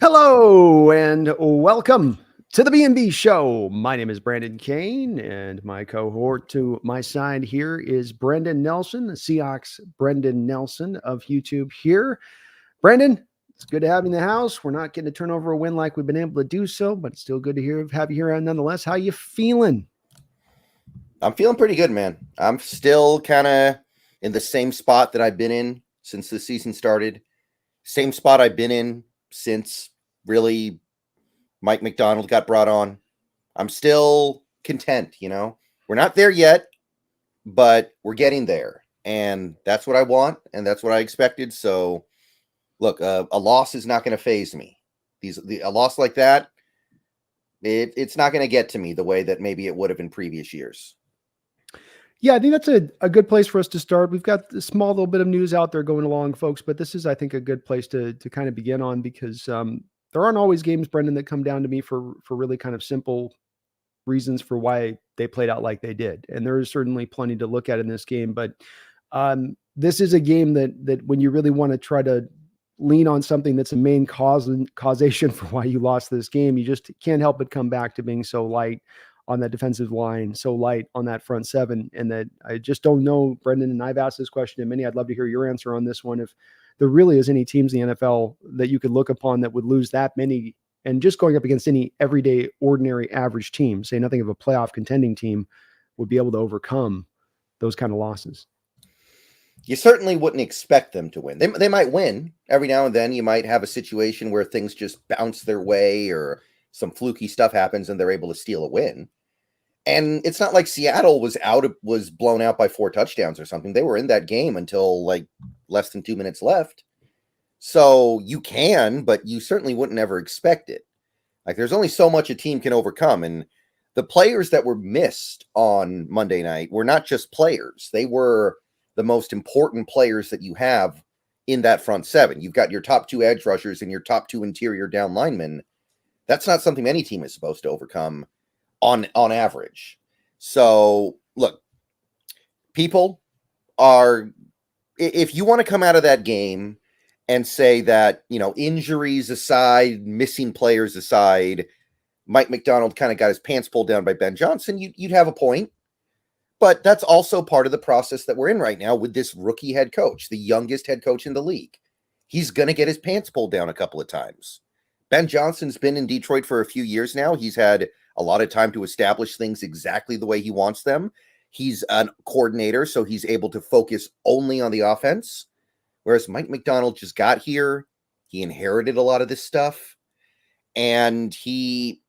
Hello and welcome to the B&B Show. My name is Brandon Kane, and my cohort to my side here is Brendan Nelson, the Seahawks Brendan Nelson of YouTube here. Brendan, it's good to have you in the house. We're not getting to turn over a win like we've been able to do so, but it's still good to have you here nonetheless. How you feeling? I'm feeling pretty good, man. I'm still kind of in the same spot that I've been in since the season started. Same spot I've been in since really Mike McDonald got brought on. I'm still content, We're not there yet, but we're getting there. And that's what I want, and that's what I expected. So, look, a loss is not going to phase me. A loss like that, it's not going to get to me the way that maybe it would have in previous years. Yeah, I think that's a good place for us to start. We've got a small little bit of news out there going along, folks, but this is, I think, a good place to kind of begin on because there aren't always games, Brendan, that come down to me for really kind of simple reasons for why they played out like they did. And there is certainly plenty to look at in this game, but this is a game that when you really want to try to lean on something that's a main causation for why you lost this game, you just can't help but come back to being so light on that defensive line, so light on that front seven. And that I just don't know, Brendan, and I've asked this question to many. I'd love to hear your answer on this one. If there really is any teams in the NFL that you could look upon that would lose that many, and just going up against any everyday, ordinary, average team, say nothing of a playoff contending team, would be able to overcome those kind of losses. You certainly wouldn't expect them to win. They might win every now and then. You might have a situation where things just bounce their way or some fluky stuff happens and they're able to steal a win. And it's not like Seattle was blown out by 4 touchdowns or something. They were in that game until like less than 2 minutes left. So you can, but you certainly wouldn't ever expect it. Like there's only so much a team can overcome. And the players that were missed on Monday night were not just players. They were the most important players that you have in that front seven. You've got your top 2 edge rushers and your top 2 interior down linemen. That's not something any team is supposed to overcome on average. So look, people are, if you want to come out of that game and say that, injuries aside, missing players aside, Mike McDonald kind of got his pants pulled down by Ben Johnson, you'd have a point. But that's also part of the process that we're in right now with this rookie head coach, the youngest head coach in the league. He's going to get his pants pulled down a couple of times. Ben Johnson's been in Detroit for a few years now. He's had a lot of time to establish things exactly the way he wants them. He's a coordinator, so he's able to focus only on the offense. Whereas Mike McDonald just got here. He inherited a lot of this stuff. And he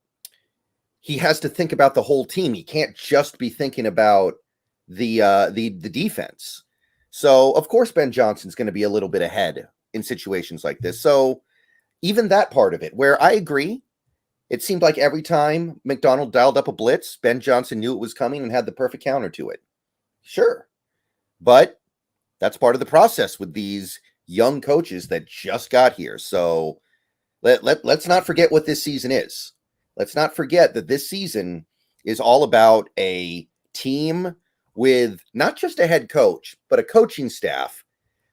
has to think about the whole team. He can't just be thinking about the defense. So, of course, Ben Johnson's going to be a little bit ahead in situations like this. So, even that part of it, where I agree, it seemed like every time McDonald dialed up a blitz, Ben Johnson knew it was coming and had the perfect counter to it. Sure. But that's part of the process with these young coaches that just got here. So let's not forget what this season is. Let's not forget that this season is all about a team with not just a head coach, but a coaching staff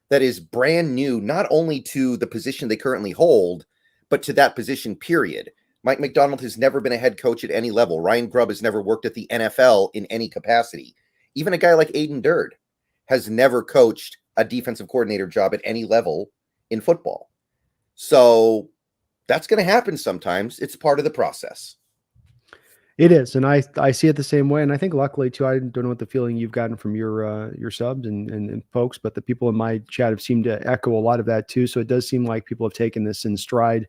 that is brand new, not only to the position they currently hold, but to that position, period. Mike McDonald has never been a head coach at any level. Ryan Grubb has never worked at the NFL in any capacity. Even a guy like Aiden Durd has never coached a defensive coordinator job at any level in football. So that's going to happen sometimes. It's part of the process. It is, and I see it the same way. And I think luckily too, I don't know what the feeling you've gotten from your subs and folks, but the people in my chat have seemed to echo a lot of that too. So it does seem like people have taken this in stride.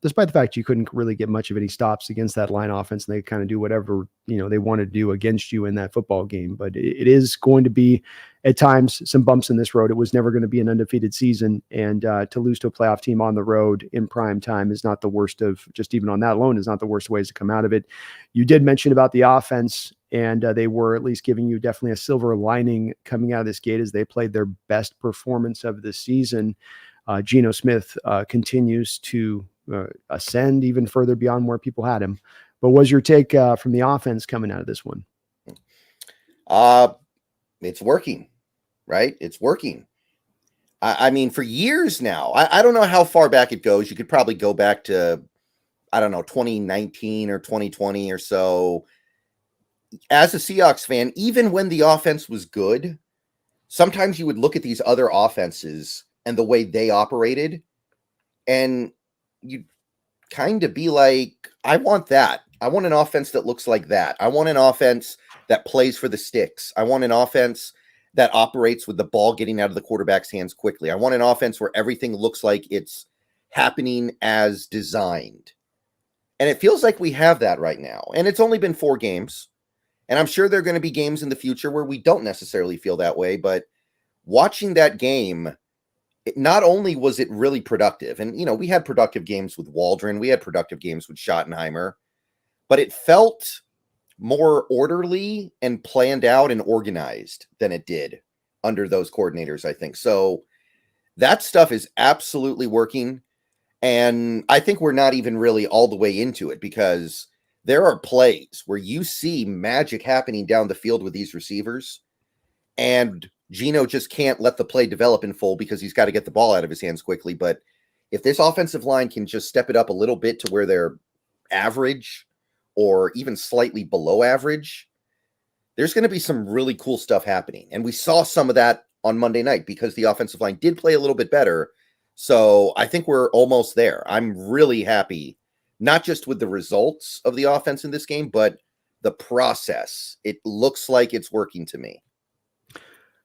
Despite the fact you couldn't really get much of any stops against that line offense, and they kind of do whatever they want to do against you in that football game. But it is going to be at times some bumps in this road. It was never going to be an undefeated season, and to lose to a playoff team on the road in prime time is not the worst of, just even on that alone, is not the worst ways to come out of it. You did mention about the offense, and they were at least giving you definitely a silver lining coming out of this gate as they played their best performance of the season. Geno Smith continues to ascend even further beyond where people had him. But what's your take from the offense coming out of this one? It's working, right? It's working. I mean, for years now, I don't know how far back it goes. You could probably go back to, I don't know, 2019 or 2020 or so. As a Seahawks fan, even when the offense was good, sometimes you would look at these other offenses and the way they operated, and you kind of be like, I want that. I want an offense that looks like that. I want an offense that plays for the sticks. I want an offense that operates with the ball getting out of the quarterback's hands quickly. I want an offense where everything looks like it's happening as designed. And it feels like we have that right now. And it's only been 4 games. And I'm sure there are going to be games in the future where we don't necessarily feel that way. But watching that game, not only was it really productive, and we had productive games with Waldron, we had productive games with Schottenheimer, but it felt more orderly and planned out and organized than it did under those coordinators, I think. So that stuff is absolutely working. And I think we're not even really all the way into it, because there are plays where you see magic happening down the field with these receivers, and Geno just can't let the play develop in full because he's got to get the ball out of his hands quickly. But if this offensive line can just step it up a little bit to where they're average or even slightly below average, there's going to be some really cool stuff happening. And we saw some of that on Monday night because the offensive line did play a little bit better. So I think we're almost there. I'm really happy, not just with the results of the offense in this game, but the process. It looks like it's working to me.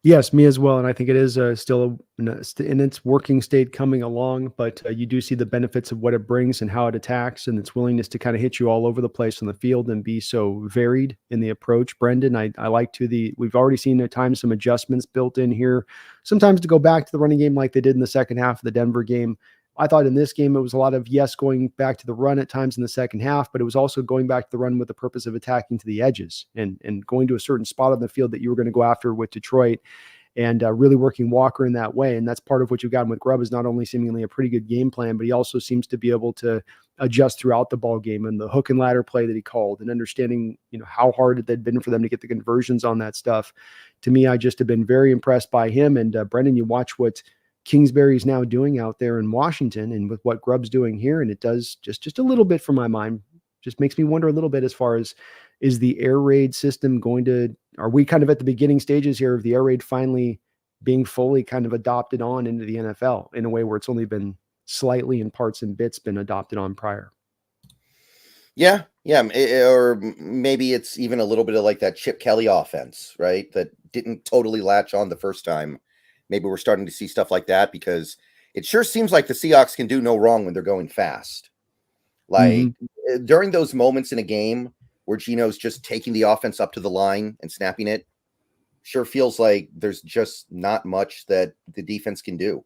Yes, me as well. And I think it is still in its working state coming along, but you do see the benefits of what it brings and how it attacks and its willingness to kind of hit you all over the place on the field and be so varied in the approach. Brendan, I like we've already seen at times some adjustments built in here, sometimes to go back to the running game like they did in the second half of the Denver game. I thought in this game, it was a lot of, yes, going back to the run at times in the second half, but it was also going back to the run with the purpose of attacking to the edges and going to a certain spot on the field that you were going to go after with Detroit, and really working Walker in that way. And that's part of what you've gotten with Grubb, is not only seemingly a pretty good game plan, but he also seems to be able to adjust throughout the ball game, and the hook and ladder play that he called, and understanding, how hard it had been for them to get the conversions on that stuff. To me, I just have been very impressed by him. And Brendan, you watch what Kingsbury's now doing out there in Washington and with what Grubb's doing here, and it does just a little bit for my mind. Just makes me wonder a little bit as far as, is the air raid system are we kind of at the beginning stages here of the air raid finally being fully kind of adopted on into the NFL in a way where it's only been slightly in parts and bits been adopted on prior? Yeah. Or maybe it's even a little bit of like that Chip Kelly offense, right? That didn't totally latch on the first time. Maybe we're starting to see stuff like that, because it sure seems like the Seahawks can do no wrong when they're going fast. Like during those moments in a game where Geno's just taking the offense up to the line and snapping it, sure feels like there's just not much that the defense can do,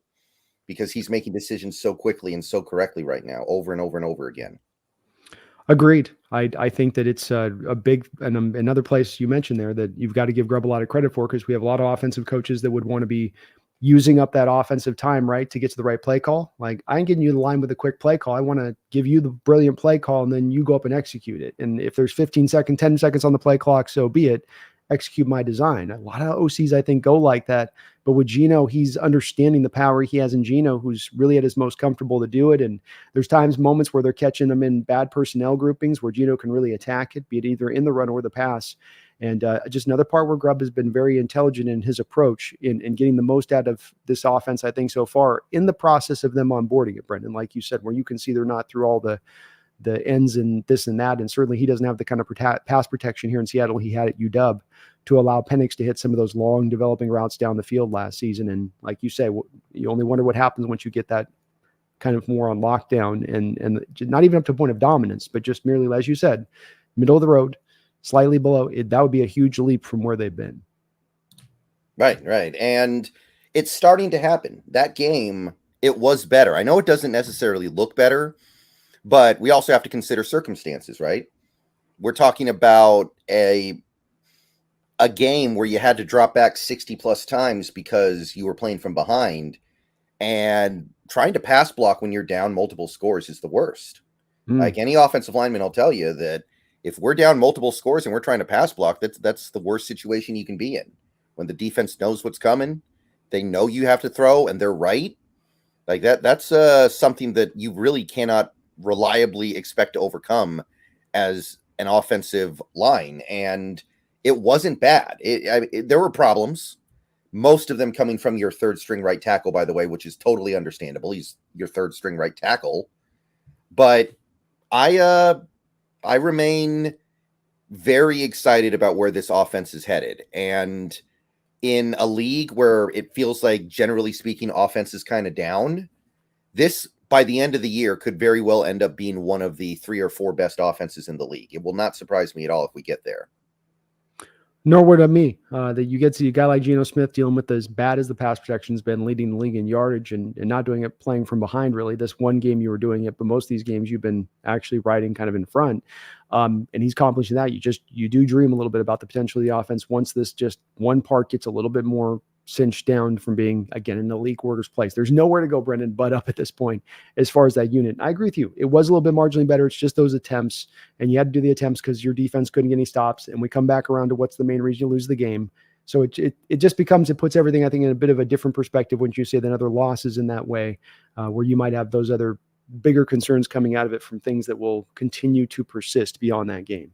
because he's making decisions so quickly and so correctly right now, over and over and over again. Agreed. I think that it's a big, and another place you mentioned there that you've got to give Grubb a lot of credit for, because we have a lot of offensive coaches that would want to be using up that offensive time, right, to get to the right play call. Like, I ain't getting you the line with a quick play call. I want to give you the brilliant play call, and then you go up and execute it. And if there's 10 seconds on the play clock, so be it. Execute my design. A lot of OCs, I think, go like that. But with Geno, he's understanding the power he has in Geno, who's really at his most comfortable to do it. And there's moments where they're catching him in bad personnel groupings where Geno can really attack it, be it either in the run or the pass. And just another part where Grubb has been very intelligent in his approach in getting the most out of this offense, I think, so far in the process of them onboarding it, Brendan, like you said, where you can see they're not through all the ends and this and that. And certainly he doesn't have the kind of pass protection here in Seattle he had at UW to allow Penix to hit some of those long developing routes down the field last season. And like you say, you only wonder what happens once you get that kind of more on lockdown and not even up to a point of dominance, but just merely, as you said, middle of the road, slightly below it. That would be a huge leap from where they've been. Right. And it's starting to happen. That game, it was better. I know it doesn't necessarily look better, but we also have to consider circumstances, right? We're talking about a game where you had to drop back 60 plus times because you were playing from behind, and trying to pass block when you're down multiple scores is the worst. Like any offensive lineman will tell you that if we're down multiple scores and we're trying to pass block, that's the worst situation you can be in. When the defense knows what's coming, They know you have to throw, and they're right. Like that's something that you really cannot reliably expect to overcome as an offensive line. And it wasn't bad. There were problems, most of them coming from your third string right tackle, by the way, which is totally understandable. He's your third string right tackle. But I remain very excited about where this offense is headed. And in a league where it feels like, generally speaking, offense is kind of down, this, by the end of the year, could very well end up being one of the 3 or 4 best offenses in the league. It will not surprise me at all if we get there. Nor would it me that you get to see a guy like Geno Smith dealing with as bad as the pass protection's been, leading the league in yardage and not doing it playing from behind, really. This one game you were doing it, but most of these games you've been actually riding kind of in front. And he's accomplishing that. You do dream a little bit about the potential of the offense once this just one part gets a little bit more cinched down from being, again, in the league quarters place. There's nowhere to go, Brendan, but up at this point as far as that unit. I agree with you. It was a little bit marginally better. It's just those attempts, and you had to do the attempts because your defense couldn't get any stops. And we come back around to what's the main reason you lose the game. So it just becomes, it puts everything, I think, in a bit of a different perspective when you say that other losses in that way, where you might have those other bigger concerns coming out of it from things that will continue to persist beyond that game.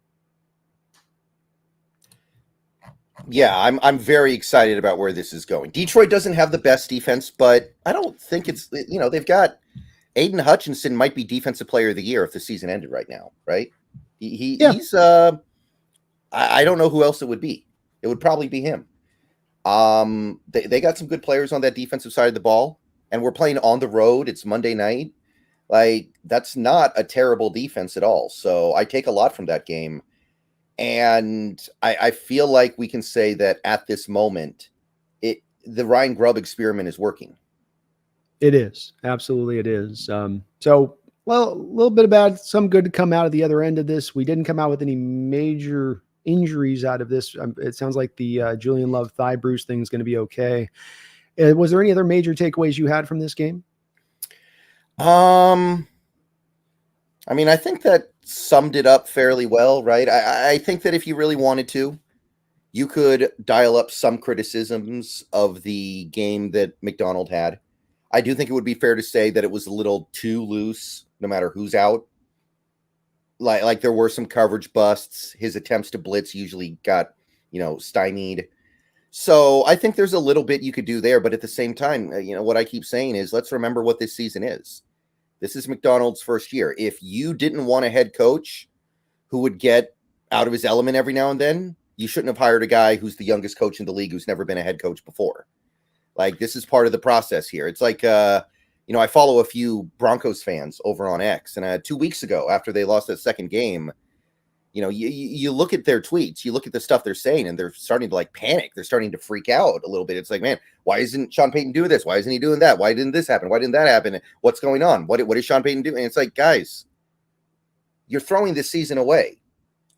Yeah, I'm very excited about where this is going. Detroit doesn't have the best defense, but I don't think it's, they've got Aiden Hutchinson might be defensive player of the year if the season ended right now, right? He's I don't know who else it would be. It would probably be him. They got some good players on that defensive side of the ball, and we're playing on the road. It's Monday night. Like, that's not a terrible defense at all. So I take a lot from that game. And I feel like we can say that at this moment, the Ryan Grubb experiment is working. It is. Absolutely it is. So, well, a little bit about some good to come out of the other end of this. We didn't come out with any major injuries out of this. It sounds like the Julian Love thigh bruise thing is going to be okay. Was there any other major takeaways you had from this game? I mean, I think that summed it up fairly well, right? I think that if you really wanted to, you could dial up some criticisms of the game that McDonald had. I do think it would be fair to say that it was a little too loose, no matter who's out. Like there were some coverage busts. His attempts to blitz usually got, stymied. So I think there's a little bit you could do there, but at the same time, what I keep saying is let's remember what this season is. This is McDonald's first year. If you didn't want a head coach who would get out of his element every now and then, you shouldn't have hired a guy who's the youngest coach in the league who's never been a head coach before. Like, this is part of the process here. It's like, I follow a few Broncos fans over on X, and 2 weeks ago, after they lost that second game, you look at their tweets, you look at the stuff they're saying, and they're starting to panic. They're starting to freak out a little bit. It's like, man, why isn't Sean Payton doing this? Why isn't he doing that? Why didn't this happen? Why didn't that happen? What's going on? What is Sean Payton doing? And it's like, guys, you're throwing this season away.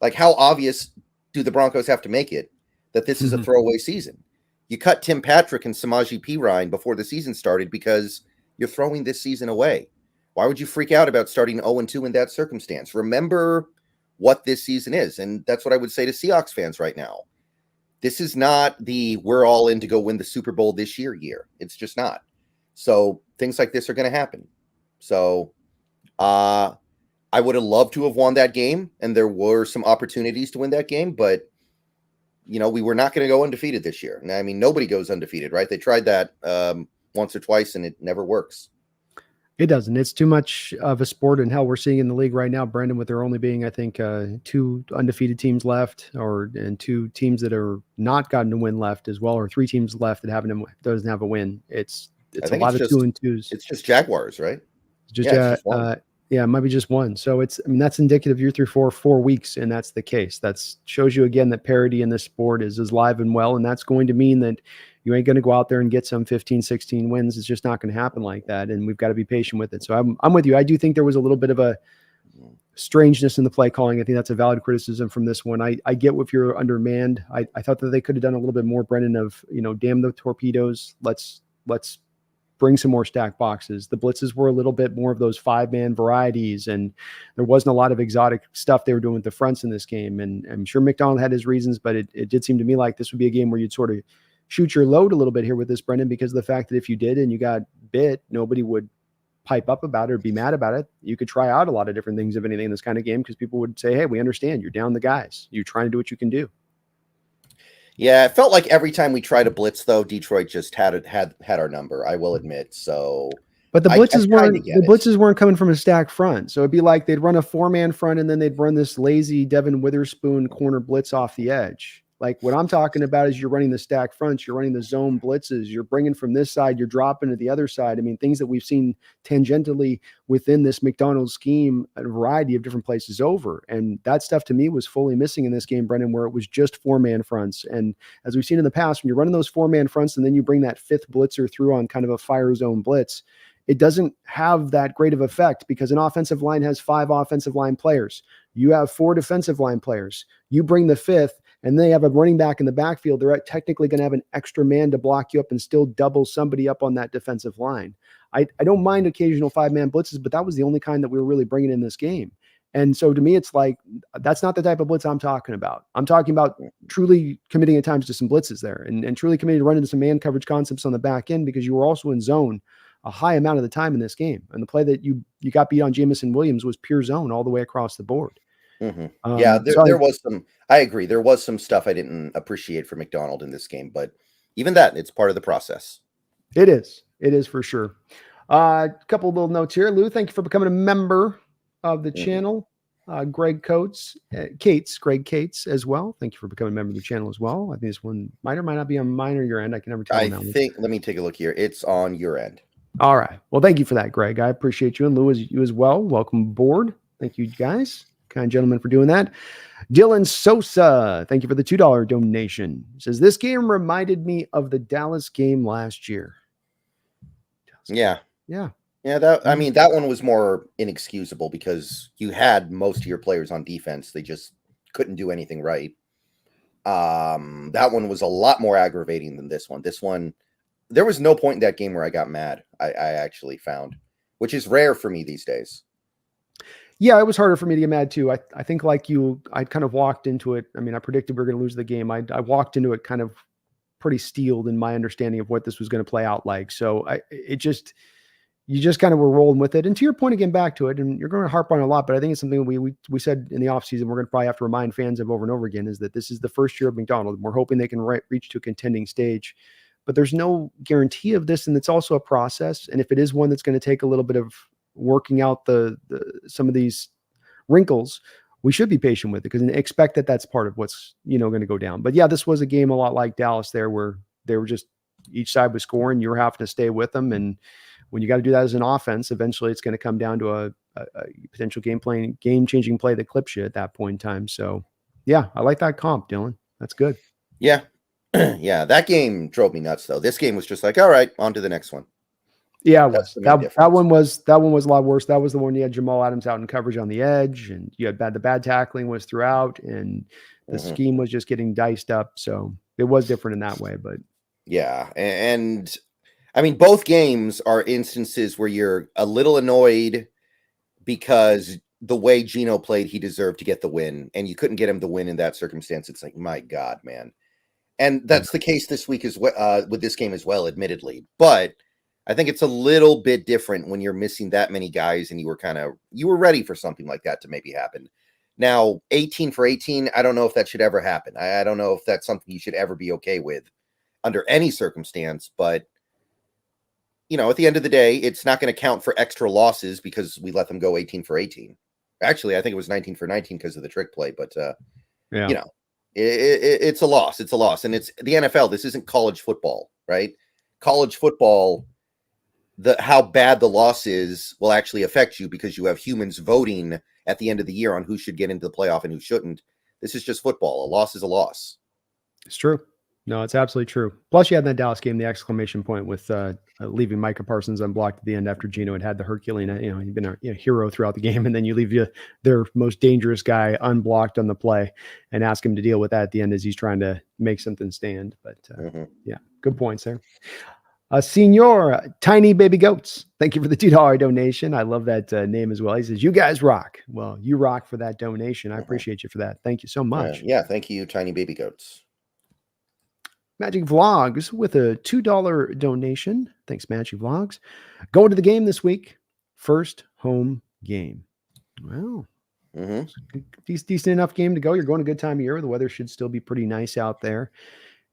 Like, how obvious do the Broncos have to make it that this is a throwaway season? You cut Tim Patrick and Samaje Perine before the season started because you're throwing this season away. Why would you freak out about starting 0-2 in that circumstance? Remember what this season is. And that's what I would say to Seahawks fans right now. This is not the we're all in to go win the Super Bowl this year. It's just not. So things like this are going to happen. So I would have loved to have won that game, and there were some opportunities to win that game, but we were not going to go undefeated this year. I mean, nobody goes undefeated, right? They tried that once or twice, and it never works. It doesn't. It's too much of a sport, and hell, we're seeing in the league right now, Brendan, with there only being, I think, 2 undefeated teams left, and 2 teams that are not gotten a win left as well, or 3 teams left that doesn't have a win. It's a lot of 2-2s. It's just Jaguars, right? Just it might be just one. So that's indicative you're through 4 weeks, and that's the case. That shows you again that parity in this sport is live and well, and that's going to mean that you ain't going to go out there and get some 15, 16 wins. It's just not going to happen like that, and we've got to be patient with it. So I'm with you. I do think there was a little bit of a strangeness in the play calling. I think that's a valid criticism from this one. I get if you're undermanned. I thought that they could have done a little bit more, Brendan, of, damn the torpedoes. Let's bring some more stacked boxes. The blitzes were a little bit more of those 5-man varieties, and there wasn't a lot of exotic stuff they were doing with the fronts in this game. And I'm sure McDonald had his reasons, but it did seem to me like this would be a game where you'd sort of shoot your load a little bit here with this, Brendan, because of the fact that if you did and you got bit, nobody would pipe up about it or be mad about it. You could try out a lot of different things, if anything, in this kind of game, because people would say, hey, we understand you're down the guys. You're trying to do what you can do. Yeah, it felt like every time we tried to blitz, though, Detroit just had our number, I will admit. So, but the blitzes weren't coming from a stacked front. So it'd be like they'd run a 4-man front and then they'd run this lazy Devin Witherspoon corner blitz off the edge. Like what I'm talking about is you're running the stack fronts, you're running the zone blitzes, you're bringing from this side, you're dropping to the other side. I mean, things that we've seen tangentially within this McDonald's scheme, a variety of different places over. And that stuff to me was fully missing in this game, Brendan, where it was just 4-man fronts. And as we've seen in the past, when you're running those 4-man fronts and then you bring that 5th blitzer through on kind of a fire zone blitz, it doesn't have that great of effect because an offensive line has 5 offensive line players. You have 4 defensive line players. You bring the 5th, and they have a running back in the backfield. They're technically going to have an extra man to block you up and still double somebody up on that defensive line. I don't mind occasional 5-man blitzes, but that was the only kind that we were really bringing in this game. And so to me, it's like, that's not the type of blitz I'm talking about. I'm talking about truly committing at times to some blitzes there and truly committing to run into some man coverage concepts on the back end because you were also in zone a high amount of the time in this game. And the play that you got beat on Jamison Williams was pure zone all the way across the board. Mm-hmm. Yeah, there was some, I agree. There was some stuff I didn't appreciate from McDonald in this game, but even that, it's part of the process. It is for sure. A couple of little notes here. Lou, thank you for becoming a member of the channel. Greg Cates as well. Thank you for becoming a member of the channel as well. I think this one might or might not be on mine or your end. I can never tell. Let me take a look here. It's on your end. All right. Well, thank you for that, Greg. I appreciate you. And Lou, you as well. Welcome aboard. Thank you guys. Kind gentleman for doing that. Dylan Sosa, thank you for the $2 donation. Says this game reminded me of the Dallas game last year. Yeah. I mean, that one was more inexcusable because you had most of your players on defense. They just couldn't do anything right. That one was a lot more aggravating than this one. This one, there was no point in that game where I got mad. I actually found, which is rare for me these days. Yeah, it was harder for me to get mad too. I think like you, I kind of walked into it. I mean, I predicted we were going to lose the game. I walked into it kind of pretty steeled in my understanding of what this was going to play out like. So you just kind of were rolling with it. And to your point, again, back to it, and you're going to harp on it a lot, but I think it's something we said in the offseason, we're going to probably have to remind fans of over and over again, is that this is the first year of McDonald. We're hoping they can reach to a contending stage, but there's no guarantee of this. And it's also a process. And if it is one that's going to take a little bit of working out some of these wrinkles, we should be patient with it because expect that that's part of what's, going to go down. But yeah, this was a game a lot like Dallas there, where they were just, each side was scoring. You were having to stay with them. And when you got to do that as an offense, eventually it's going to come down to a potential game-changing play that clips you at that point in time. So yeah, I like that comp, Dylan. That's good. Yeah. Yeah. That game drove me nuts though. This game was just like, all right, on to the next one. Yeah, it was. That one was a lot worse. That was the one you had Jamal Adams out in coverage on the edge, and you had the bad tackling was throughout, and the scheme was just getting diced up. So it was different in that way. But yeah, and I mean, both games are instances where you're a little annoyed because the way Geno played, he deserved to get the win, and you couldn't get him the win in that circumstance. It's like, my God, man. And that's the case this week as well, with this game as well, admittedly. But I think it's a little bit different when you're missing that many guys and you were ready for something like that to maybe happen. Now, 18 for 18, I don't know if that should ever happen. I don't know if that's something you should ever be okay with under any circumstance. But, at the end of the day, it's not going to count for extra losses because we let them go 18 for 18. Actually, I think it was 19 for 19 because of the trick play. But, it's a loss. It's a loss. And it's the NFL. This isn't college football, right? College football, how bad the loss is will actually affect you because you have humans voting at the end of the year on who should get into the playoff and who shouldn't. This is just football. A loss is a loss. It's true. No, it's absolutely true. Plus, you had that Dallas game, the exclamation point with leaving Micah Parsons unblocked at the end after Geno had the Herculean. He'd been a hero throughout the game, and then you leave their most dangerous guy unblocked on the play and ask him to deal with that at the end as he's trying to make something stand. But yeah, good points there. Senior Tiny Baby Goats, thank you for the $2 donation. I love that name as well. He says, you guys rock. Well, you rock for that donation. I appreciate you for that. Thank you so much. Yeah, thank you, Tiny Baby Goats. Magic Vlogs with a $2 donation. Thanks, Magic Vlogs. Going to the game this week. First home game. Well, decent enough game to go. You're going a good time of year. The weather should still be pretty nice out there.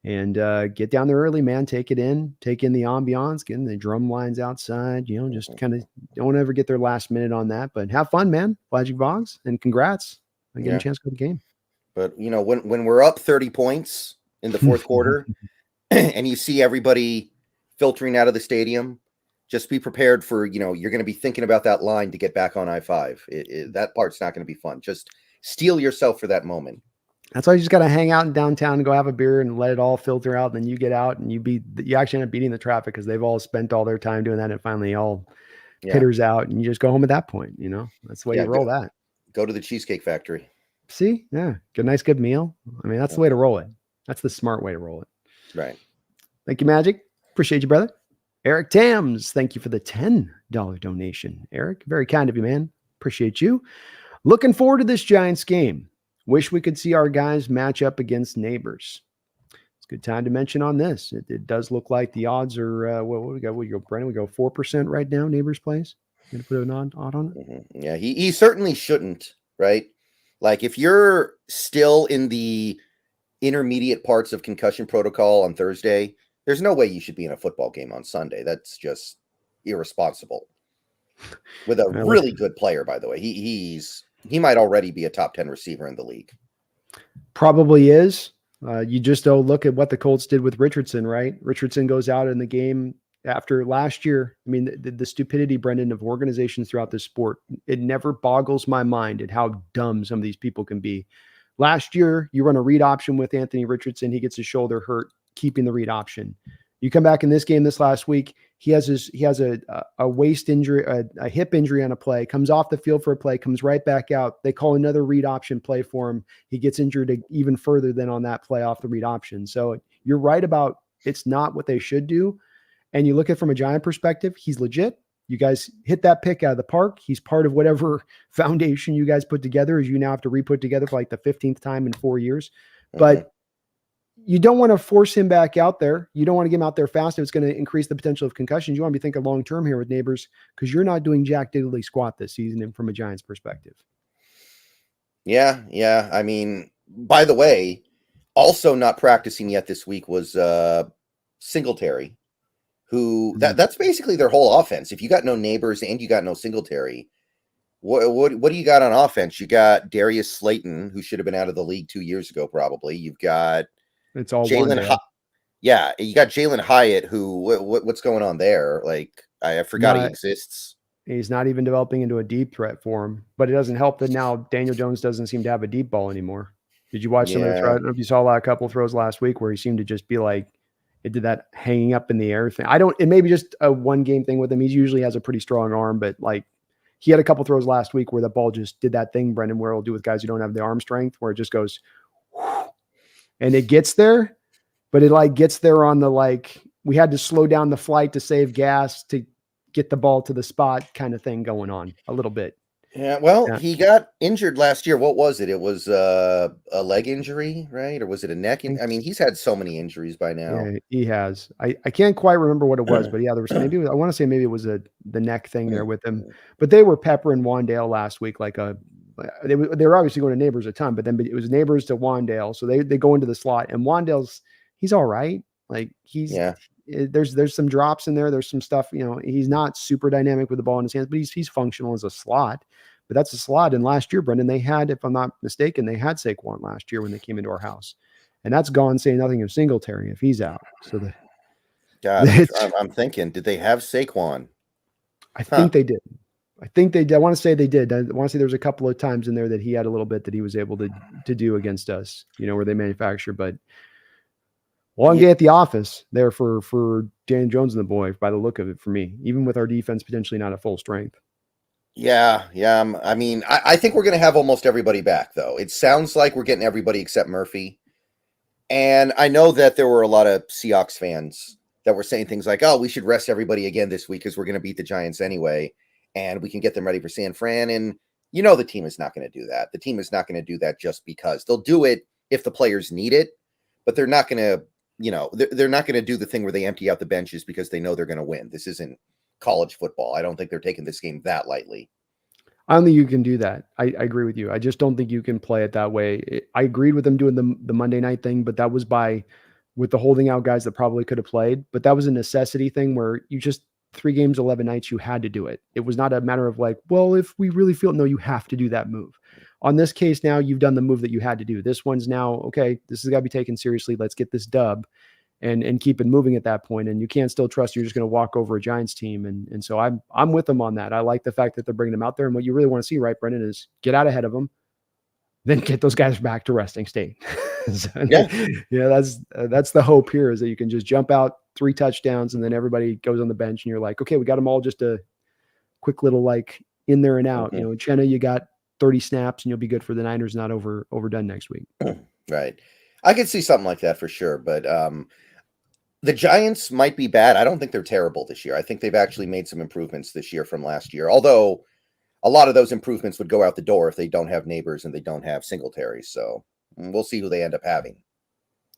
And get down there early, man. Take it in. Take in the ambiance. Get in the drum lines outside. Just kind of don't ever get there last minute on that. But have fun, man. Magic Vlogs. And congrats on getting a chance to go to the game. But, when we're up 30 points in the fourth quarter and you see everybody filtering out of the stadium, just be prepared for, you're going to be thinking about that line to get back on I-5. That part's not going to be fun. Just steel yourself for that moment. That's why you just got to hang out in downtown and go have a beer and let it all filter out. And then you get out and you actually end up beating the traffic because they've all spent all their time doing that. And finally all pitters out and you just go home at that point. That's the way you roll that. Go to the Cheesecake Factory. See? Yeah. Get a nice, good meal. I mean, that's the way to roll it. That's the smart way to roll it. Right. Thank you, Magic. Appreciate you, brother. Eric Tams, thank you for the $10 donation. Eric, very kind of you, man. Appreciate you. Looking forward to this Giants game. Wish we could see our guys match up against neighbors. It's a good time to mention on this. It does look like the odds are, what we got? We go, Brennan, we go 4% right now, neighbors plays. You going to put an odd on it? Yeah, he certainly shouldn't, right? Like if you're still in the intermediate parts of concussion protocol on Thursday, there's no way you should be in a football game on Sunday. That's just irresponsible. With a really good player, by the way. He might already be a top 10 receiver in the league. Probably is. You just look at what the Colts did with Richardson, right? Richardson goes out in the game after last year. I mean, the stupidity, Brendan, of organizations throughout this sport, it never boggles my mind at how dumb some of these people can be. Last year, you run a read option with Anthony Richardson. He gets his shoulder hurt, keeping the read option. You come back in this game this last week, he has a waist injury, a hip injury on a play, comes off the field for a play, comes right back out. They call another read option play for him. He gets injured even further than on that play off the read option. So you're right about it's not what they should do. And you look at it from a Giant perspective, he's legit. You guys hit that pick out of the park. He's part of whatever foundation you guys put together, as you now have to re-put together for like the 15th time in 4 years. But you don't want to force him back out there. You don't want to get him out there fast. It's going to increase the potential of concussions. You want to be thinking long-term here with neighbors because you're not doing jack diddly squat this season and from a Giants perspective. Yeah. I mean, by the way, also not practicing yet this week was Singletary, who that's basically their whole offense. If you got no neighbors and you got no Singletary, what do you got on offense? You got Darius Slayton, who should have been out of the league 2 years ago, probably. You've got it's all Jalen. You got Jalen Hyatt, who what's going on there? Like I forgot he exists. He's not even developing into a deep threat for him. But it doesn't help that now Daniel Jones doesn't seem to have a deep ball anymore. Did you watch some of the throws? I don't know if you saw a couple throws last week where he seemed to just be like, it did that hanging up in the air thing. It may be just a one game thing with him. He usually has a pretty strong arm, but like he had a couple throws last week where the ball just did that thing, Brendan, where it'll do with guys who don't have the arm strength, where it just goes, and it gets there, but it like gets there on the, we had to slow down the flight to save gas to get the ball to the spot kind of thing going on a little bit. Yeah, well, he got injured last year. What was it? It was a leg injury, right? Or was it a neck? I mean, he's had so many injuries by now. Yeah, he has. I can't quite remember what it was, but yeah, there was maybe I want to say maybe it was the neck thing there with him. But they were peppering Wandale last week they were obviously going to neighbors a ton, but then it was neighbors to Wandale, so they go into the slot, and Wandale's he's all right. Like there's some drops in there. There's some stuff, he's not super dynamic with the ball in his hands, but he's functional as a slot. But that's a slot. And last year, Brendan, they had, if I'm not mistaken, they had Saquon last year when they came into our house. And that's gone, saying nothing of Singletary if he's out. So I'm thinking, did they have Saquon? I think they did. I want to say they did. I want to say there was a couple of times in there that he had a little bit that he was able to do against us, where they manufacture. But long day at the office there for Dan Jones and the boy, by the look of it, for me, even with our defense potentially not at full strength. Yeah. I mean, I think we're going to have almost everybody back, though. It sounds like we're getting everybody except Murphy. And I know that there were a lot of Seahawks fans that were saying things like, oh, we should rest everybody again this week because we're going to beat the Giants anyway, and we can get them ready for San Fran. And the team is not going to do that. The team is not going to do that just because. They'll do it if the players need it, but they're not going to they're not going to do the thing where they empty out the benches because they know they're going to win. This isn't college football. I don't think they're taking this game that lightly. I don't think you can do that. I agree with you. I just don't think you can play it that way. I agreed with them doing the Monday night thing, but that was with the holding out guys that probably could have played. But that was a necessity thing where you just 3 games, 11 nights, you had to do it. It was not a matter of like, well, if we really feel, no, you have to do that move. On this case now, you've done the move that you had to do. This one's now, okay, this has got to be taken seriously. Let's get this dub and keep it moving at that point. And you can't still trust you're just going to walk over a Giants team. And so I'm with them on that. I like the fact that they're bringing them out there. And what you really want to see, right, Brendan, is get out ahead of them, then get those guys back to resting state. So, that's the hope here, is that you can just jump out 3 touchdowns and then everybody goes on the bench and you're like, okay, we got them all just a quick little like in there and out. Mm-hmm. Chenna, you got 30 snaps and you'll be good for the Niners, not overdone next week. Right. I could see something like that for sure. But the Giants might be bad. I don't think they're terrible this year. I think they've actually made some improvements this year from last year. Although a lot of those improvements would go out the door if they don't have Neighbors and they don't have Singletary. So we'll see who they end up having.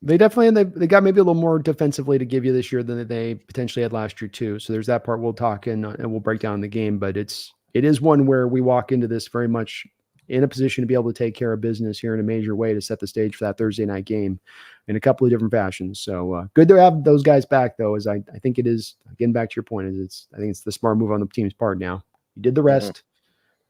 They definitely, they got maybe a little more defensively to give you this year than they potentially had last year too. So there's that part we'll talk and we'll break down the game, but it is one where we walk into this very much in a position to be able to take care of business here in a major way to set the stage for that Thursday night game in a couple of different fashions. So good to have those guys back though, as I think it is, again, back to your point, I think it's the smart move on the team's part now. You did the rest.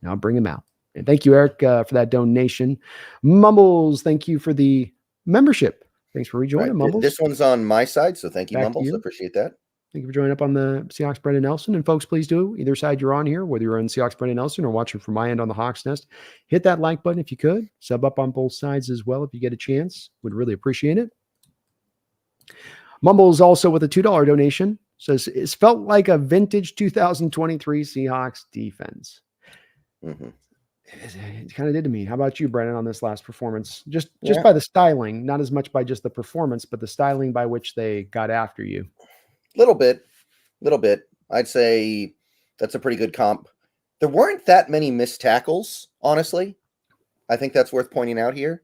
Now bring them out. And thank you, Eric, for that donation. Mumbles, thank you for the membership. Thanks for rejoining, Mumbles. This one's on my side, so thank you, Back Mumbles. to you. I appreciate that. Thank you for joining up on the Seahawks, Brendan Nelson. And folks, please do, either side you're on here, whether you're on Seahawks, Brendan Nelson, or watching from my end on the Hawks Nest, hit that like button if you could. Sub up on both sides as well if you get a chance. Would really appreciate it. Mumbles also with a $2 donation says, it's felt like a vintage 2023 Seahawks defense. Mm-hmm. It kind of did to me. How about you, Brennan, on this last performance? Just by the styling, not as much by just the performance, but the styling by which they got after you. Little bit. I'd say that's a pretty good comp. There weren't that many missed tackles, honestly. I think that's worth pointing out here.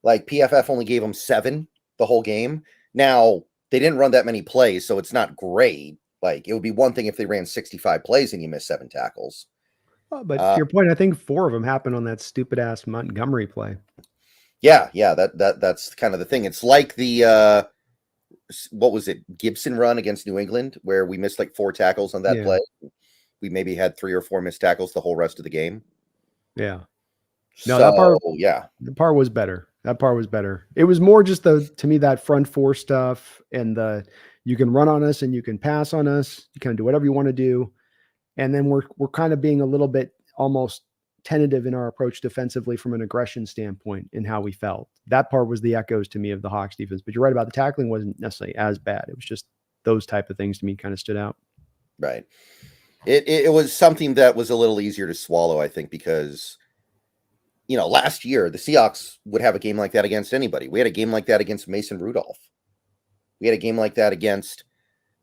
Like PFF only gave them 7 the whole game. Now, they didn't run that many plays, so it's not great. Like, it would be one thing if they ran 65 plays and you missed 7 tackles. But to your point, I think 4 of them happened on that stupid ass Montgomery play. Yeah, that's kind of the thing. It's like the what was it, Gibson run against New England, where we missed like 4 tackles on that play. We maybe had 3 or 4 missed tackles the whole rest of the game. Yeah. No, that part was better. That part was better. It was more just to me, that front 4 stuff and you can run on us and you can pass on us. You can do whatever you want to do. And then we're kind of being a little bit almost tentative in our approach defensively from an aggression standpoint in how we felt. That part was the echoes to me of the Hawks defense. But you're right about the tackling wasn't necessarily as bad. It was just those type of things to me kind of stood out. Right. It was something that was a little easier to swallow, I think, because, last year the Seahawks would have a game like that against anybody. We had a game like that against Mason Rudolph. We had a game like that against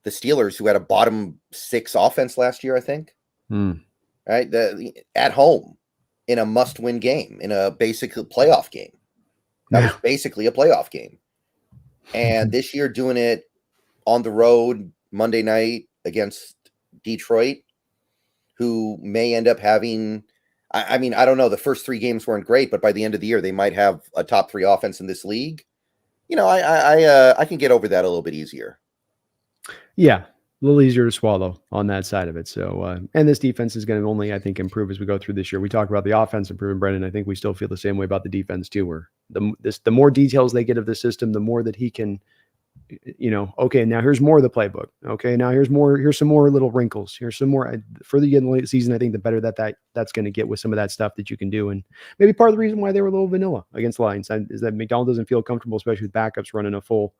the Steelers, who had a bottom 6 offense last year, I think. Right, at home in a must-win game, in a basically playoff game. That was basically a playoff game. And this year, doing it on the road Monday night against Detroit, who may end up having. I mean, I don't know. The first 3 games weren't great, but by the end of the year, they might have a top 3 offense in this league. I can get over that a little bit easier. Yeah, a little easier to swallow on that side of it. So, and this defense is going to only, I think, improve as we go through this year. We talk about the offense improving, Brendan. I think we still feel the same way about the defense too, where the more details they get of the system, the more that he can, okay, now here's more of the playbook. Okay, now here's some more little wrinkles. Here's some more. Further you get in the late season, I think the better that's going to get with some of that stuff that you can do. And maybe part of the reason why they were a little vanilla against the Lions is that McDonald doesn't feel comfortable, especially with backups running a full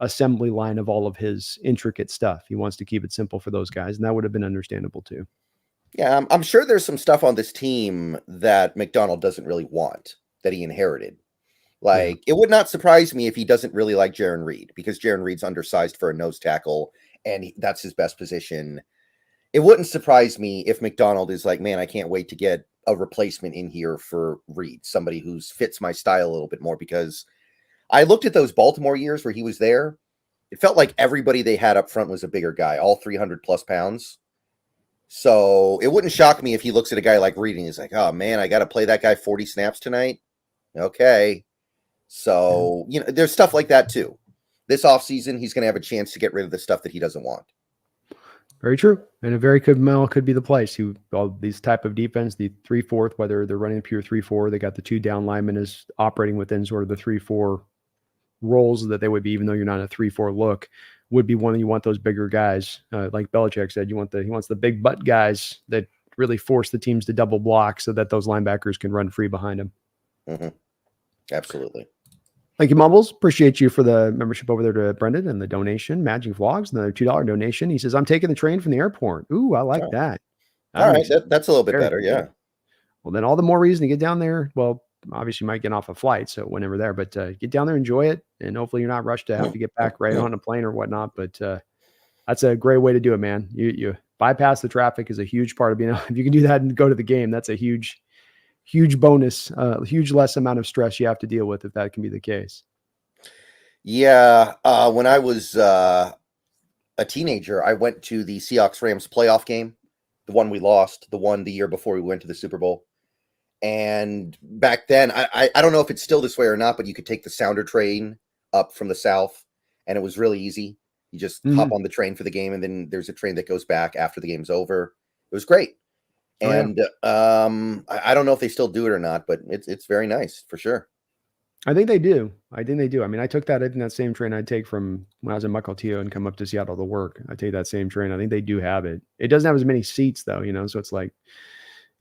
assembly line of all of his intricate stuff. He wants to keep it simple for those guys, and that would have been understandable too. Yeah, I'm sure there's some stuff on this team that McDonald doesn't really want, that he inherited. Like, It would not surprise me if he doesn't really like Jarran Reed, because Jarran Reed's undersized for a nose tackle, and that's his best position. It wouldn't surprise me if McDonald is like, man, I can't wait to get a replacement in here for Reed, somebody who fits my style a little bit more, because I looked at those Baltimore years where he was there. It felt like everybody they had up front was a bigger guy, all 300 plus pounds. So it wouldn't shock me if he looks at a guy like Reed and he's like, oh man, I got to play that guy 40 snaps tonight. Okay. So, there's stuff like that too. This offseason, he's going to have a chance to get rid of the stuff that he doesn't want. Very true. And a very good Mel could be the place. All these type of defense, the 3-4, whether they're running pure 3-4, they got the 2 down linemen is operating within sort of the 3-4 roles that they would be, even though you're not a 3-4 look, would be one you want those bigger guys. Like Belichick said, he wants the big butt guys that really force the teams to double block so that those linebackers can run free behind them. Mm-hmm. Absolutely. Thank you, Mumbles. Appreciate you for the membership over there to Brendan and the donation. Magic Vlogs, another $2 donation. He says, I'm taking the train from the airport. Ooh, I like that. All right. That's a little bit better. Yeah. Well, then all the more reason to get down there. Well, obviously you might get off a flight, so whenever there, but get down there, enjoy it. And hopefully you're not rushed to have to get back right on a plane or whatnot. But that's a great way to do it, man. You bypass the traffic is a huge part of being, if you can do that and go to the game, that's a huge bonus, huge less amount of stress you have to deal with if that can be the case. Yeah. When I was a teenager, I went to the Seahawks Rams playoff game, the one we lost, the one the year before we went to the Super Bowl. And back then, I don't know if it's still this way or not, but you could take the Sounder train up from the south, and it was really easy. You just hop on the train for the game, and then there's a train that goes back after the game's over. It was great. And I don't know if they still do it or not, but it's very nice for sure. I think they do. I mean, I took that same train I'd take from when I was in Mukilteo and come up to Seattle to work. I take that same train. I think they do have it. It doesn't have as many seats though, so it's like,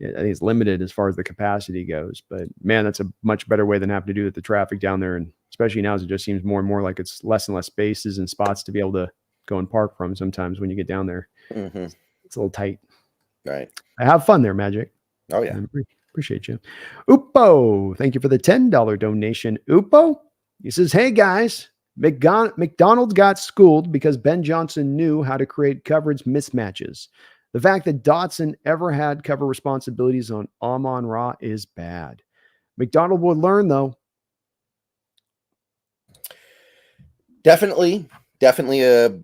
I think it's limited as far as the capacity goes. But man, that's a much better way than having to do with the traffic down there. And especially now, as it just seems more and more like it's less and less spaces and spots to be able to go and park from sometimes when you get down there. Mm-hmm. It's a little tight. Right. I have fun there, Magic. Oh, yeah. Appreciate you. Upo, thank you for the $10 donation. Upo, he says, hey, guys, McDonald's got schooled because Ben Johnson knew how to create coverage mismatches. The fact that Dotson ever had cover responsibilities on Amon-Ra is bad. McDonald would learn, though. Definitely a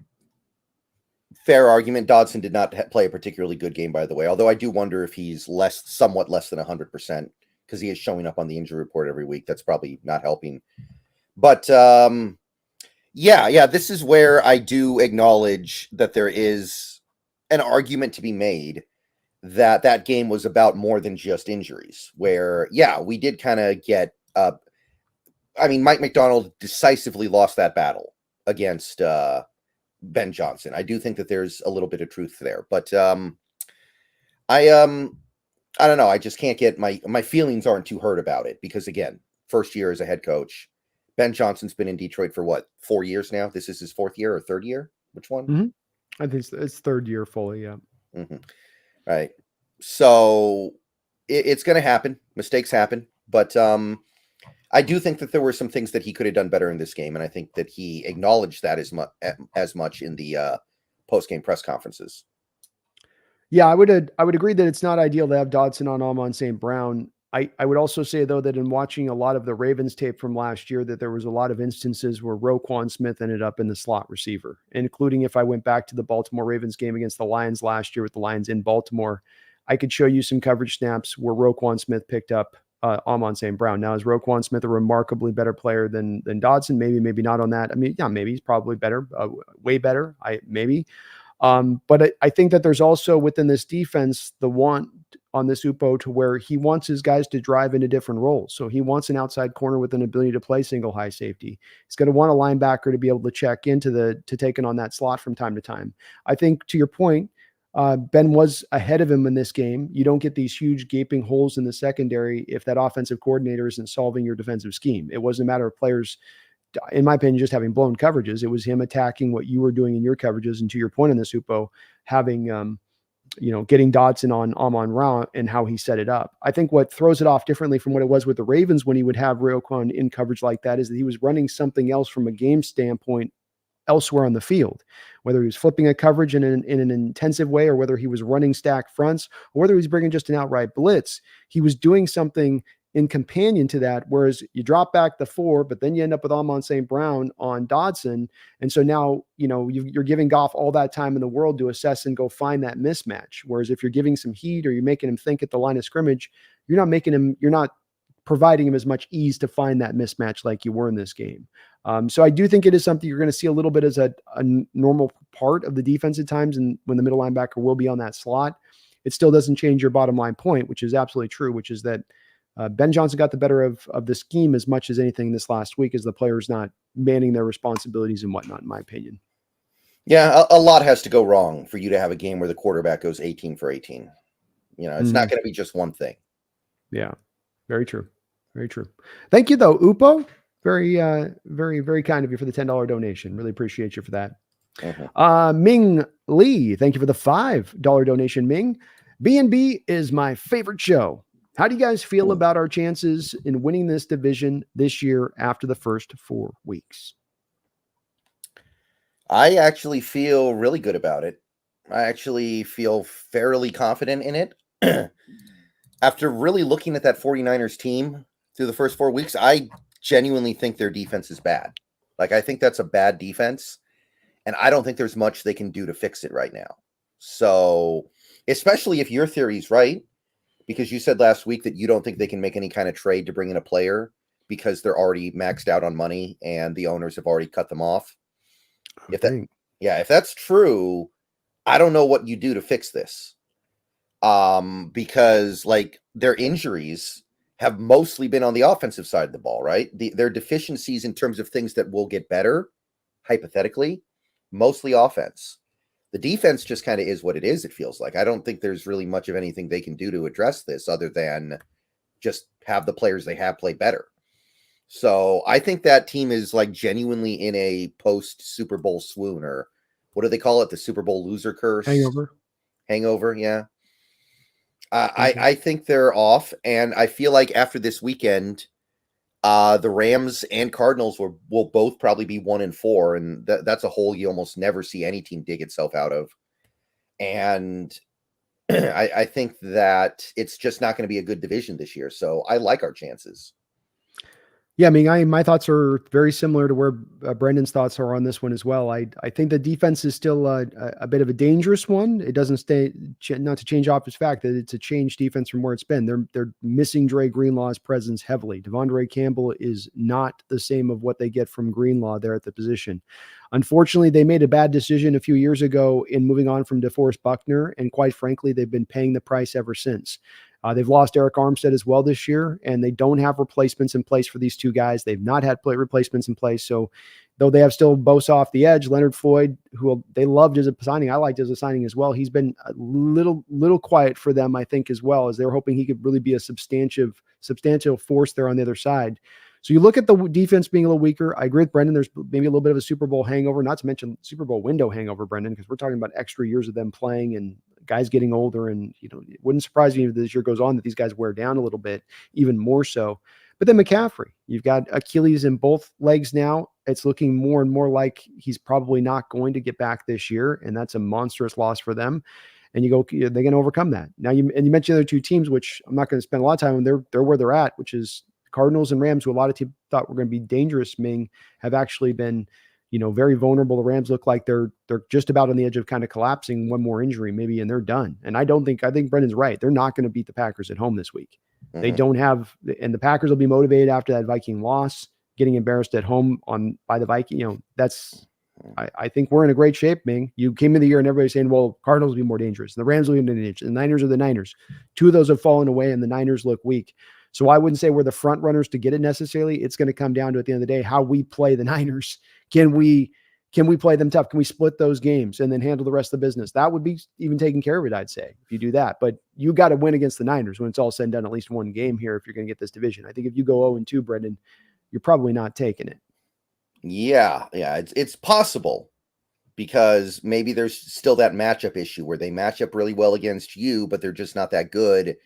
fair argument. Dodson did not play a particularly good game, by the way, although I do wonder if he's somewhat less than 100% because he is showing up on the injury report every week. That's probably not helping. But this is where I do acknowledge that there is an argument to be made that game was about more than just injuries, where, we did kind of get, Mike McDonald decisively lost that battle against Ben Johnson. I do think that there's a little bit of truth there, but I don't know. I just can't get my feelings aren't too hurt about it because again, first year as a head coach. Ben Johnson's been in Detroit for what, 4 years now? This is his 4th year or 3rd year? Which one? Mm-hmm. I think it's 3rd year fully. Yeah. Mm-hmm. Right. So it's going to happen. Mistakes happen, but I do think that there were some things that he could have done better in this game, and I think that he acknowledged that as much in the post-game press conferences. Yeah, I would agree that it's not ideal to have Dodson on Amon St. Brown. I would also say, though, that in watching a lot of the Ravens tape from last year, that there was a lot of instances where Roquan Smith ended up in the slot receiver, including if I went back to the Baltimore Ravens game against the Lions last year with the Lions in Baltimore, I could show you some coverage snaps where Roquan Smith picked up Amon St. Brown. Now, is Roquan Smith a remarkably better player than Dodson? Maybe not on that. I mean, yeah, maybe he's probably better, way better. But I think that there's also within this defense the want on this Upo to where he wants his guys to drive into different roles. So he wants an outside corner with an ability to play single high safety. He's going to want a linebacker to be able to check into to taking on that slot from time to time. I think to your point, Ben was ahead of him in this game. You don't get these huge gaping holes in the secondary if that offensive coordinator isn't solving your defensive scheme. It wasn't a matter of players, in my opinion, just having blown coverages. It was him attacking what you were doing in your coverages. And to your point in this Upo, having, getting Dodson on Amon-Ra and how he set it up. I think what throws it off differently from what it was with the Ravens when he would have Roquan in coverage like that is that he was running something else from a game standpoint elsewhere on the field, whether he was flipping a coverage in an intensive way or whether he was running stack fronts or whether he was bringing just an outright blitz. He was doing something in companion to that, whereas you drop back the 4, but then you end up with Amon St. Brown on Dodson. And so now, you're giving Goff all that time in the world to assess and go find that mismatch. Whereas if you're giving some heat or you're making him think at the line of scrimmage, you're not providing him as much ease to find that mismatch like you were in this game. So I do think it is something you're going to see a little bit as a normal part of the defense at times, and when the middle linebacker will be on that slot. It still doesn't change your bottom line point, which is absolutely true, which is that Ben Johnson got the better of the scheme as much as anything this last week, as the players not manning their responsibilities and whatnot, in my opinion. Yeah, a lot has to go wrong for you to have a game where the quarterback goes 18 for 18. It's not going to be just one thing. Yeah, very true. Very true. Thank you, though, Upo. Very, very, very kind of you for the $10 donation. Really appreciate you for that. Mm-hmm. Ming Lee, thank you for the $5 donation, Ming. B&B is my favorite show. How do you guys feel about our chances in winning this division this year after the first 4 weeks? I actually feel really good about it. I actually feel fairly confident in it. After really looking at that 49ers team through the first 4 weeks, I genuinely think their defense is bad. Like, I think that's a bad defense, and I don't think there's much they can do to fix it right now. So, especially if your theory's right, because you said last week that you don't think they can make any kind of trade to bring in a player because they're already maxed out on money and the owners have already cut them off. If that's true, I don't know what you do to fix this. Because like their injuries have mostly been on the offensive side of the ball, right? Their deficiencies in terms of things that will get better, hypothetically, mostly offense. The defense just kind of is what it is, it feels like. I don't think there's really much of anything they can do to address this other than just have the players they have play better. So I think that team is like genuinely in a post Super Bowl swoon, or what do they call it? The Super Bowl loser curse? Hangover, yeah. I think they're off, and I feel like after this weekend, the Rams and Cardinals will both probably be 1-4, and that's a hole you almost never see any team dig itself out of. And I think that it's just not going to be a good division this year. So I like our chances. Yeah, I mean, my thoughts are very similar to where Brendan's thoughts are on this one as well. I think the defense is still a bit of a dangerous one. It doesn't not to change off its fact that it's a changed defense from where it's been. They're missing Dre Greenlaw's presence heavily. Devondre Campbell is not the same of what they get from Greenlaw there at the position. Unfortunately, they made a bad decision a few years ago in moving on from DeForest Buckner, and quite frankly, they've been paying the price ever since. They've lost Eric Armstead as well this year, and they don't have replacements in place for these two guys. They've not had replacements in place. So though they have still Bosa off the edge, Leonard Floyd, who they loved as a signing, I liked as a signing as well. He's been a little quiet for them, I think, as well, as they're hoping he could really be a substantial force there on the other side. So you look at the defense being a little weaker. I agree with Brendan. There's maybe a little bit of a Super Bowl hangover, not to mention Super Bowl window hangover, Brendan, because we're talking about extra years of them playing and guys getting older. And, it wouldn't surprise me if this year goes on that these guys wear down a little bit, even more so. But then McCaffrey, you've got Achilles in both legs now. It's looking more and more like he's probably not going to get back this year. And that's a monstrous loss for them. And they're going to overcome that. Now, you mentioned the other two teams, which I'm not going to spend a lot of time on. They're where they're at, which is Cardinals and Rams, who a lot of people thought were going to be dangerous, Ming, have actually been, very vulnerable. The Rams look like they're just about on the edge of kind of collapsing, one more injury maybe, and they're done. And I think Brendan's right. They're not going to beat the Packers at home this week. Mm-hmm. They don't have, and the Packers will be motivated after that Viking loss, getting embarrassed at home by the Viking. I think we're in a great shape, Ming. You came in the year and everybody's saying, well, Cardinals will be more dangerous. And the Rams will be more dangerous. And the Niners are the Niners. Two of those have fallen away and the Niners look weak. So I wouldn't say we're the front runners to get it necessarily. It's going to come down to, at the end of the day, how we play the Niners. Can we play them tough? Can we split those games and then handle the rest of the business? That would be even taking care of it, I'd say, if you do that. But you got to win against the Niners when it's all said and done, at least one game here if you're going to get this division. I think if you go 0-2, Brendan, you're probably not taking it. Yeah, it's possible, because maybe there's still that matchup issue where they match up really well against you, but they're just not that good.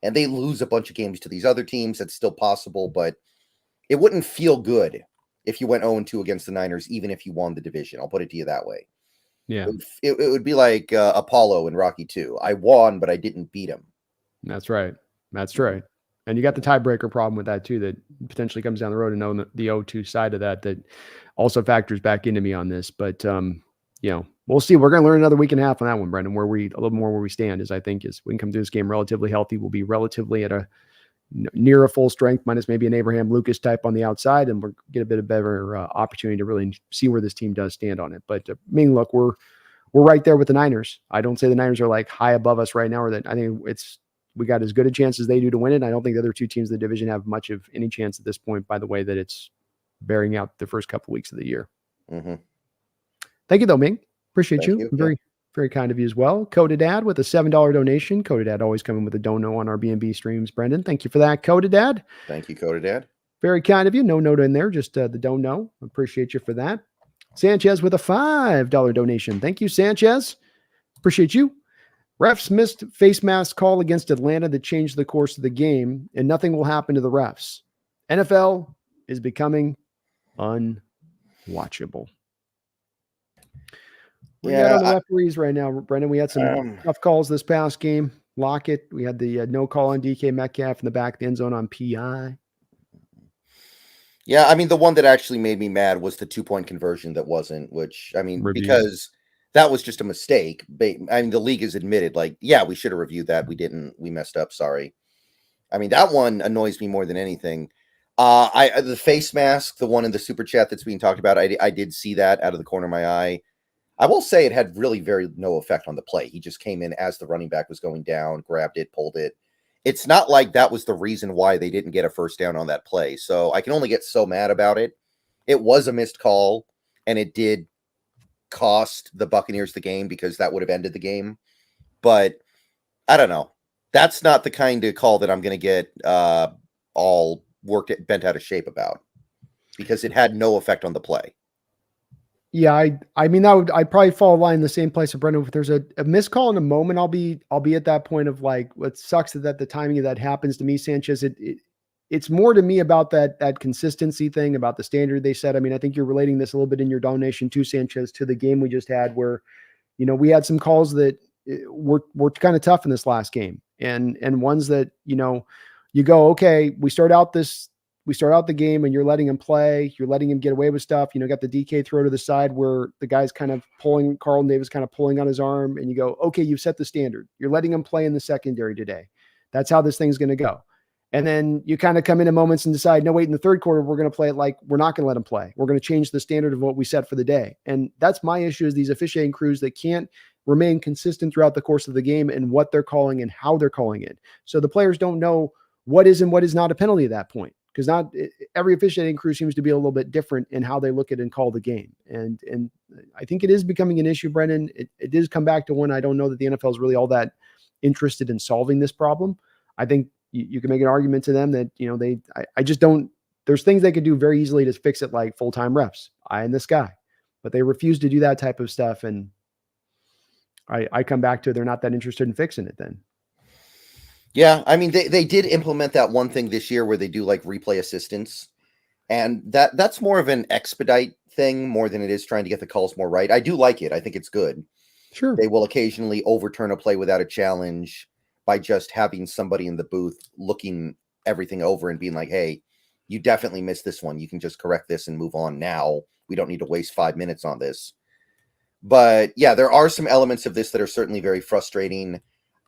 And they lose a bunch of games to these other teams. That's still possible, but it wouldn't feel good if you went 0-2 against the Niners, even if you won the division. I'll put it to you that way. Yeah. It would be like Apollo in Rocky 2. I won, but I didn't beat him. That's right. That's right. And you got the tiebreaker problem with that too, that potentially comes down the road, and on the 0-2 side of that also factors back into me on this. But we'll see. We're going to learn another week and a half on that one, Brendan, a little more where we stand is, I think, is we can come through this game relatively healthy. We'll be relatively at near a full strength, minus maybe an Abraham Lucas type on the outside, and we'll get a bit of better opportunity to really see where this team does stand on it. But look, we're right there with the Niners. I don't say the Niners are like high above us right now, or that I think we got as good a chance as they do to win it. I don't think the other two teams in the division have much of any chance at this point, by the way that it's bearing out the first couple of weeks of the year. Mm-hmm. Thank you, though, Ming. Appreciate Thank you. you. Very, very kind of you as well. Codadad with a $7 donation. Codadad always coming with a dono on our B&B streams. Brendan, thank you for that, Codadad. Thank you, Codadad. Very kind of you. No note in there, just the don't know. Appreciate you for that. Sanchez with a $5 donation. Thank you, Sanchez. Appreciate you. Refs missed face mask call against Atlanta that changed the course of the game, and nothing will happen to the refs. NFL is becoming unwatchable. We got on the referees right now, Brendan. We had some tough calls this past game. Lockett, we had the no call on DK Metcalf in the back of the end zone on PI. Yeah, I mean, the one that actually made me mad was the 2-point conversion that wasn't, which, I mean, because that was just a mistake. I mean, the league has admitted, like, yeah, we should have reviewed that. We didn't. We messed up. Sorry. I mean, that one annoys me more than anything. The face mask, the one in the super chat that's being talked about, I did see that out of the corner of my eye. I will say it had really very no effect on the play. He just came in as the running back was going down, grabbed it, pulled it. It's not like that was the reason why they didn't get a first down on that play. So I can only get so mad about it. It was a missed call, and it did cost the Buccaneers the game because that would have ended the game. But I don't know. That's not the kind of call that I'm going to get all bent out of shape about, because it had no effect on the play. Yeah, I mean, I'd probably fall in line in the same place of Brendan. If there's a missed call in a moment, I'll be at that point of like, what sucks that the timing of that happens to me, Sanchez. It's more to me about that consistency thing, about the standard they set. I mean, I think you're relating this a little bit in your donation too, Sanchez, to the game we just had, where we had some calls that were kind of tough in this last game, and ones that you go, okay, we start out the game and you're letting him play. You're letting him get away with stuff. Got the DK throw to the side where the guy's kind of Carlton Davis kind of pulling on his arm, and you go, okay, you've set the standard. You're letting him play in the secondary today. That's how this thing's going to go. And then you kind of come into moments and decide, no, wait, in the third quarter, we're going to play it like we're not going to let him play. We're going to change the standard of what we set for the day. And that's my issue, is these officiating crews that can't remain consistent throughout the course of the game and what they're calling and how they're calling it. So the players don't know what is and what is not a penalty at that point, because not every officiating crew seems to be a little bit different in how they look at and call the game. And I think it is becoming an issue, Brendan. It does come back to one. I don't know that the NFL is really all that interested in solving this problem. I think you can make an argument to them that, I just don't, there's things they could do very easily to fix it, like full-time refs, eye in the sky, but they refuse to do that type of stuff. And I come back to, they're not that interested in fixing it then. Yeah, I mean, they did implement that one thing this year where they do like replay assistance, and that's more of an expedite thing more than it is trying to get the calls more right. I do like it. I think it's good. Sure. They will occasionally overturn a play without a challenge by just having somebody in the booth looking everything over and being like, hey, you definitely missed this one. You can just correct this and move on now. We don't need to waste 5 minutes on this. But yeah, there are some elements of this that are certainly very frustrating.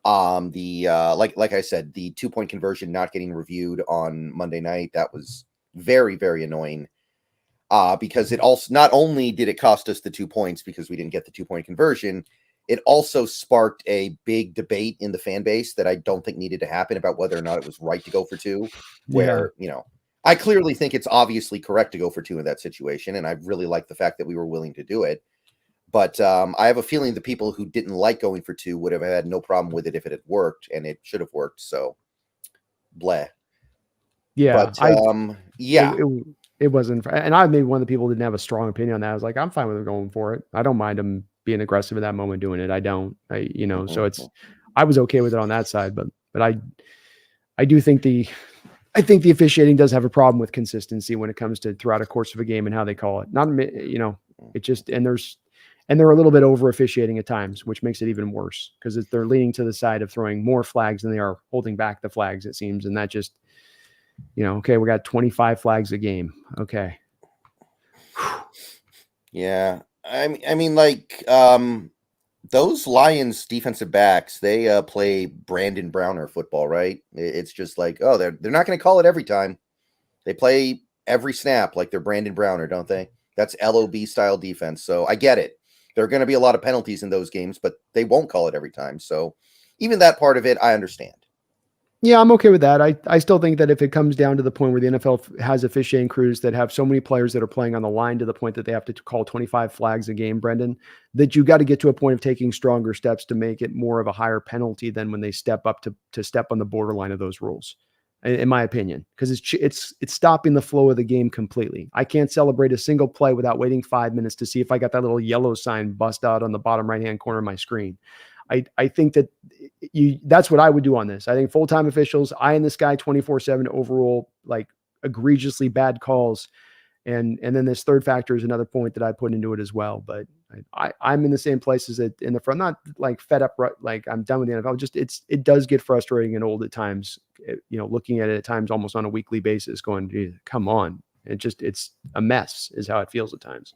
Like I said, the 2-point conversion not getting reviewed on Monday night, that was very, very annoying. Because it also, not only did it cost us the 2 points because we didn't get the 2-point conversion, it also sparked a big debate in the fan base that I don't think needed to happen about whether or not it was right to go for 2, where, I clearly think it's obviously correct to go for 2 in that situation. And I really like the fact that we were willing to do it. But I have a feeling the people who didn't like going for 2 would have had no problem with it if it had worked, and it should have worked. So, bleh. Yeah. But, yeah. It wasn't, and I maybe one of the people who didn't have a strong opinion on that. I was like, I'm fine with them going for it. I don't mind them being aggressive at that moment doing it. I don't, so I was okay with it on that side, but I do think the officiating does have a problem with consistency when it comes to throughout a course of a game and how they call it. Not, it just, and And they're a little bit over officiating at times, which makes it even worse because they're leaning to the side of throwing more flags than they are holding back the flags, it seems. And that just, okay, we got 25 flags a game. Okay. Yeah. I mean, like, those Lions defensive backs, they play Brandon Browner football, right? It's just like, oh, they're not going to call it every time. They play every snap like they're Brandon Browner, don't they? That's LOB style defense. So I get it. There are going to be a lot of penalties in those games, but they won't call it every time. So even that part of it, I understand. Yeah, I'm okay with that. I still think that if it comes down to the point where the NFL has officiating crews that have so many players that are playing on the line to the point that they have to call 25 flags a game, Brendan, that you got to get to a point of taking stronger steps to make it more of a higher penalty than when they step up to step on the borderline of those rules, in my opinion, because it's stopping the flow of the game completely. I can't celebrate a single play without waiting 5 minutes to see if I got that little yellow sign bust out on the bottom right-hand corner of my screen. I think that that's what I would do on this. I think full-time officials, eye in the sky 24/7 overrule like egregiously bad calls. And then this third factor is another point that I put into it as well. But I'm in the same place as it in the front, not like fed up, like I'm done with the NFL. Just it does get frustrating and old at times, looking at it at times almost on a weekly basis going, come on. It's a mess is how it feels at times.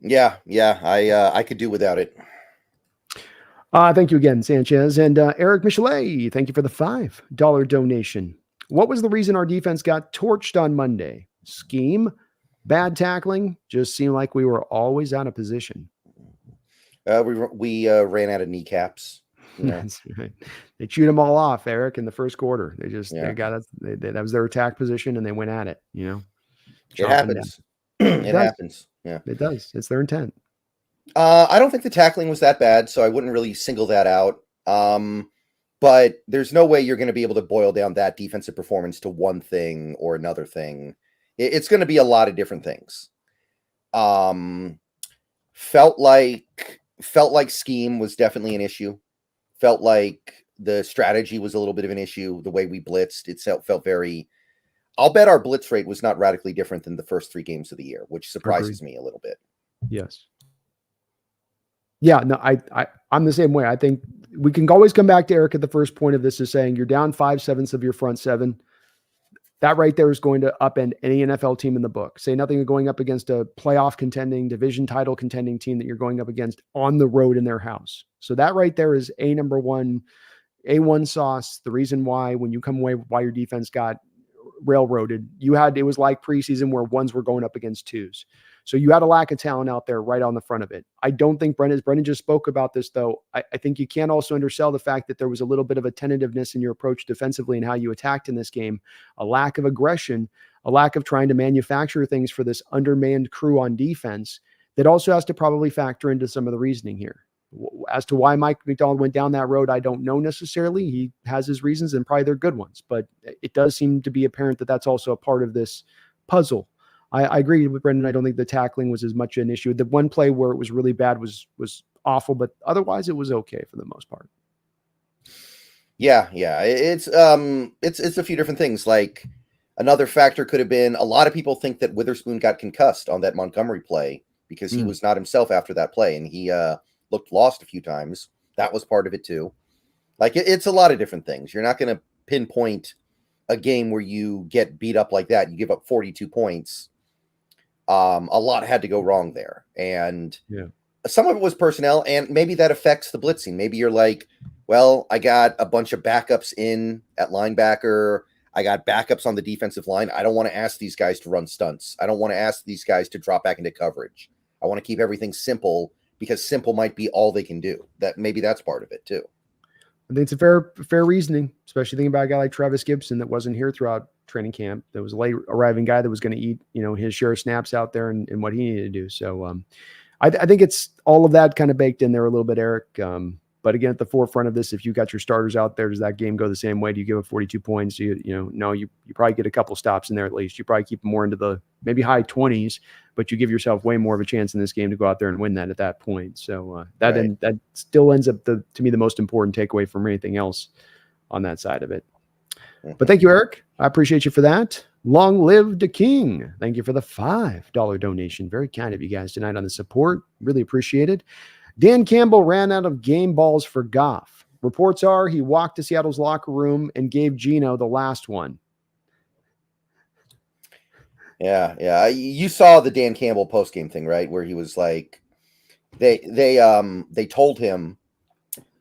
Yeah. I could do without it. Thank you again, Sanchez. And Eric Michelet, thank you for the $5 donation. What was the reason our defense got torched on Monday? Scheme, bad tackling, just seemed like we were always out of position. We ran out of kneecaps. That's right. They chewed them all off, Eric, in the first quarter. They got us. That was their attack position, and they went at it. It happens. It happens. Yeah, it does. It's their intent. I don't think the tackling was that bad, so I wouldn't really single that out. But there's no way you're going to be able to boil down that defensive performance to one thing or another thing. It's going to be a lot of different things. Felt like scheme was definitely an issue. Felt like the strategy was a little bit of an issue. The way we blitzed, it felt very. I'll bet our blitz rate was not radically different than the first 3 games of the year, which surprises me a little bit. Yes. Yeah, no, I'm the same way. I think we can always come back to Eric at the first point of this is saying you're down 5/7 of your front 7. That right there is going to upend any NFL team in the book. Say nothing of going up against a playoff contending, division title contending team that you're going up against on the road in their house. So that right there is A1 sauce. The reason why when you come away, why your defense got railroaded, it was like preseason where ones were going up against 2s. So you had a lack of talent out there right on the front of it. I don't think Brendan just spoke about this, though. I think you can't also undersell the fact that there was a little bit of a tentativeness in your approach defensively and how you attacked in this game, a lack of aggression, a lack of trying to manufacture things for this undermanned crew on defense that also has to probably factor into some of the reasoning here. As to why Mike McDonald went down that road, I don't know necessarily. He has his reasons and probably they're good ones, but it does seem to be apparent that that's also a part of this puzzle. I agree with Brendan. I don't think the tackling was as much an issue. The one play where it was really bad was awful, but otherwise it was okay for the most part. Yeah. It's a few different things. Like another factor could have been a lot of people think that Witherspoon got concussed on that Montgomery play because he was not himself after that play, and he looked lost a few times. That was part of it too. Like it's a lot of different things. You're not going to pinpoint a game where you get beat up like that. You give up 42 points. A lot had to go wrong there. And some of it was personnel, and maybe that affects the blitzing. Maybe you're like, well, I got a bunch of backups in at linebacker. I got backups on the defensive line. I don't want to ask these guys to run stunts. I don't want to ask these guys to drop back into coverage. I want to keep everything simple because simple might be all they can do. Maybe that's part of it too. I think it's a fair reasoning, especially thinking about a guy like Travis Gibson that wasn't here throughout training camp. There was a late arriving guy that was going to eat, his share of snaps out there and what he needed to do. So I think it's all of that kind of baked in there a little bit, Eric. But again, at the forefront of this, if you got your starters out there, does that game go the same way? Do you give up 42 points? No, you probably get a couple stops in there at least. You probably keep them more into the maybe high 20s, but you give yourself way more of a chance in this game to go out there and win that at that point. So that still ends up to me the most important takeaway from anything else on that side of it. But thank you, Eric. I appreciate you for that. Long live the king. Thank you for the $5 donation. Very kind of you guys tonight on the support. Really appreciate it. Dan Campbell ran out of game balls for Goff. Reports are he walked to Seattle's locker room and gave Geno the last one. Yeah. You saw the Dan Campbell postgame thing, right? Where he was like, they told him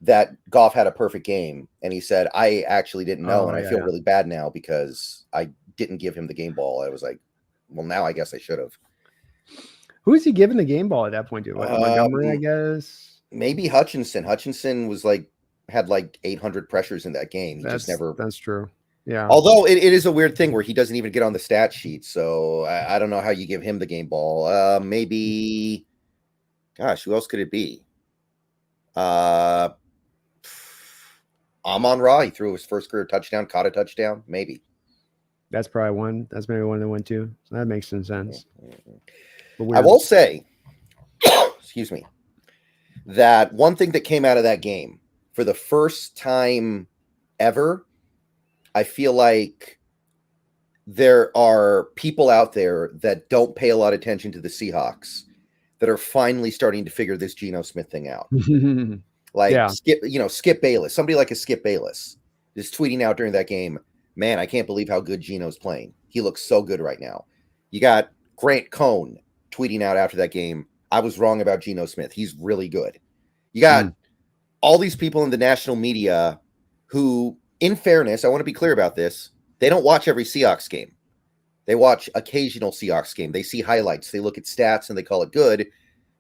that Goff had a perfect game, and he said, "I actually didn't know, and I feel really bad now because I didn't give him the game ball." I was like, "Well, now I guess I should have." Who is he giving the game ball at that point to? Montgomery, I guess. Maybe Hutchinson. Hutchinson was had 800 pressures in that game. He just never. That's true. Yeah. Although it is a weird thing where he doesn't even get on the stat sheet, so I don't know how you give him the game ball. Maybe. Gosh, who else could it be? Amon-Ra, he threw his first career touchdown, caught a touchdown, maybe. That's probably one. That's maybe one that went to. So that makes some sense. I will say, excuse me, that one thing that came out of that game for the first time ever, I feel like there are people out there that don't pay a lot of attention to the Seahawks that are finally starting to figure this Geno Smith thing out. Skip Bayless, somebody like a Skip Bayless is tweeting out during that game, "Man, I can't believe how good Geno's playing. He looks so good right now." You got Grant Cohn tweeting out after that game, "I was wrong about Geno Smith. He's really good." You got all these people in the national media who, in fairness, I want to be clear about this, they don't watch every Seahawks game. They watch occasional Seahawks game. They see highlights. They look at stats and they call it good,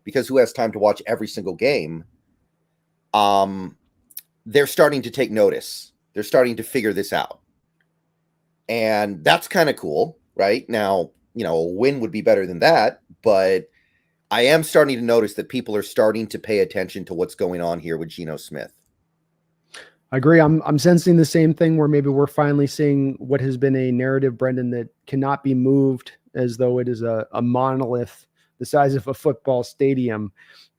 because who has time to watch every single game? They're starting to take notice. They're starting to figure this out. And that's kind of cool, right? Now, a win would be better than that, but I am starting to notice that people are starting to pay attention to what's going on here with Geno Smith. I agree. I'm sensing the same thing where maybe we're finally seeing what has been a narrative, Brendan, that cannot be moved as though it is a monolith the size of a football stadium.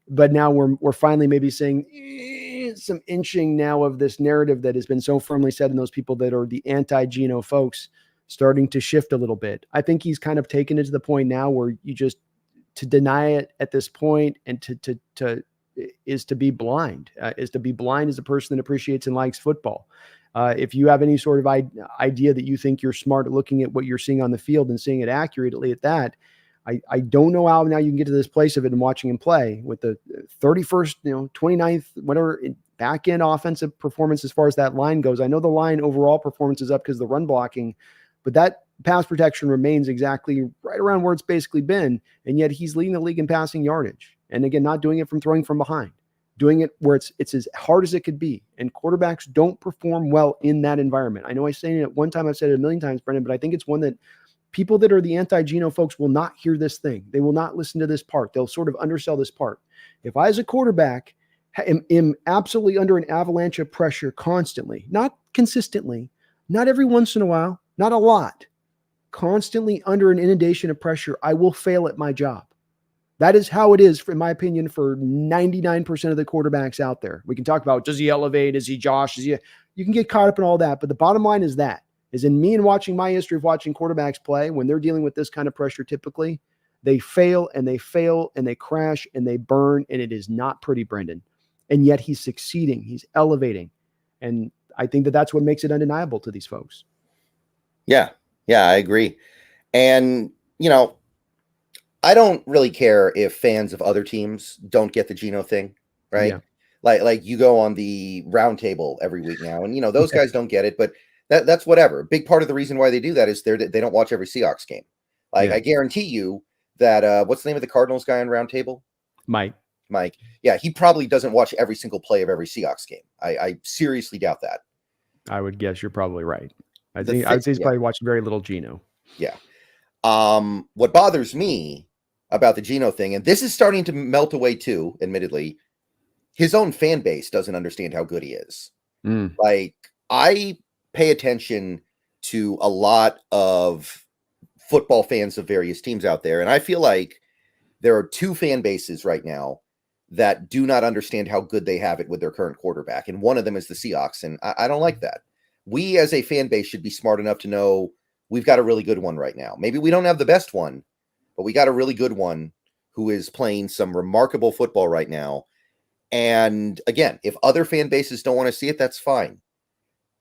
But now we're finally maybe seeing some inching now of this narrative that has been so firmly said in those people that are the anti-Geno folks starting to shift a little bit. I think he's kind of taken it to the point now where you just, to deny it at this point and is to be blind, is to be blind as a person that appreciates and likes football. If you have any sort of idea that you think you're smart at looking at what you're seeing on the field and seeing it accurately at that, I don't know how now you can get to this place of it and watching him play with the 31st, 29th, whatever back end offensive performance as far as that line goes. I know the line overall performance is up because of the run blocking, but that pass protection remains exactly right around where it's basically been. And yet he's leading the league in passing yardage. And again, not doing it from throwing from behind, doing it where it's as hard as it could be. And quarterbacks don't perform well in that environment. I know I say it one time, I've said it a million times, Brendan, but I think it's one that people that are the anti-Geno folks will not hear this thing. They will not listen to this part. They'll sort of undersell this part. If I, as a quarterback, am absolutely under an avalanche of pressure constantly, not consistently, not every once in a while, not a lot, constantly under an inundation of pressure, I will fail at my job. That is how it is, in my opinion, for 99% of the quarterbacks out there. We can talk about, does he elevate? Is he Josh? You can get caught up in all that. But the bottom line is in me and watching my history of watching quarterbacks play, when they're dealing with this kind of pressure, typically they fail and they crash and they burn. And it is not pretty, Brendan. And yet he's succeeding. He's elevating. And I think that's what makes it undeniable to these folks. Yeah, I agree. And, I don't really care if fans of other teams don't get the Geno thing, right? Yeah. Like you go on the round table every week now, and those guys don't get it, but that's whatever. A big part of the reason why they do that is they don't watch every Seahawks game. I guarantee you that what's the name of the Cardinals guy on round table? Mike. Yeah, he probably doesn't watch every single play of every Seahawks game. I seriously doubt that. I would guess you're probably right. I would say he's probably watched very little Geno. Yeah. What bothers me about the Geno thing, and this is starting to melt away too, admittedly, his own fan base doesn't understand how good he is. I pay attention to a lot of football fans of various teams out there, and I feel like there are two fan bases right now that do not understand how good they have it with their current quarterback, and one of them is the Seahawks, and I don't like that. We as a fan base should be smart enough to know we've got a really good one right now. Maybe we don't have the best one, but we got a really good one who is playing some remarkable football right now. And again, if other fan bases don't want to see it, that's fine.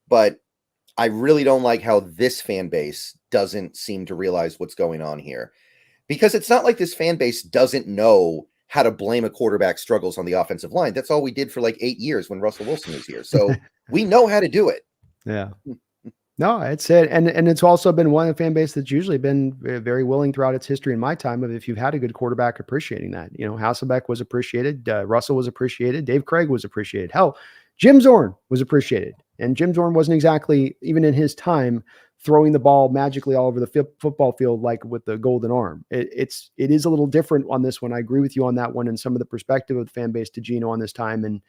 But I really don't like how this fan base doesn't seem to realize what's going on here. Because it's not like this fan base doesn't know how to blame a quarterback's struggles on the offensive line. That's all we did for like 8 years when Russell Wilson was here. So we know how to do it. Yeah. No, it's it. And it's also been one fan base that's usually been very willing throughout its history in my time of if you've had a good quarterback appreciating that. You know, Hasselbeck was appreciated. Russell was appreciated. Dave Craig was appreciated. Hell, Jim Zorn was appreciated. And Jim Zorn wasn't exactly, even in his time, throwing the ball magically all over the football field like with the golden arm. It is a little different on this one. I agree with you on that one and some of the perspective of the fan base to Geno on this time. And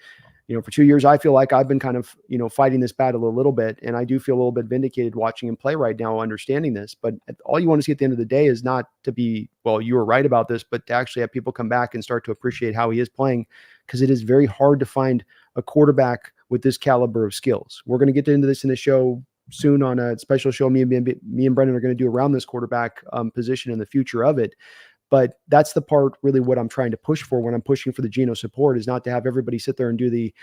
you know, for 2 years, I feel like I've been kind of, you know, fighting this battle a little bit. And I do feel a little bit vindicated watching him play right now, understanding this. But all you want to see at the end of the day is not to be, well, you were right about this, but to actually have people come back and start to appreciate how he is playing, because it is very hard to find a quarterback with this caliber of skills. We're going to get into this in the show soon on a special show. Me and Brendan are going to do around this quarterback position and the future of it. But that's the part really what I'm trying to push for when I'm pushing for the Geno support is not to have everybody sit there and do the,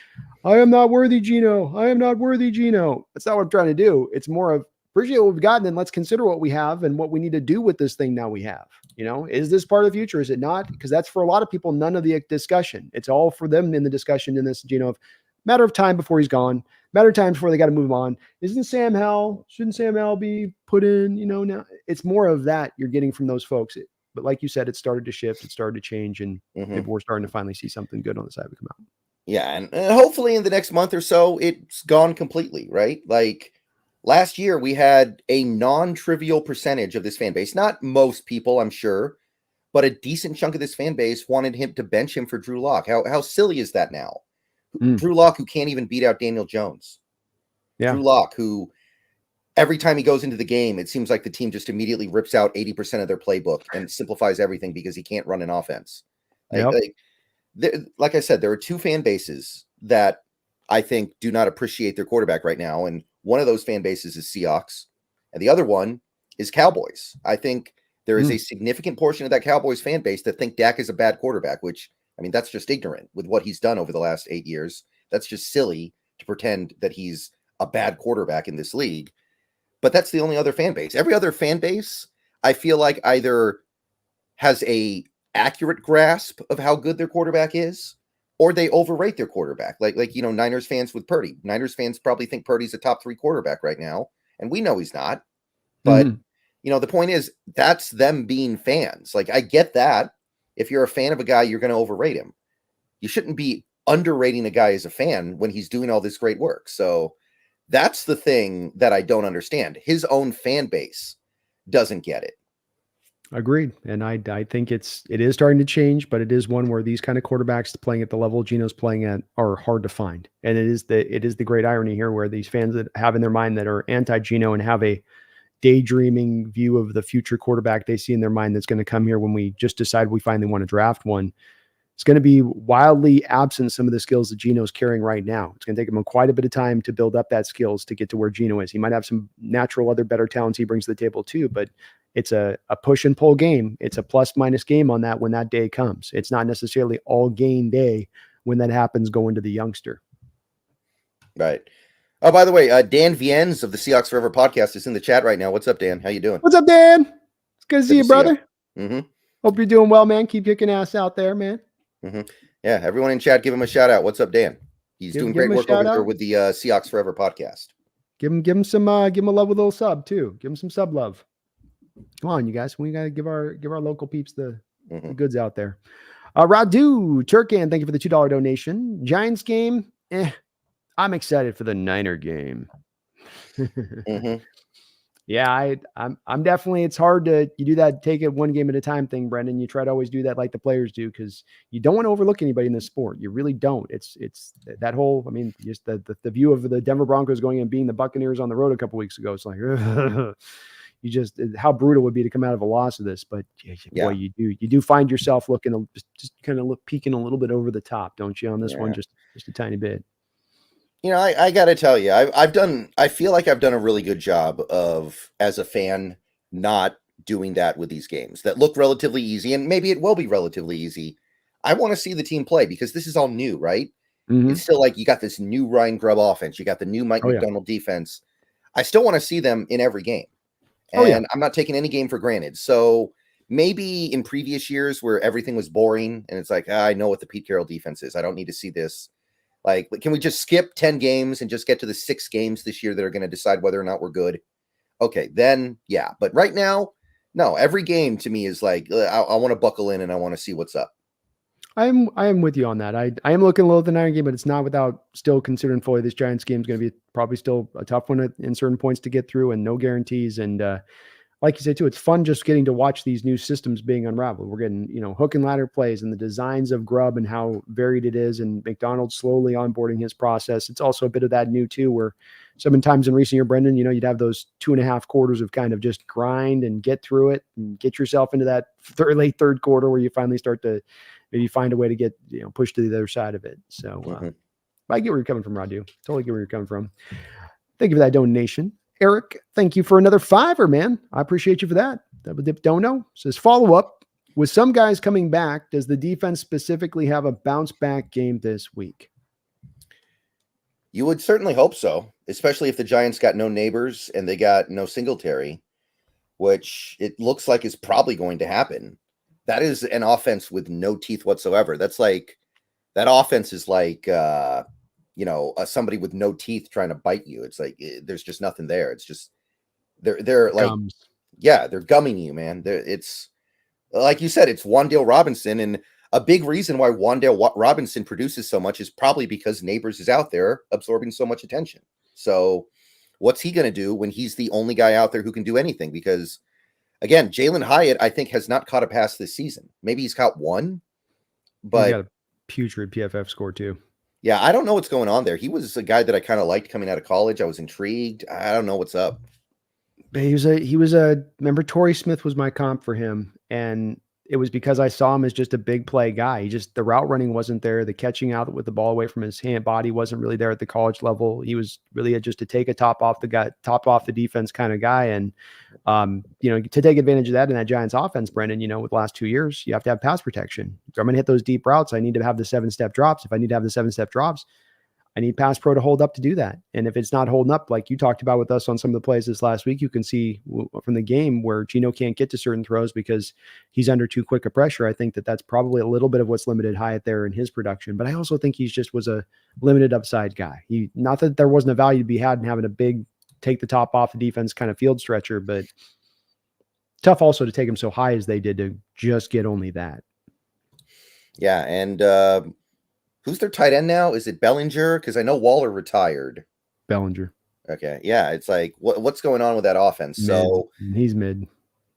I am not worthy Geno. I am not worthy Geno. That's not what I'm trying to do. It's more of appreciate what we've gotten and let's consider what we have and what we need to do with this thing now we have. You know, is this part of the future? Is it not? Because that's for a lot of people, none of the discussion. It's all for them in the discussion in this, Geno, of matter of time before he's gone, matter of time before they got to move him on. Shouldn't Sam Howell be put in, you know, now it's more of that you're getting from those folks. But like you said, it started to shift, it started to change, and maybe we're starting to finally see something good on the side of it come out. Yeah, and hopefully in the next month or so, it's gone completely, right? Like last year, we had a non-trivial percentage of this fan base, not most people, I'm sure, but a decent chunk of this fan base wanted him to bench him for Drew Lock. How silly is that now? Drew Lock, who can't even beat out Daniel Jones. Yeah. Drew Lock, who every time he goes into the game, it seems like the team just immediately rips out 80% of their playbook and simplifies everything because he can't run an offense. Like I said, there are two fan bases that I think do not appreciate their quarterback right now. And one of those fan bases is Seahawks, and the other one is Cowboys. I think there is a significant portion of that Cowboys fan base that think Dak is a bad quarterback, which, I mean, that's just ignorant with what he's done over the last 8 years. That's just silly to pretend that he's a bad quarterback in this league. But that's the only other fan base. Every other fan base, I feel like either has a accurate grasp of how good their quarterback is, or they overrate their quarterback. Like you know, Niners fans with Purdy. Niners fans probably think Purdy's a top 3 quarterback right now, and we know he's not. But you know, the point is that's them being fans. Like I get that. If you're a fan of a guy, you're going to overrate him. You shouldn't be underrating a guy as a fan when he's doing all this great work. So that's the thing that I don't understand. His own fan base doesn't get it. Agreed. And I think it is starting to change, but it is one where these kind of quarterbacks playing at the level Geno's playing at are hard to find. And it is the great irony here where these fans that have in their mind that are anti-Geno and have a daydreaming view of the future quarterback they see in their mind that's going to come here when we just decide we finally want to draft one. It's going to be wildly absent some of the skills that Geno's carrying right now. It's going to take him quite a bit of time to build up that skills to get to where Geno is. He might have some natural other better talents he brings to the table too, but it's a push and pull game. It's a plus minus game on that when that day comes. It's not necessarily all gain day when that happens going to the youngster. Right. Oh, by the way, Dan Viennes of the Seahawks Forever podcast is in the chat right now. What's up, Dan? How you doing? What's up, Dan? It's good to see you, brother. Hope you're doing well, man. Keep kicking ass out there, man. Yeah, everyone in chat, give him a shout out. What's up, Dan? He's doing great work over there with the Seahawks Forever podcast. Give him some a love with a little sub too. Give him some sub love. Come on, you guys. We gotta give our local peeps the goods out there. Radu Turkan, thank you for the $2 donation. Giants game. I'm excited for the Niner game. Yeah, I'm definitely, it's hard you do that, take it one game at a time thing, Brendan. You try to always do that like the players do, because you don't want to overlook anybody in this sport. You really don't. It's that whole, I mean, just the view of the Denver Broncos going and being the Buccaneers on the road a couple weeks ago. It's like, you just, how brutal it would be to come out of a loss of this. But boy, you do find yourself looking, just kind of peeking a little bit over the top, don't you, on this one, just a tiny bit. I got to tell you, I feel like I've done a really good job of, as a fan, not doing that with these games that look relatively easy, and maybe it will be relatively easy. I want to see the team play because this is all new, right? Hmm. It's still like you got this new Ryan Grubb offense, you got the new Mike Oh yeah. McDonald defense. I still want to see them in every game, Oh yeah. and I'm not taking any game for granted. So maybe in previous years where everything was boring and it's like, I know what the Pete Carroll defense is. I don't need to see this. Like, can we just skip 10 games and just get to the 6 games this year that are going to decide whether or not we're good? Okay, then yeah. But right now, no, every game to me is like, I want to buckle in and I want to see what's up. I am with you on that. I am looking a little at the Niner game, but it's not without still considering fully this Giants game is going to be probably still a tough one in certain points to get through, and no guarantees. And like you said too, it's fun just getting to watch these new systems being unraveled. We're getting, hook and ladder plays and the designs of Grubb and how varied it is, and McDonald slowly onboarding his process. It's also a bit of that new too, where sometimes in recent year, Brendan, you'd have those 2.5 quarters of kind of just grind and get through it and get yourself into that late third quarter where you finally start to maybe find a way to get, pushed to the other side of it. So I get where you're coming from, Radu. Totally get where you're coming from. Thank you for that donation. Eric, thank you for another $5, man. I appreciate you for that. Double Dip Dono says, follow up. With some guys coming back, does the defense specifically have a bounce back game this week? You would certainly hope so, especially if the Giants got no Neighbors and they got no Singletary, which it looks like is probably going to happen. That is an offense with no teeth whatsoever. That's like, that offense is like, somebody with no teeth trying to bite you. It's like, there's just nothing there. It's just, they're like, Gums. yeah, they're gumming you, man. It's like you said, it's Wan'Dale Robinson. And a big reason why Wan'Dale Robinson produces so much is probably because Neighbors is out there absorbing so much attention. So what's he going to do when he's the only guy out there who can do anything? Because again, Jalen Hyatt, I think, has not caught a pass this season. Maybe he's caught one, but he's got a putrid PFF score too. Yeah, I don't know what's going on there. He was a guy that I kind of liked coming out of college. I was intrigued. I don't know what's up. Remember Torrey Smith was my comp for him. And it was because I saw him as just a big play guy. The route running wasn't there. The catching out with the ball away from his body wasn't really there at the college level. He was really just to take a top off the defense kind of guy. And, to take advantage of that in that Giants offense, Brendan, with the last 2 years, you have to have pass protection. If I'm going to hit those deep routes, I need to have the 7-step drops. If I need to have the 7-step drops, I need pass pro to hold up to do that. And if it's not holding up, like you talked about with us on some of the plays this last week, you can see from the game where Geno can't get to certain throws because he's under too quick a pressure. I think that's probably a little bit of what's limited Hyatt there in his production. But I also think he just was a limited upside guy. Not that there wasn't a value to be had in having a big take the top off the defense kind of field stretcher, but tough also to take him so high as they did to just get only that. Yeah, and who's their tight end now? Is it Bellinger? Because I know Waller retired. Bellinger. Okay, yeah, it's like what's going on with that offense? Mid. So he's mid.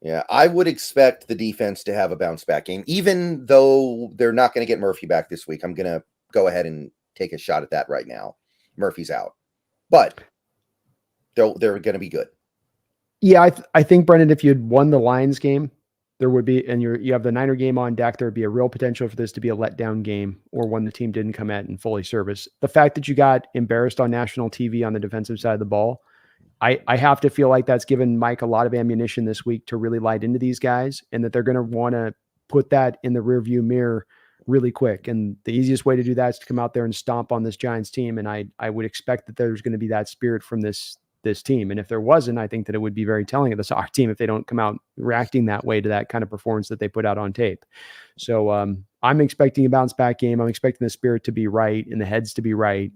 Yeah, I would expect the defense to have a bounce back game, even though they're not going to get Murphy back this week. I'm going to go ahead and take a shot at that right now. Murphy's out, but they're going to be good. Yeah, I think, Brendan, if you had won the Lions game, there would be, and you have the Niner game on deck, there would be a real potential for this to be a letdown game or one the team didn't come at in fully service. The fact that you got embarrassed on national TV on the defensive side of the ball, I have to feel like that's given Mike a lot of ammunition this week to really light into these guys, and that they're going to want to put that in the rearview mirror really quick. And the easiest way to do that is to come out there and stomp on this Giants team. And I would expect that there's going to be that spirit from this team. And if there wasn't, I think that it would be very telling of the soccer team if they don't come out reacting that way to that kind of performance that they put out on tape. So I'm expecting a bounce back game. I'm expecting the spirit to be right and the heads to be right.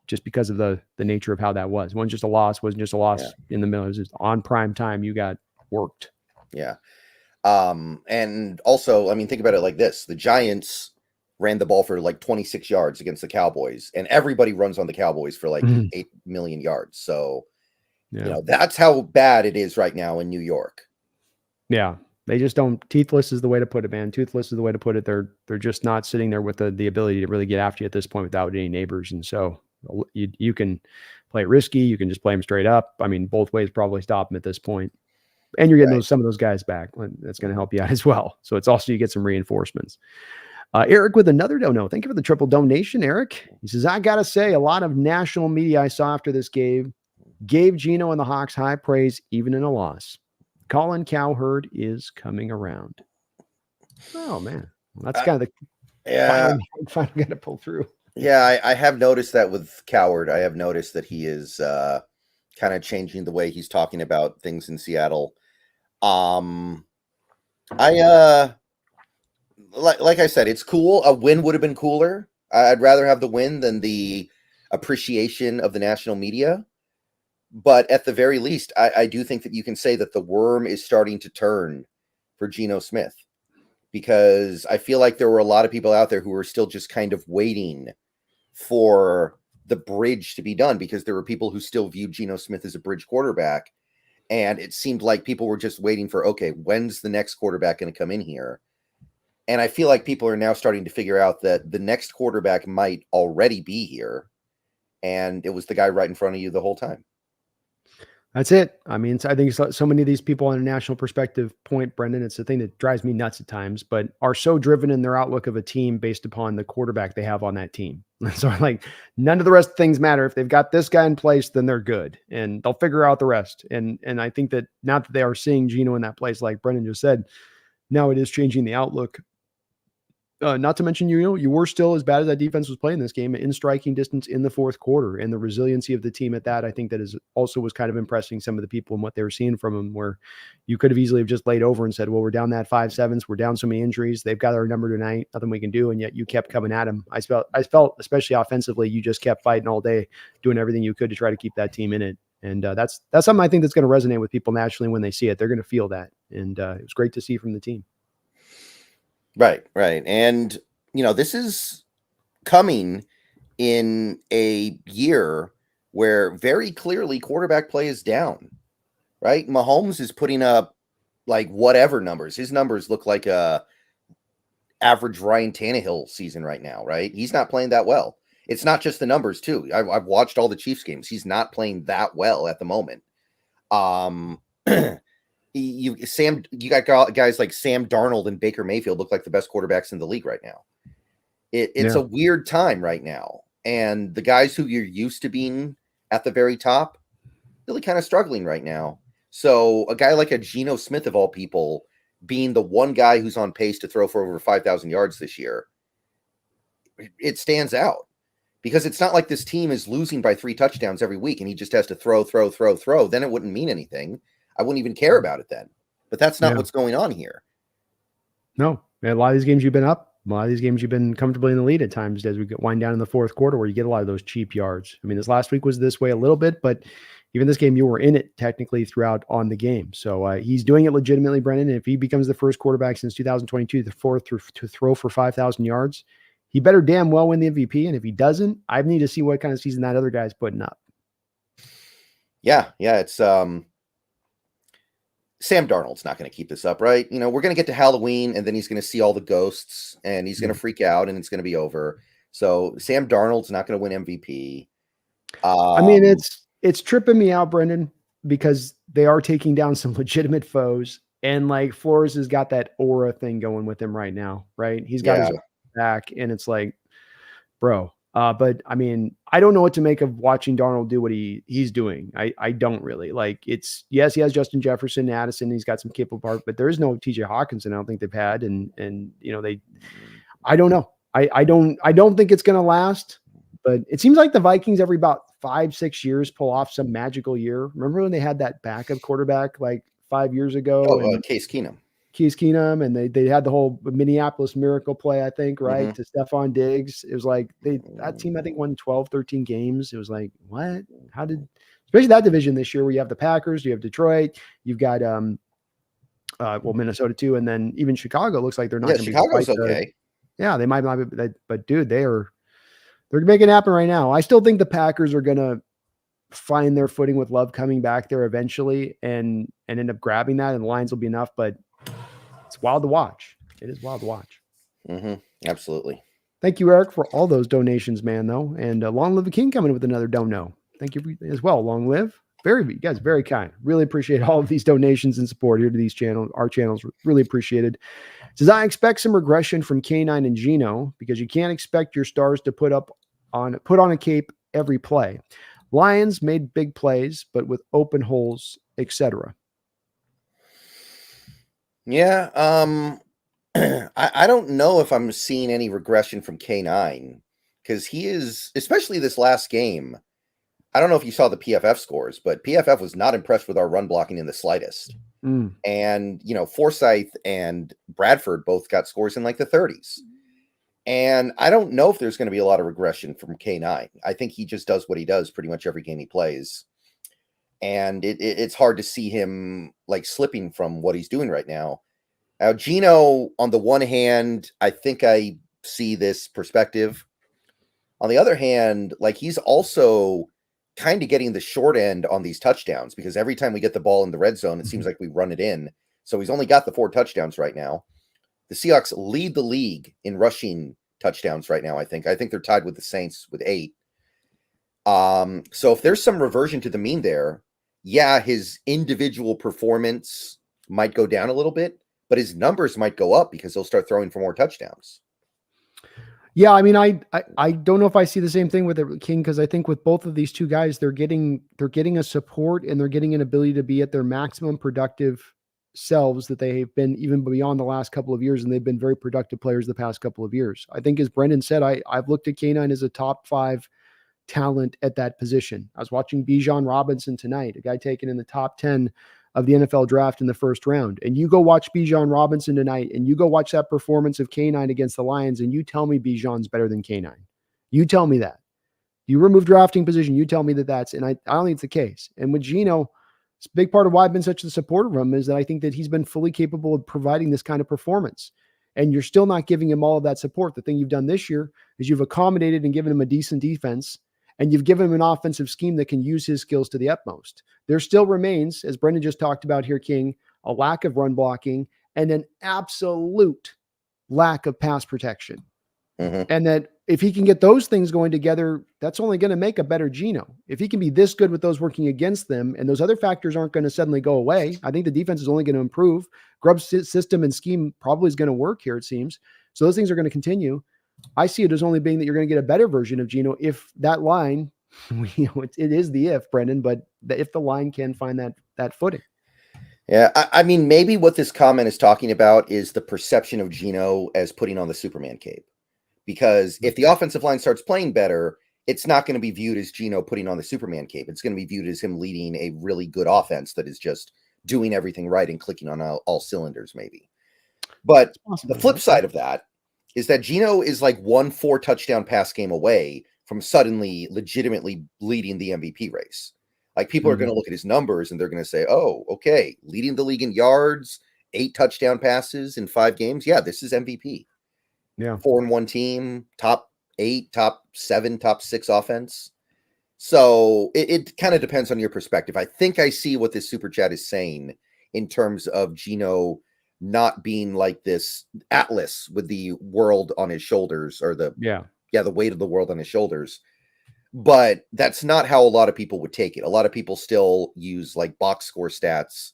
Just because of the nature of how that was. It wasn't just a loss, in the middle. It was just on prime time. You got worked. Yeah. And also, I mean, think about it like this. The Giants ran the ball for like 26 yards against the Cowboys, and everybody runs on the Cowboys for like 8 million yards. So, that's how bad it is right now in New York. Yeah. They just don't. Teethless is the way to put it, man. Toothless is the way to put it. They're just not sitting there with the ability to really get after you at this point without any neighbors. And so you can play it risky. You can just play them straight up. I mean, both ways probably stop them at this point. And you're getting some of those guys back. That's going to help you out as well. So it's also, you get some reinforcements. Eric with another dono. Thank you for the triple donation, Eric. He says, I got to say, a lot of national media I saw after this game gave Geno and the Hawks high praise, even in a loss. Colin Cowherd is coming around. Oh, man. Well, that's kind of the final got to pull through. Yeah, I have noticed that with Cowherd. I have noticed that he is kind of changing the way he's talking about things in Seattle. Like I said, it's cool. A win would have been cooler. I'd rather have the win than the appreciation of the national media. But at the very least, I do think that you can say that the worm is starting to turn for Geno Smith, because I feel like there were a lot of people out there who were still just kind of waiting for the bridge to be done, because there were people who still viewed Geno Smith as a bridge quarterback. And it seemed like people were just waiting for, okay, when's the next quarterback going to come in here? And I feel like people are now starting to figure out that the next quarterback might already be here. And it was the guy right in front of you the whole time. That's it. I mean, I think so many of these people on a national perspective point, Brendan, it's the thing that drives me nuts at times, but are so driven in their outlook of a team based upon the quarterback they have on that team. So like none of the rest of things matter. If they've got this guy in place, then they're good and they'll figure out the rest. And I think that now that they are seeing Geno in that place, like Brendan just said, now it is changing the outlook. Not to mention, you were still as bad as that defense was playing this game in striking distance in the fourth quarter, and the resiliency of the team at that. I think that is also was kind of impressing some of the people and what they were seeing from them, where you could have easily have just laid over and said, well, we're down that 5-7s. We're down so many injuries. They've got our number tonight. Nothing we can do. And yet you kept coming at them. I felt, especially offensively, you just kept fighting all day, doing everything you could to try to keep that team in it. And that's something I think that's going to resonate with people naturally when they see it. They're going to feel that. And it was great to see from the team. Right. And, this is coming in a year where very clearly quarterback play is down, right? Mahomes is putting up like whatever numbers. His numbers look like a average Ryan Tannehill season right now, right? He's not playing that well. It's not just the numbers too. I've watched all the Chiefs games. He's not playing that well at the moment. You got guys like Sam Darnold and Baker Mayfield look like the best quarterbacks in the league right now. It's a weird time right now. And the guys who you're used to being at the very top really kind of struggling right now. So a guy like a Geno Smith of all people being the one guy who's on pace to throw for over 5,000 yards this year, it stands out, because it's not like this team is losing by 3 touchdowns every week and he just has to throw. Then it wouldn't mean anything. I wouldn't even care about it then. But that's not what's going on here. No. A lot of these games you've been up. A lot of these games you've been comfortably in the lead at times as we wind down in the fourth quarter, where you get a lot of those cheap yards. I mean, this last week was this way a little bit, but even this game, you were in it technically throughout on the game. So he's doing it legitimately, Brendan. And if he becomes the first quarterback since 2022 to throw for 5,000 yards, he better damn well win the MVP. And if he doesn't, I need to see what kind of season that other guy's putting up. Yeah, it's Sam Darnold's not going to keep this up, right? We're going to get to Halloween and then he's going to see all the ghosts and he's going to freak out and it's going to be over. So Sam Darnold's not going to win MVP. I mean, it's tripping me out, Brendan, because they are taking down some legitimate foes, and like Flores has got that aura thing going with him right now, right? He's got his back, and it's like, bro. But I mean, I don't know what to make of watching Darnold do what he's doing. I don't really like. It's yes, he has Justin Jefferson, Addison. He's got some capable part, but there is no TJ Hawkinson. I don't think they've had, and I don't know. I don't think it's going to last. But it seems like the Vikings every about 5-6 years pull off some magical year. Remember when they had that backup quarterback like 5 years ago? Case Keenum, and they had the whole Minneapolis miracle play, I think, right? To Stephon Diggs. It was like that team, I think, won 12, 13 games. It was like, what? How did, especially that division this year where you have the Packers, you have Detroit, you've got Minnesota too, and then even Chicago looks like they're not going to be Chicago's okay. Yeah, they might not be, but dude, they're making it happen right now. I still think the Packers are going to find their footing with Love coming back there eventually and end up grabbing that, and the lines will be enough, but it's wild to watch. It is wild to watch. Absolutely. Thank you, Eric, for all those donations, man, though. And Long Live the King coming with another dono. Thank you as well, Long Live. You guys, very kind. Really appreciate all of these donations and support here to these channels. Our channels really appreciated. Says, I expect some regression from K9 and Geno because you can't expect your stars to put on a cape every play. Lions made big plays, but with open holes, etc. Yeah. I don't know if I'm seeing any regression from K9 because he is, especially this last game. I don't know if you saw the PFF scores, but PFF was not impressed with our run blocking in the slightest. Mm. And, Forsyth and Bradford both got scores in like the 30s. And I don't know if there's going to be a lot of regression from K9. I think he just does what he does pretty much every game he plays. And it's hard to see him like slipping from what he's doing right now. Now, Geno, on the one hand, I think I see this perspective. On the other hand, like he's also kind of getting the short end on these touchdowns because every time we get the ball in the red zone, it seems like we run it in. So he's only got the 4 touchdowns right now. The Seahawks lead the league in rushing touchdowns right now, I think. I think they're tied with the Saints with 8. So if there's some reversion to the mean there, yeah, his individual performance might go down a little bit, but his numbers might go up because he'll start throwing for more touchdowns. Yeah, I mean, I don't know if I see the same thing with King because I think with both of these two guys, they're getting a support and they're getting an ability to be at their maximum productive selves that they've been even beyond the last couple of years, and they've been very productive players the past couple of years. I think, as Brendan said, I've looked at K9 as a top 5 talent at that position. I was watching Bijan Robinson tonight, a guy taken in the top 10 of the NFL draft in the first round. And you go watch Bijan Robinson tonight and you go watch that performance of K9 against the Lions and you tell me Bijan's better than K9. You tell me that. You remove drafting position, you tell me that's, and I don't think it's the case. And with Geno, it's a big part of why I've been such a supporter of him is that I think that he's been fully capable of providing this kind of performance. And you're still not giving him all of that support. The thing you've done this year is you've accommodated and given him a decent defense, and you've given him an offensive scheme that can use his skills to the utmost. There still remains, as Brendan just talked about here, King, a lack of run blocking and an absolute lack of pass protection. Mm-hmm. And that if he can get those things going together, that's only going to make a better Geno. If he can be this good with those working against them and those other factors aren't going to suddenly go away, I think the defense is only going to improve. Grubb's system and scheme probably is going to work here, it seems. So those things are going to continue. I see it as only being that you're going to get a better version of Geno if that line, it is the if, Brendan, but if the line can find that footing. Yeah, I mean, maybe what this comment is talking about is the perception of Geno as putting on the Superman cape. Because if the offensive line starts playing better, it's not going to be viewed as Geno putting on the Superman cape. It's going to be viewed as him leading a really good offense that is just doing everything right and clicking on all cylinders, maybe. But the flip side of that is that Geno is like 1 4-touchdown pass game away from suddenly legitimately leading the MVP race. Like people are going to look at his numbers and they're going to say, oh, okay, leading the league in yards, 8 touchdown passes in 5 games. Yeah, this is MVP. Yeah. 4-1 team, top 8, top 7, top 6 offense. So it kind of depends on your perspective. I think I see what this super chat is saying in terms of Geno not being like this Atlas with the world on his shoulders or the weight of the world on his shoulders. But that's not how a lot of people would take it. A lot of people still use like box score stats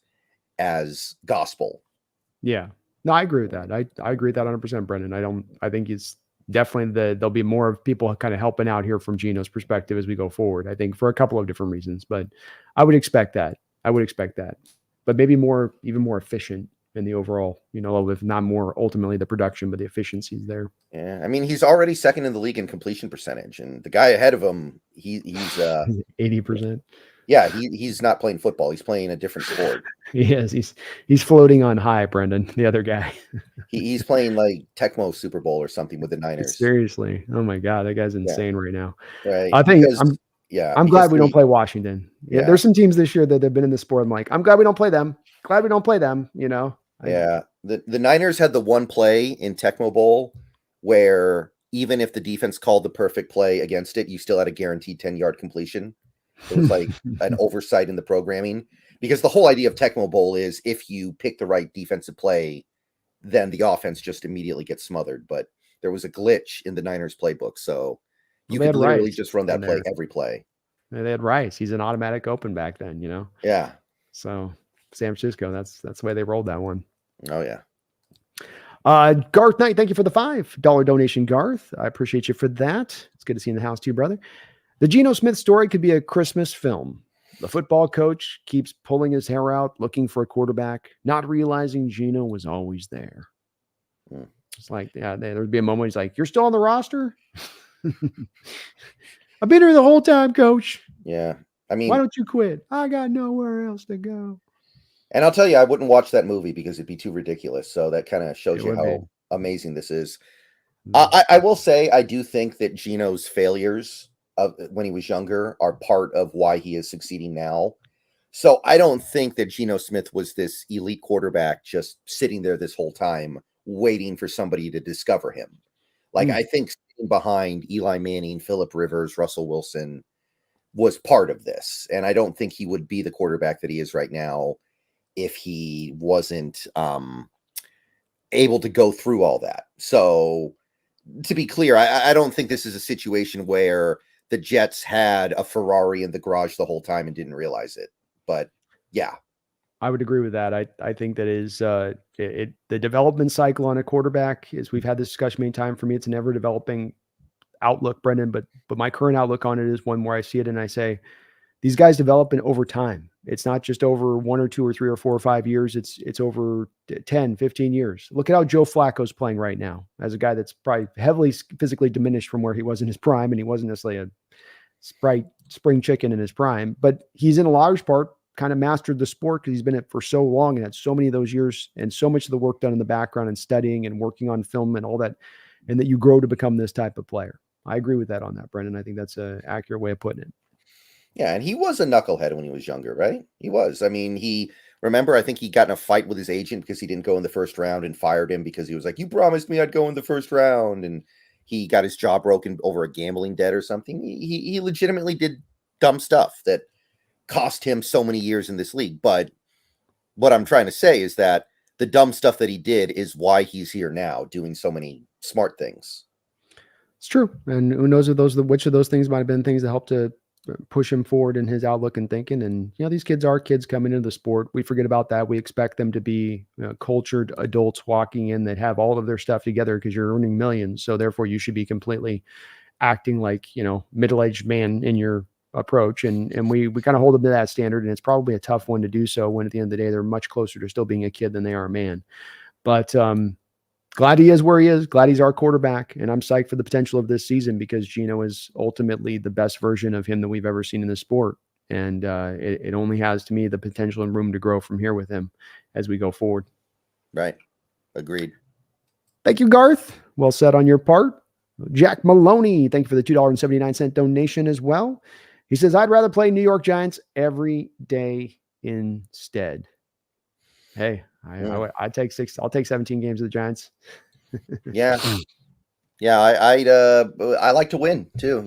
as gospel. Yeah. No, I agree with that. I agree with that 100%, Brendan. I think it's definitely there'll be more of people kind of helping out here from Geno's perspective as we go forward. I think for a couple of different reasons, but I would expect that. But maybe even more efficient in the overall, if not more ultimately the production, but the efficiencies there. Yeah. I mean, he's already second in the league in completion percentage, and the guy ahead of him, he's 80%. Yeah, he's not playing football. He's playing a different sport. He is. He's floating on high, Brendan, the other guy. He's playing like Tecmo Super Bowl or something with the Niners. Seriously. Oh my God, that guy's insane right now. Right. I think I'm glad we don't play Washington. Yeah, there's some teams this year that have been in the sport. I'm like, I'm glad we don't play them. Yeah. The Niners had the one play in Tecmo Bowl where even if the defense called the perfect play against it, you still had a guaranteed 10-yard completion. It was like an oversight in the programming, because the whole idea of Tecmo Bowl is if you pick the right defensive play, then the offense just immediately gets smothered. But there was a glitch in the Niners playbook. So you could literally just run that play every play. Yeah, they had Rice. He's an automatic open back then, Yeah. So San Francisco, that's the way they rolled that one. Oh, yeah. Garth Knight, thank you for the $5 donation, Garth. I appreciate you for that. It's good to see you in the house too, brother. The Geno Smith story could be a Christmas film. The football coach keeps pulling his hair out, looking for a quarterback, not realizing Geno was always there. Mm. It's like, yeah, there would be a moment he's like, "You're still on the roster? I've been here the whole time, coach. Yeah. I Why mean, don't you quit? I got nowhere else to go." and I'll tell you, I wouldn't watch that movie because it'd be too ridiculous. So that kind of shows It you would be. how amazing this is. Mm. I will say, I do think that Geno's failures of when he was younger are part of why he is succeeding now. So I don't think that Geno Smith was this elite quarterback just sitting there this whole time waiting for somebody to discover him. Like, I think sitting behind Eli Manning, Phillip Rivers, Russell Wilson was part of this. And I don't think he would be the quarterback that he is right now if he wasn't able to go through all that. So to be clear, I don't think this is a situation where the Jets had a Ferrari in the garage the whole time and didn't realize it. But yeah, I would agree with that. I think that is the development cycle on a quarterback is, we've had this discussion many times. For me, it's an ever developing outlook, Brendan. But my current outlook on it is one where I see it and I say, these guys develop in over time. It's not just over 1 or 2 or 3 or 4 or 5 years. It's over 10, 15 years. Look at how Joe Flacco's playing right now as a guy that's probably heavily physically diminished from where he was in his prime. And he wasn't necessarily a spring chicken in his prime, but he's in a large part kind of mastered the sport because he's been in it for so long and had so many of those years and so much of the work done in the background and studying and working on film and all that, and that you grow to become this type of player. I agree with that on that, Brendan. I think that's an accurate way of putting it. yeah, and he was a knucklehead when he was younger, right? He was. I mean, I think he got in a fight with his agent because he didn't go in the first round and fired him because he was like, "You promised me I'd go in the first round," and he got his jaw broken over a gambling debt or something. He legitimately did dumb stuff that cost him so many years in this league. But what I'm trying to say is that the dumb stuff that he did is why he's here now doing so many smart things. It's true. And who knows which of those things might have been things that helped to push him forward in his outlook and thinking. And, these kids are kids coming into the sport. We forget about that. We expect them to be cultured adults walking in that have all of their stuff together because you're earning millions. So therefore you should be completely acting like, middle-aged man in your approach. And we kind of hold them to that standard. And it's probably a tough one to do so when at the end of the day, they're much closer to still being a kid than they are a man. But, glad he is where he is. Glad he's our quarterback. And I'm psyched for the potential of this season because Geno is ultimately the best version of him that we've ever seen in the sport. And it only has, to me, the potential and room to grow from here with him as we go forward. Right. Agreed. Thank you, Garth. Well said on your part. Jack Maloney, thank you for the $2.79 donation as well. He says, I'd rather play New York Giants every day instead. Hey, I'd take 6. I'll take 17 games of the Giants. Yeah. Yeah. I like to win too,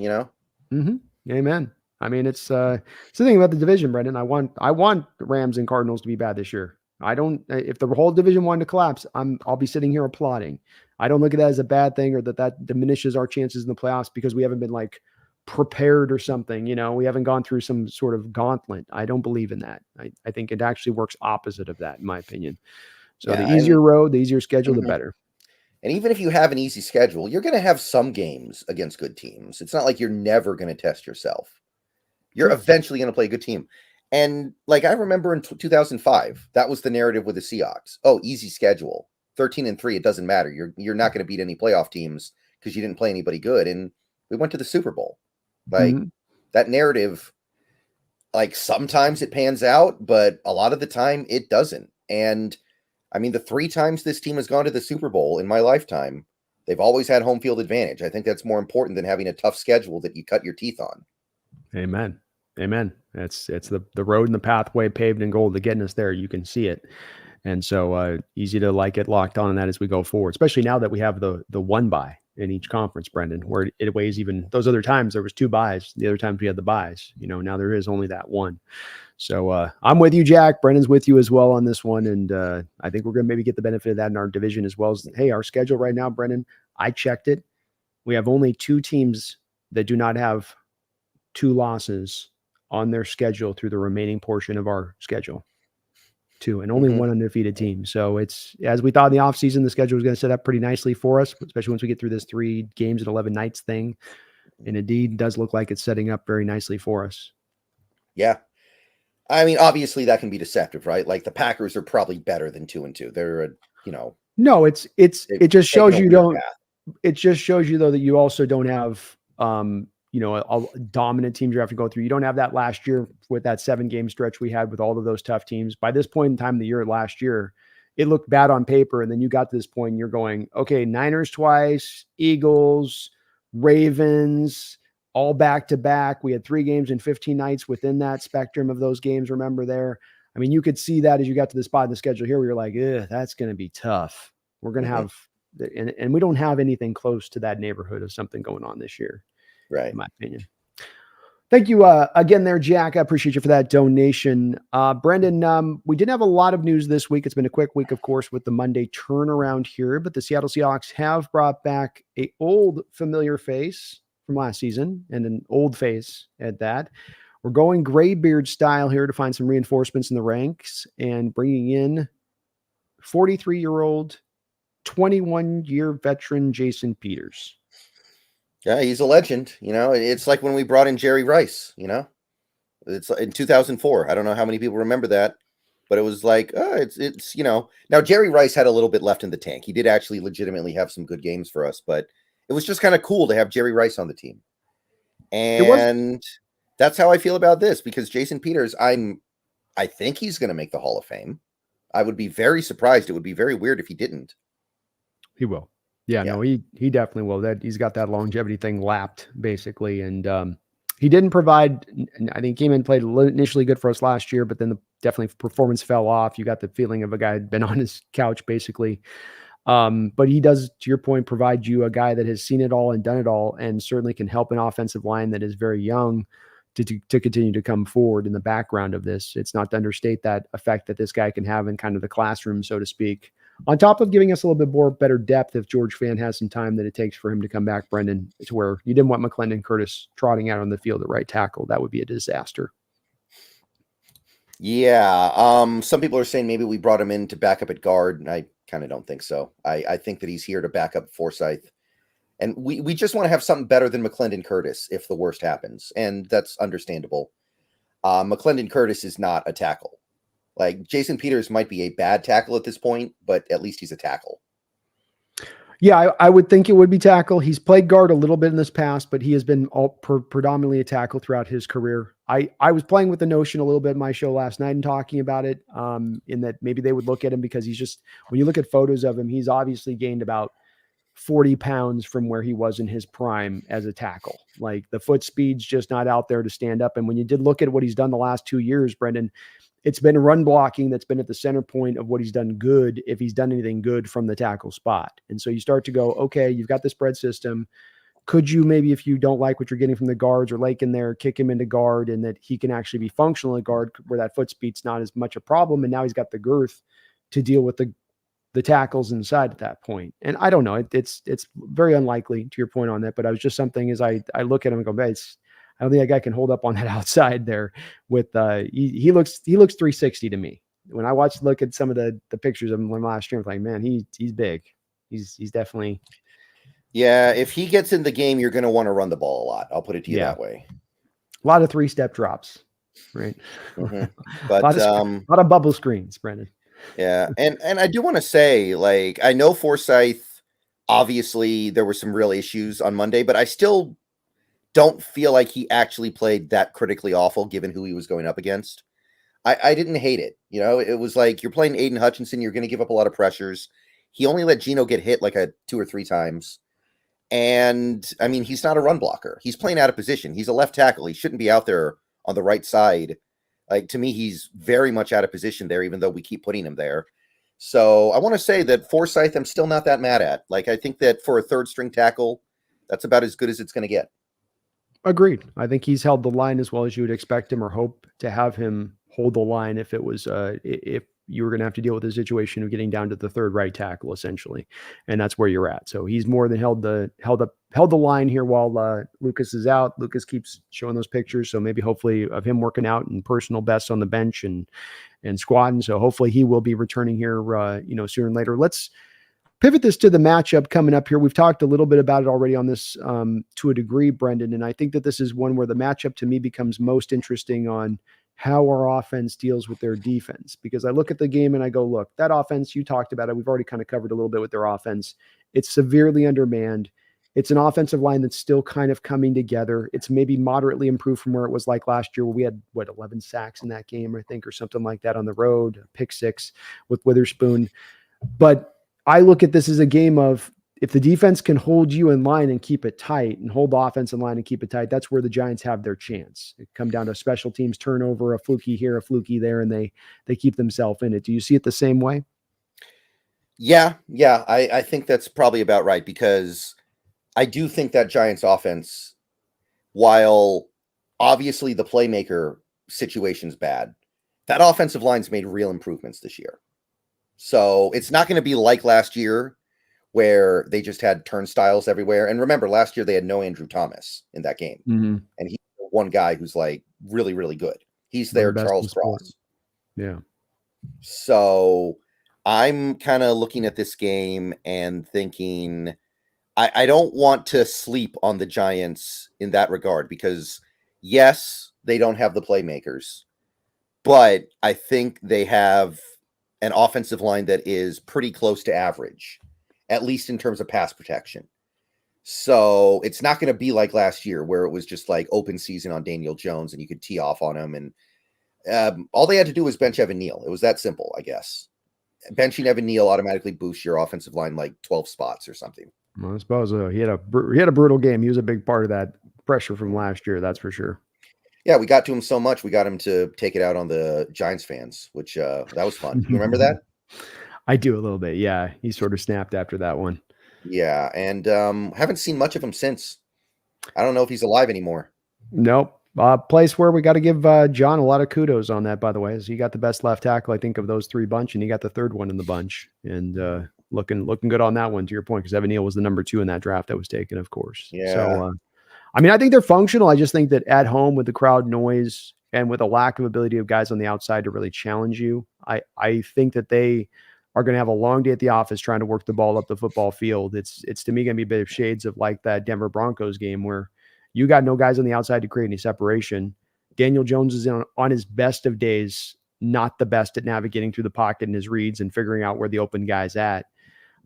Mm-hmm. Amen. I mean, it's the thing about the division, Brendan. I want the Rams and Cardinals to be bad this year. I don't, if the whole division wanted to collapse, I'll be sitting here applauding. I don't look at that as a bad thing or that diminishes our chances in the playoffs because we haven't been like prepared or something. We haven't gone through some sort of gauntlet. I don't believe in that. I think it actually works opposite of that, in my opinion. So Yeah, the easier road, the easier schedule, the Mhm. better. And even if you have an easy schedule, you're going to have some games against good teams. It's not like you're never going to test yourself. You're True. eventually going to play a good team. And like I remember in 2005, that was the narrative with the Seahawks. Oh, easy schedule. 13-3, it doesn't matter. You're not going to beat any playoff teams because you didn't play anybody good. And we went to the Super Bowl. Like that narrative, like sometimes it pans out, but a lot of the time it doesn't. And I mean, the 3 times this team has gone to the Super Bowl in my lifetime, they've always had home field advantage. I think that's more important than having a tough schedule that you cut your teeth on. Amen. Amen. It's the road and the pathway paved in gold to getting us there. You can see it. And so easy to get locked on that as we go forward, especially now that we have the one bye in each conference, Brendan, where it weighs even those other times there was 2 buys. The other times we had the buys, now there is only that one. So I'm with you, Jack. Brendan's with you as well on this one. And I think we're going to maybe get the benefit of that in our division as well. As, hey, our schedule right now, Brendan, I checked it. We have only 2 teams that do not have 2 losses on their schedule through the remaining portion of our schedule. too, and only one undefeated team. So it's, as we thought in the offseason, the schedule was going to set up pretty nicely for us, especially once we get through this 3 games and 11 nights thing. And indeed does look like it's setting up very nicely for us. Yeah. I mean, obviously that can be deceptive, right? Like the Packers are probably better than 2-2. They're no, it just shows you don't, path. it just shows you though that you also don't have a dominant team you have to go through. You don't have that last year with that 7-game stretch we had with all of those tough teams. By this point in time of the year last year, it looked bad on paper. And then you got to this point and you're going, okay, Niners twice, Eagles, Ravens, all back to back. We had 3 games in 15 nights within that spectrum of those games. Remember there? I mean, you could see that as you got to the spot in the schedule here where you're like, that's going to be tough. We're going to have, and we don't have anything close to that neighborhood of something going on this year. Right. In my opinion. Thank you again there, Jack. I appreciate you for that donation. Brendan, we didn't have a lot of news this week. It's been a quick week, of course, with the Monday turnaround here, but the Seattle Seahawks have brought back an old familiar face from last season, and an old face at that. We're going graybeard style here to find some reinforcements in the ranks and bringing in 43-year-old, 21-year veteran Jason Peters. Yeah, he's a legend. It's like when we brought in Jerry Rice, it's in 2004. I don't know how many people remember that, but it was like, it's now Jerry Rice had a little bit left in the tank. He did actually legitimately have some good games for us, but it was just kind of cool to have Jerry Rice on the team. And that's how I feel about this, because Jason Peters, I think he's going to make the Hall of Fame. I would be very surprised. It would be very weird if he didn't. He will. Yeah, no, he definitely will. That he's got that longevity thing lapped basically, and he didn't provide. I think came in, played initially good for us last year, but then definitely performance fell off. You got the feeling of a guy who'd been on his couch basically. But he does, to your point, provide you a guy that has seen it all and done it all, and certainly can help an offensive line that is very young to continue to come forward in the background of this. It's not to understate that effect that this guy can have in kind of the classroom, so to speak. On top of giving us a little bit more better depth, if George Fan has some time that it takes for him to come back, Brendan, to where you didn't want McClendon Curtis trotting out on the field at right tackle. That would be a disaster. Yeah. Some people are saying maybe we brought him in to back up at guard, and I kind of don't think so. I think that he's here to back up Forsyth. And we just want to have something better than McClendon Curtis if the worst happens. And that's understandable. McClendon Curtis is not a tackle. Like, Jason Peters might be a bad tackle at this point, but at least he's a tackle. Yeah, I would think it would be tackle. He's played guard a little bit in this past, but he has been predominantly a tackle throughout his career. I was playing with the notion a little bit in my show last night and talking about it, in that maybe they would look at him because he's just, when you look at photos of him, he's obviously gained about 40 pounds from where he was in his prime as a tackle. Like, the foot speed's just not out there to stand up. And when you did look at what he's done the last 2 years, Brendan, it's been run blocking that's been at the center point of what he's done good, if he's done anything good from the tackle spot. And so you start to go, okay, you've got the spread system. Could you maybe, if you don't like what you're getting from the guards or like in there, kick him into guard, and that he can actually be functional at guard where that foot speed's not as much a problem. And now he's got the girth to deal with the tackles inside at that point. And I don't know, it's very unlikely, to your point on that, but I was just something as I look at him and go, I don't think that guy can hold up on that outside there with, he looks 360 to me. When I look at some of the pictures of him last year, I'm like, man, he's big. He's definitely. Yeah. If he gets in the game, you're going to want to run the ball a lot. I'll put it to you that way. A lot of 3-step drops, right? But a lot of bubble screens, Brendan. Yeah. And I do want to say, like, I know Forsyth, obviously there were some real issues on Monday, but I still don't feel like he actually played that critically awful given who he was going up against. I didn't hate it. It was like, you're playing Aiden Hutchinson. You're going to give up a lot of pressures. He only let Geno get hit like 2 or 3 times. And I mean, he's not a run blocker. He's playing out of position. He's a left tackle. He shouldn't be out there on the right side. Like, to me, he's very much out of position there, even though we keep putting him there. So I want to say that Forsyth, I'm still not that mad at. Like, I think that for a third string tackle, that's about as good as it's going to get. Agreed. I think he's held the line as well as you would expect him or hope to have him hold the line if it was, if you were going to have to deal with the situation of getting down to the third right tackle essentially, and that's where you're at. So he's more than held the line here while Lucas is out. Lucas keeps showing those pictures, so maybe hopefully of him working out and personal bests on the bench and squatting. So hopefully he will be returning here, sooner and later. Let's pivot this to the matchup coming up here. We've talked a little bit about it already on this to a degree, Brendan, and I think that this is one where the matchup to me becomes most interesting on how our offense deals with their defense. Because I look at the game and I go, look, that offense, you talked about it. We've already kind of covered a little bit with their offense. It's severely undermanned. It's an offensive line that's still kind of coming together. It's maybe moderately improved from where it was like last year, where we had, 11 sacks in that game, I think, or something like that on the road, a pick 6 with Witherspoon. But I look at this as a game of, if the defense can hold you in line and keep it tight and hold the offense in line and keep it tight, that's where the Giants have their chance. It come down to a special teams turnover, a fluky here, a fluky there, and they keep themselves in it. Do you see it the same way? Yeah. I think that's probably about right, because I do think that Giants offense, while obviously the playmaker situation's bad, that offensive line's made real improvements this year. So it's not going to be like last year where they just had turnstiles everywhere. And remember, last year they had no Andrew Thomas in that game. Mm-hmm. And he's one guy who's like really, really good. He's their Charles Cross. Yeah. So I'm kind of looking at this game and thinking, I don't want to sleep on the Giants in that regard, because yes, they don't have the playmakers, but I think they have an offensive line that is pretty close to average, at least in terms of pass protection. So it's not going to be like last year where it was just like open season on Daniel Jones and you could tee off on him. And all they had to do was bench Evan Neal. It was that simple, I guess. Benching Evan Neal automatically boosts your offensive line like 12 spots or something. Well, I suppose he had a brutal game. He was a big part of that pressure from last year. That's for sure. Yeah, we got to him so much, we got him to take it out on the Giants fans, which that was fun. You remember that? I do a little bit. Yeah, he sort of snapped after that one. Yeah, and haven't seen much of him since. I don't know if he's alive anymore. Nope. Place where we got to give John a lot of kudos on that, by the way, is he got the best left tackle, I think, of those 3 bunch, and he got the third one in the bunch. And looking good on that one, to your point, because Evan Neal was the number 2 in that draft that was taken, of course. Yeah. So, I mean, I think they're functional. I just think that at home with the crowd noise and with a lack of ability of guys on the outside to really challenge you, I think that they are going to have a long day at the office trying to work the ball up the football field. It's to me going to be a bit of shades of like that Denver Broncos game where you got no guys on the outside to create any separation. Daniel Jones is on his best of days, not the best at navigating through the pocket in his reads and figuring out where the open guy's at.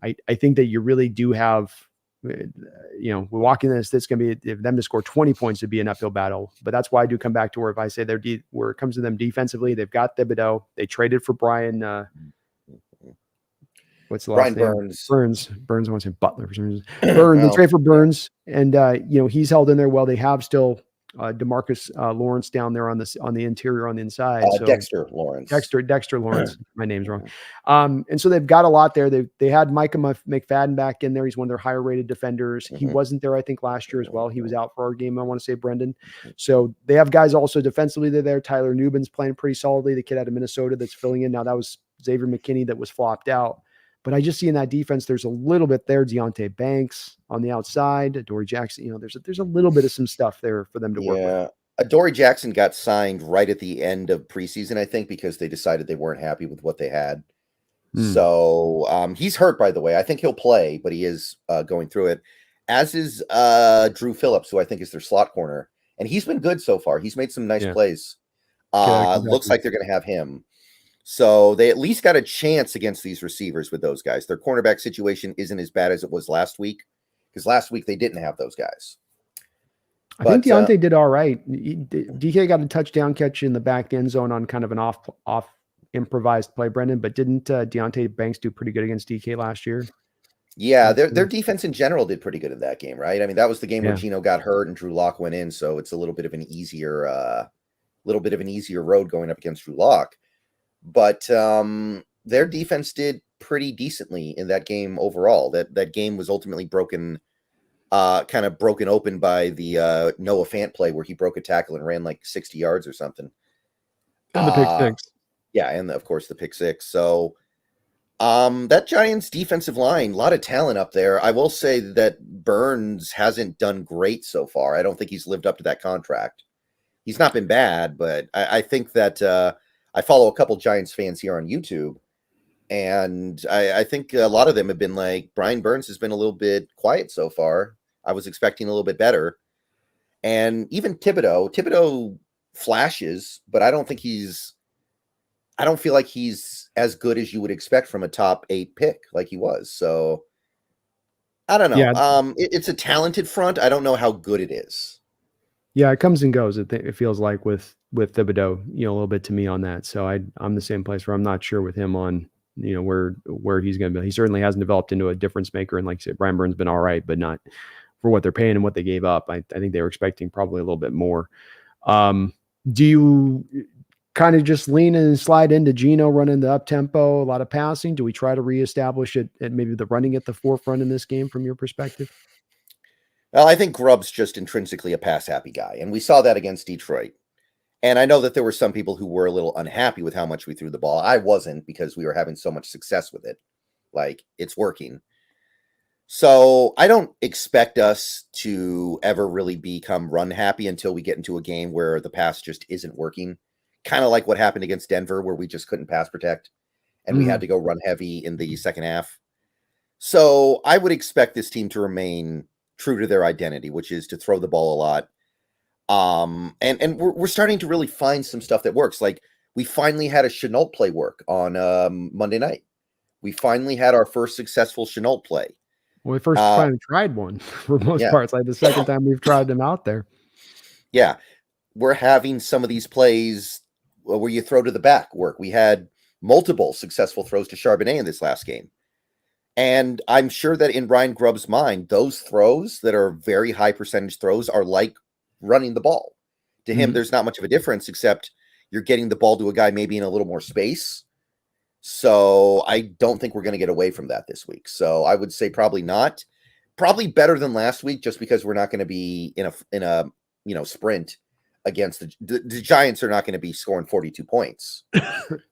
I think that you really do have, we're walking this, it's going to be, if them to score 20 points would be an uphill battle. But that's why I do come back to where if I say where it comes to them defensively, they've got Thibodeau. They traded for Brian, what's the last name? Burns. I want to say Butler for some reason. Burns. They trade for Burns, and he's held in there well. They have still DeMarcus Lawrence down there on the interior on the inside. So Dexter Lawrence. Dexter Lawrence. My name's wrong. And so they've got a lot there. They had Micah McFadden back in there. He's one of their higher rated defenders. He wasn't there, I think, last year as well. He was out for our game, I want to say, Brendan. So they have guys also defensively. They're there. Tyler Nubin's playing pretty solidly. The kid out of Minnesota that's filling in. Now that was Xavier McKinney that was flopped out. But I just see in that defense, there's a little bit there. Deonte Banks on the outside, Dory Jackson. There's a little bit of some stuff there for them to work with. Dory Jackson got signed right at the end of preseason, I think, because they decided they weren't happy with what they had. So he's hurt, by the way. I think he'll play, but he is going through it. As is Drew Phillips, who I think is their slot corner, and he's been good so far. He's made some nice plays. Looks like they're going to have him. So they at least got a chance against these receivers with those guys. Their cornerback situation isn't as bad as it was last week, because last week they didn't have those guys. I think Deontay did all right. DK got a touchdown catch in the back end zone on kind of an off improvised play, Brendan, but didn't Deonte Banks do pretty good against DK last year? Yeah, their defense in general did pretty good in that game, right? I mean, that was the game where Geno got hurt and Drew Lock went in, so it's a little bit of an easier road going up against Drew Lock. But their defense did pretty decently in that game overall. That game was ultimately broken open by the Noah Fant play where he broke a tackle and ran like 60 yards or something. And the pick six. Yeah, and of course the pick six. So that Giants defensive line, a lot of talent up there. I will say that Burns hasn't done great so far. I don't think he's lived up to that contract. He's not been bad, but I think that I follow a couple Giants fans here on YouTube, and I think a lot of them have been like, Brian Burns has been a little bit quiet so far. I was expecting a little bit better. And even Thibodeau flashes, but I don't feel like he's as good as you would expect from a top 8 pick like he was. So I don't know. Yeah, It's a talented front. I don't know how good it is. yeah, it comes and goes. It feels like with Thibodeau, a little bit to me on that. So I'm the same place where I'm not sure with him on where he's going to be. He certainly hasn't developed into a difference maker, and like I said, Brian Burns been all right, but not for what they're paying and what they gave up. I think they were expecting probably a little bit more. Do you kind of just lean and slide into Geno running the up tempo, a lot of passing? Do we try to reestablish it and maybe the running at the forefront in this game from your perspective? Well, I think Grubb's just intrinsically a pass happy guy, and we saw that against Detroit. And I know that there were some people who were a little unhappy with how much we threw the ball. I wasn't, because we were having so much success with it. Like, it's working. So I don't expect us to ever really become run happy until we get into a game where the pass just isn't working. Kind of like what happened against Denver, where we just couldn't pass protect and we had to go run heavy in the second half. So I would expect this team to remain true to their identity, which is to throw the ball a lot. And we're starting to really find some stuff that works. Like, we finally had a Chenault play work on Monday night. We finally had our first successful Chenault play. Well, we first finally tried one for most Yeah. parts. Like the second time we've tried them out there. Yeah. We're having some of these plays where you throw to the back work. We had multiple successful throws to Charbonnet in this last game. And I'm sure that in Ryan Grubb's mind, those throws that are very high percentage throws are like running the ball. To him, there's not much of a difference, except you're getting the ball to a guy maybe in a little more space. So I don't think we're going to get away from that this week. So I would say probably not. Probably better than last week, just because we're not going to be in a sprint against the Giants. Are not going to be scoring 42 points.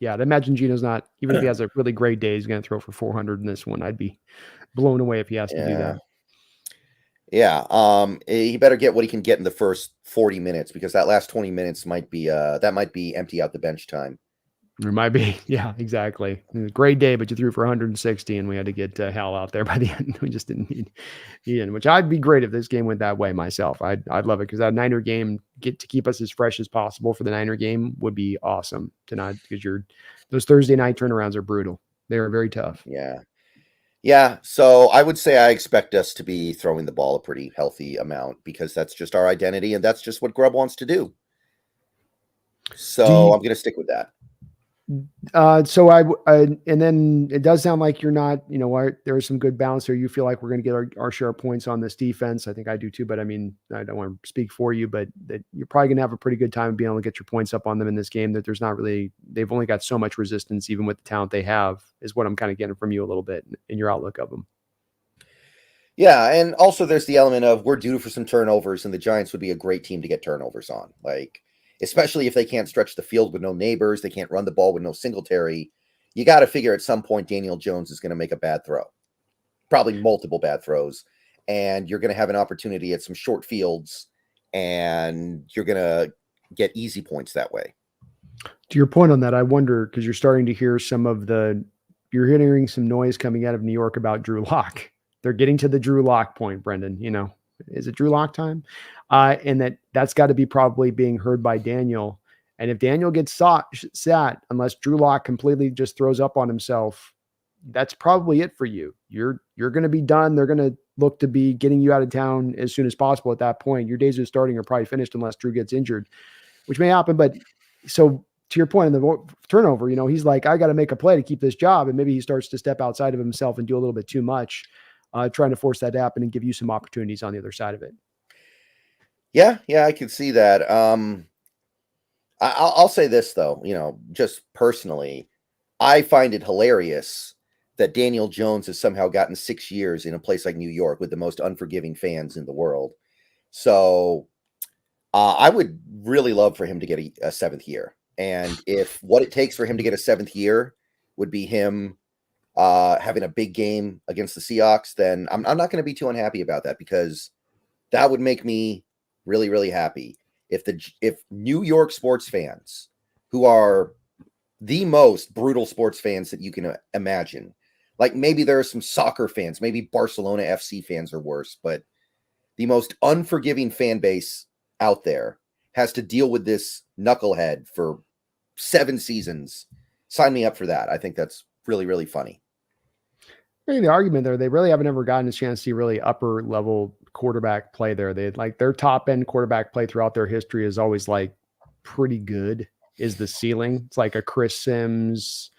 Yeah, I'd imagine Geno's not, even if he has a really great day, he's going to throw for 400 in this one. I'd be blown away if he has to do that. Yeah. He better get what he can get in the first 40 minutes, because that last 20 minutes might be empty out the bench time. It might be. Yeah, exactly. Great day, but you threw for 160 and we had to get Hal out there by the end. We just didn't need Ian, which I'd be great if this game went that way myself. I'd love it, because that Niner game, get to keep us as fresh as possible for the Niner game would be awesome tonight, because those Thursday night turnarounds are brutal. They are very tough. Yeah. Yeah. So I would say I expect us to be throwing the ball a pretty healthy amount, because that's just our identity and that's just what Grubb wants to do. So I'm going to stick with that. So and then it does sound like you're not, there's some good balance there. You feel like we're going to get our share of points on this defense. I think I do too, but I mean, I don't want to speak for you, but that you're probably going to have a pretty good time being able to get your points up on them in this game, that there's not really, they've only got so much resistance, even with the talent they have, is what I'm kind of getting from you a little bit in your outlook of them. Yeah. And also there's the element of, we're due for some turnovers, and the Giants would be a great team to get turnovers on. Like, especially if they can't stretch the field with no neighbors, they can't run the ball with no Singletary. You got to figure at some point Daniel Jones is going to make a bad throw, probably multiple bad throws, and you're going to have an opportunity at some short fields, and you're going to get easy points that way. To your point on that, I wonder, because you're starting to hear you're hearing some noise coming out of New York about Drew Lock. They're getting to the Drew Lock point, Brendan. Is it Drew Lock time? And that's got to be probably being heard by Daniel. And if Daniel gets sat, unless Drew Lock completely just throws up on himself, that's probably it for you. You're going to be done. They're going to look to be getting you out of town as soon as possible at that point. Your days of starting are probably finished unless Drew gets injured, which may happen. But so to your point in the turnover, he's like, I got to make a play to keep this job. And maybe he starts to step outside of himself and do a little bit too much, trying to force that to happen and give you some opportunities on the other side of it. Yeah, I can see that. I'll say this, though, just personally, I find it hilarious that Daniel Jones has somehow gotten 6 years in a place like New York with the most unforgiving fans in the world. So I would really love for him to get a 7th year. And if what it takes for him to get a 7th year would be him having a big game against the Seahawks, then I'm not going to be too unhappy about that, because that would make me really, really happy. If New York sports fans, who are the most brutal sports fans that you can imagine, like maybe there are some soccer fans, maybe Barcelona FC fans are worse, but the most unforgiving fan base out there has to deal with this knucklehead for 7 seasons. Sign me up for that. I think that's really, really funny. The argument there, they really haven't ever gotten a chance to see really upper level quarterback play there. They like their top end quarterback play throughout their history is always like pretty good is the ceiling. It's like a Chris Sims,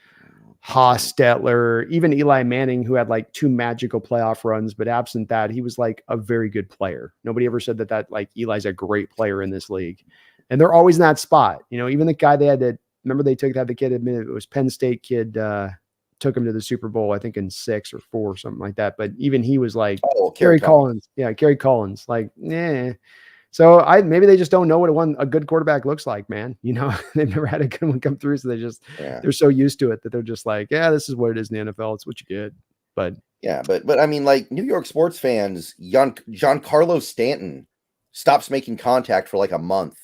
Hostetler, even Eli Manning, who had like 2 magical playoff runs, but absent that, he was like a very good player. Nobody ever said that like Eli's a great player in this league. And they're always in that spot. Even the guy they had to remember they took that the kid admitted it was Penn State kid, took him to the Super Bowl, I think in 6 or 4 or something like that. But even he was like Kerry Collins. Yeah, Kerry Collins. Like, yeah. So maybe they just don't know what a good quarterback looks like, man. They've never had a good one come through. So they're so used to it that they're just like, yeah, this is what it is in the NFL. It's what you get. But yeah, but I mean, like New York sports fans, Giancarlo Stanton stops making contact for like a month,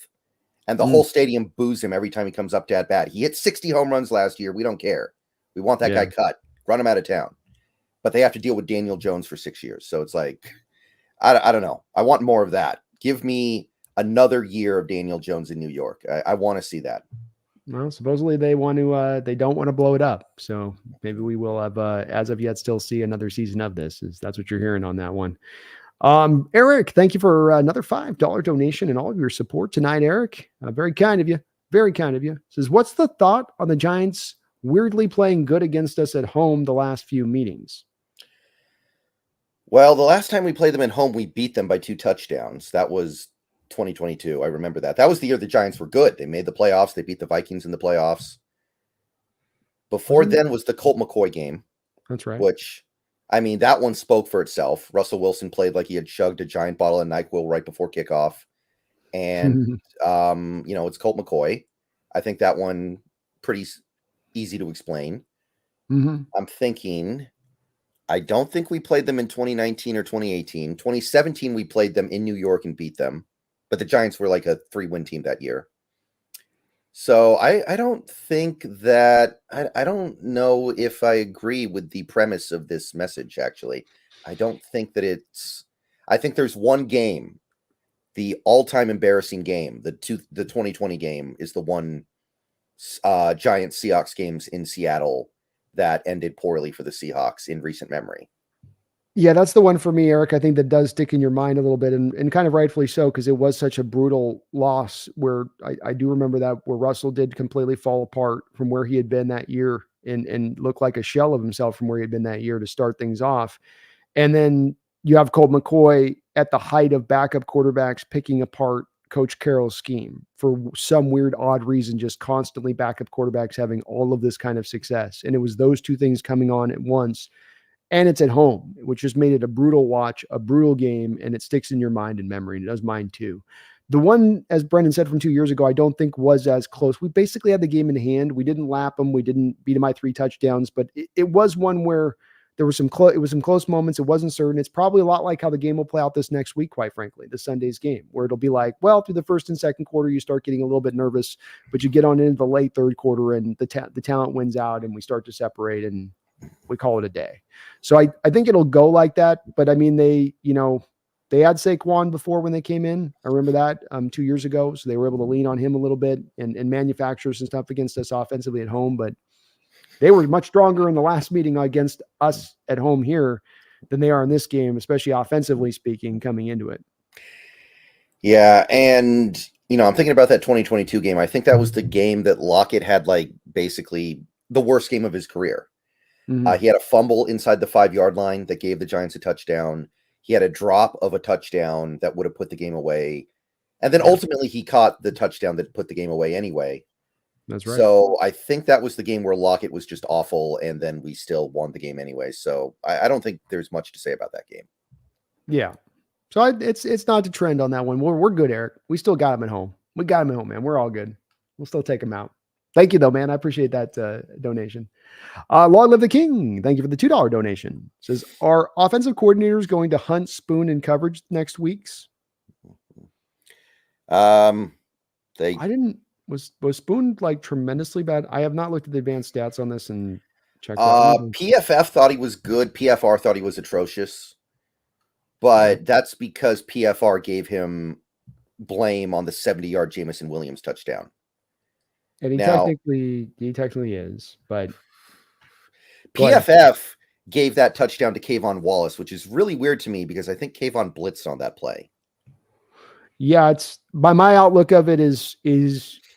and the whole stadium boos him every time he comes up to at bat. He hit 60 home runs last year. We don't care. We want that guy cut. Run him out of town. But they have to deal with Daniel Jones for 6 years. So it's like, I don't know. I want more of that. Give me another year of Daniel Jones in New York. I want to see that. Well, supposedly they don't want to blow it up. So maybe we will have, as of yet, still see another season of this. That's what you're hearing on that one. Eric, thank you for another $5 donation and all of your support tonight, Eric. Very kind of you. Very kind of you. Says, what's the thought on the Giants weirdly playing good against us at home the last few meetings? Well, the last time we played them at home, we beat them by 2 touchdowns. That was 2022. I remember that. That was the year the Giants were good. They made the playoffs. They beat the Vikings in the playoffs. Before then was the Colt McCoy game. That's right. Which, I mean, that one spoke for itself. Russell Wilson played like he had chugged a giant bottle of NyQuil right before kickoff. And, it's Colt McCoy. I think that one pretty easy to explain. I'm thinking, I don't think we played them in 2019 or 2018. 2017, we played them in New York and beat them. But the Giants were like a 3-win team that year. So I don't think that, I don't know if I agree with the premise of this message, actually. I don't think that I think there's one game, the all-time embarrassing game, the 2020 game is the one Giants Seahawks games in Seattle that ended poorly for the Seahawks in recent memory. Yeah, that's the one for me, Eric. I think that does stick in your mind a little bit, and kind of rightfully so, because it was such a brutal loss where I do remember that where Russell did completely fall apart from where he had been that year and look like a shell of himself from where he had been that year to start things off. And then you have Colt McCoy at the height of backup quarterbacks picking apart Coach Carroll's scheme for some weird, odd reason, just constantly backup quarterbacks having all of this kind of success. And it was those two things coming on at once. And it's at home, which just made it a brutal watch, a brutal game, and it sticks in your mind and memory, and it does mine too. The one, as Brendan said, from 2 years ago, I don't think was as close. We basically had the game in hand. We didn't lap them. We didn't beat them by 3 touchdowns, but it was one where there was some close moments. It wasn't certain. It's probably a lot like how the game will play out this next week, quite frankly, the Sunday's game, where it'll be like, well, through the first and second quarter, you start getting a little bit nervous, but you get on into the late third quarter and the talent wins out and we start to separate and we call it a day. So I think it'll go like that. But I mean, they had Saquon before when they came in. I remember that 2 years ago. So they were able to lean on him a little bit and manufacture some stuff against us offensively at home. But they were much stronger in the last meeting against us at home here than they are in this game, especially offensively speaking, coming into it. Yeah. And, I'm thinking about that 2022 game. I think that was the game that Lockett had like basically the worst game of his career. He had a fumble inside the 5-yard line that gave the Giants a touchdown. He had a drop of a touchdown that would have put the game away. And then ultimately he caught the touchdown that put the game away anyway. That's right. So I think that was the game where Lockett was just awful, and then we still won the game anyway. So I don't think there's much to say about that game. Yeah. So it's not the trend on that one. We're good, Eric. We still got him at home. We got him at home, man. We're all good. We'll still take him out. Thank you, though, man. I appreciate that donation. Long live the king. Thank you for the $2 donation. Says, are offensive coordinators going to hunt Spoon in coverage next week's? They I didn't. Was Spoon like tremendously bad? I have not looked at the advanced stats on this and checked that. PFF thought he was good. PFR thought he was atrocious. But that's because PFR gave him blame on the 70-yard Jameson Williams touchdown. And he technically is, but PFF gave that touchdown to Kayvon Wallace, which is really weird to me because I think Kayvon blitzed on that play. Yeah, it's by my outlook of it is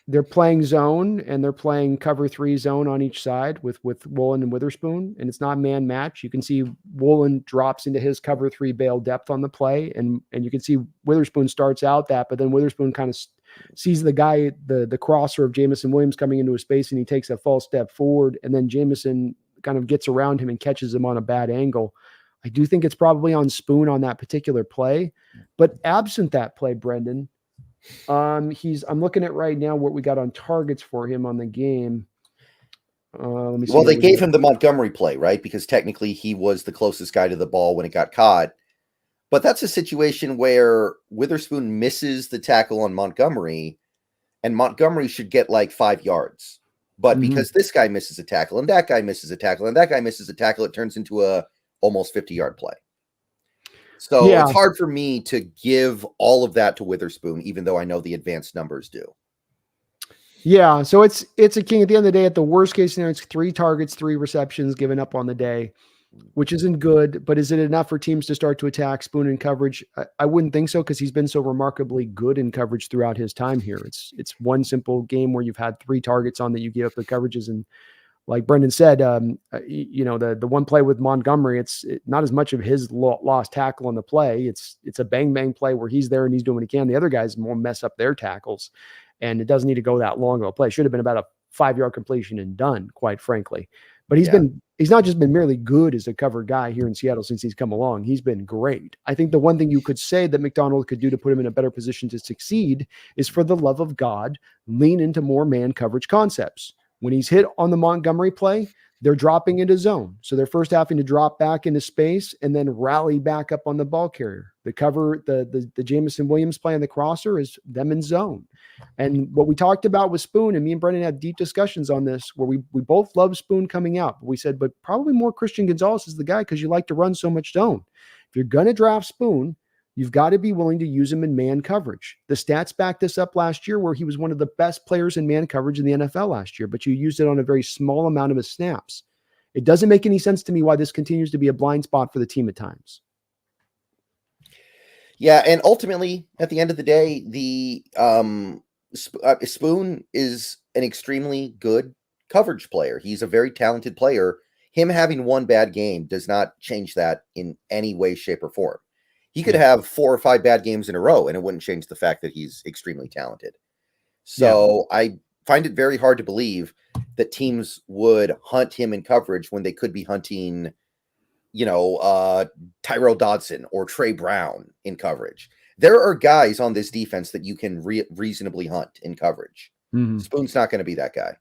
they're playing zone and they're playing cover 3 zone on each side with Woolen and Witherspoon, and it's not man match. You can see Woolen drops into his cover 3 bail depth on the play, and you can see Witherspoon starts out that, but then Witherspoon kind of sees the guy, the crosser of Jameson Williams coming into a space, and he takes a false step forward, and then Jameson kind of gets around him and catches him on a bad angle. I do think it's probably on Spoon on that particular play, but absent that play, Brendan, I'm looking at right now what we got on targets for him on the game. Let me see. Well, they gave him the Montgomery play, right? Because technically he was the closest guy to the ball when it got caught. But that's a situation where Witherspoon misses the tackle on Montgomery, and Montgomery should get like 5 yards. But because this guy misses a tackle, and that guy misses a tackle, and that guy misses a tackle, it turns into a almost 50-yard play. So it's hard for me to give all of that to Witherspoon, even though I know the advanced numbers do. Yeah, so it's a king at the end of the day. At the worst case scenario, it's 3 targets, 3 receptions given up on the day, which isn't good. But is it enough for teams to start to attack Spoon in coverage? I wouldn't think so, because he's been so remarkably good in coverage throughout his time here. It's one simple game where you've had 3 targets on that you give up the coverages, and like Brendan said, the one play with Montgomery, it's not as much of his lost tackle on the play. It's a bang play where he's there and he's doing what he can. The other guys more mess up their tackles, and it doesn't need to go that long of a play. It should have been about a 5-yard completion and done, quite frankly. But he's not just been merely good as a cover guy here in Seattle since he's come along. He's been great. I think the one thing you could say that McDonald could do to put him in a better position to succeed is, for the love of God, lean into more man coverage concepts. When he's hit on the Montgomery play, they're dropping into zone. So they're first having to drop back into space and then rally back up on the ball carrier. The Jameson Williams play on the crosser is them in zone. And what we talked about with Spoon, and me and Brendan had deep discussions on this, where we both love Spoon coming out. But we said, but probably more Christian Gonzalez is the guy, because you like to run so much zone. If you're going to draft Spoon, you've got to be willing to use him in man coverage. The stats back this up last year, where he was one of the best players in man coverage in the NFL last year, but you used it on a very small amount of his snaps. It doesn't make any sense to me why this continues to be a blind spot for the team at times. Yeah, and ultimately, at the end of the day, the Spoon is an extremely good coverage player. He's a very talented player. Him having one bad game does not change that in any way, shape, or form. He could have 4 or 5 bad games in a row, and it wouldn't change the fact that he's extremely talented. So I find it very hard to believe that teams would hunt him in coverage when they could be hunting, Tyrell Dodson or Trey Brown in coverage. There are guys on this defense that you can reasonably hunt in coverage. Spoon's not going to be that guy.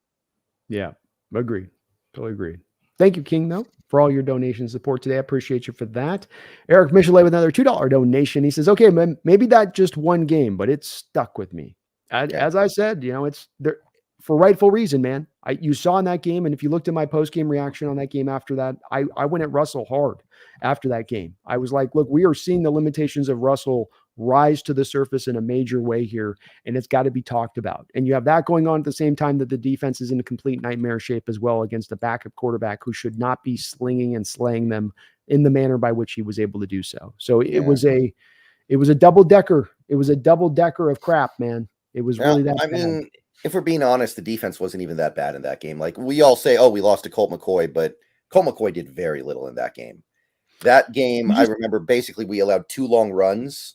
Yeah, agreed. Totally agreed. Thank you, King, though, for all your donation support today. I appreciate you for that. Eric Michelet with another $2 donation. He says, okay, man, maybe that just one game, but it stuck with me. As I said, it's there for rightful reason, man. You saw in that game, and if you looked at my post-game reaction on that game after that, I went at Russell hard after that game. I was like, look, we are seeing the limitations of Russell rise to the surface in a major way here, and it's got to be talked about. And you have that going on at the same time that the defense is in a complete nightmare shape as well against a backup quarterback who should not be slinging and slaying them in the manner by which he was able to do so. So it was a double decker. It was a double decker of crap, man. It was really that bad. I mean, if we're being honest, the defense wasn't even that bad in that game. Like, we all say, oh, we lost to Colt McCoy, but Colt McCoy did very little in that game. That game, I remember basically we allowed 2 long runs,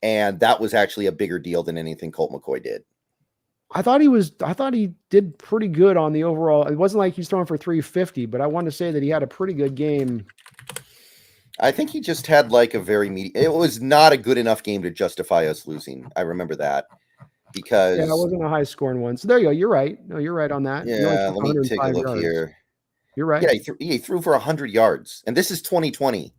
and that was actually a bigger deal than anything Colt McCoy did. I thought he did pretty good on the overall. It wasn't like he's throwing for 350, but I want to say that he had a pretty good game. I think he just had like a very it was not a good enough game to justify us losing. I remember that. Yeah, it because wasn't a high scoring one. So there you go. You're right. No, you're right on that. He only yeah, threw let for me take a 105 look yards. here. You're right. Yeah, he threw for 100 yards, and this is 2020.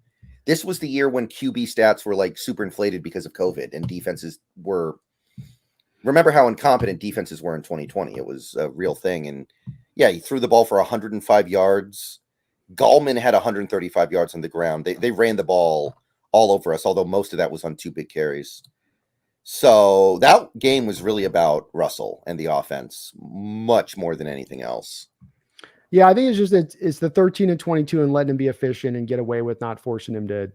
This was the year when QB stats were like super inflated because of COVID, and defenses were. Remember how incompetent defenses were in 2020? It was a real thing, and yeah, he threw the ball for 105 yards. Gallman had 135 yards on the ground. They ran the ball all over us, although most of that was on 2 big carries. So that game was really about Russell and the offense, much more than anything else. Yeah, I think it's just it's the 13 and 22 and letting him be efficient and get away with not forcing him to,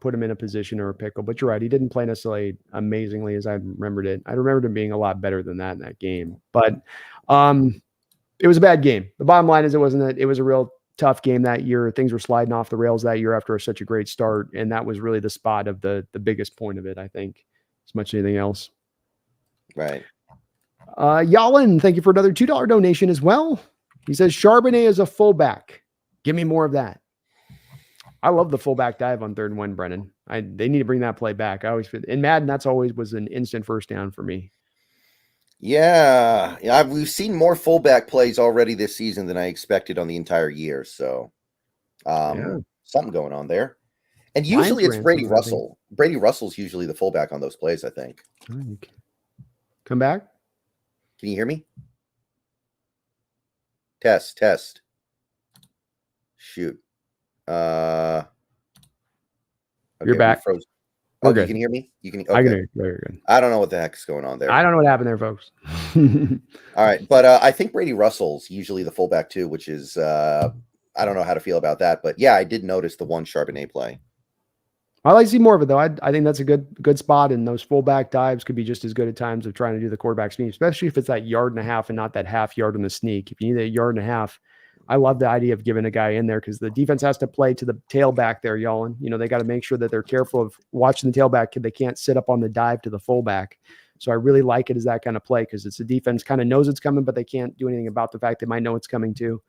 put him in a position or a pickle. But you're right, he didn't play necessarily amazingly as I remembered it. I remembered him being a lot better than that in that game. But it was a bad game. The bottom line is it was a real tough game that year. Things were sliding off the rails that year after such a great start, and that was really the spot of the biggest point of it, I think, as much as anything else. Right. Yalin, thank you for another $2 donation as well. He says Charbonnet is a fullback. Give me more of that. I love the fullback dive on 3rd and 1, Brennan. They need to bring that play back. I always in Madden, that's always was an instant first down for me. Yeah, we've seen more fullback plays already this season than I expected on the entire year. So, something going on there. And usually it's Brady Russell. Brady Russell's usually the fullback on those plays, I think. Come back. Can you hear me? Test. Shoot. Okay, you're back. Froze. We're good. You can hear me? You can. Okay. I can hear you. You're good. I don't know what the heck's going on there. I don't know what happened there, folks. All right, but I think Brady Russell's usually the fullback too, which is I don't know how to feel about that, but yeah, I did notice the one Charbonnet play. I like to see more of it though. I think that's a good spot, and those fullback dives could be just as good at times of trying to do the quarterback sneak, especially if it's that 1.5 yard and not that half yard on the sneak. If you need a 1.5 yard, I love the idea of giving a guy in there because the defense has to play to the tailback there, Yalin. They got to make sure that they're careful of watching the tailback. They can't sit up on the dive to the fullback. So I really like it as that kind of play because it's the defense kind of knows it's coming, but they can't do anything about the fact they might know it's coming too.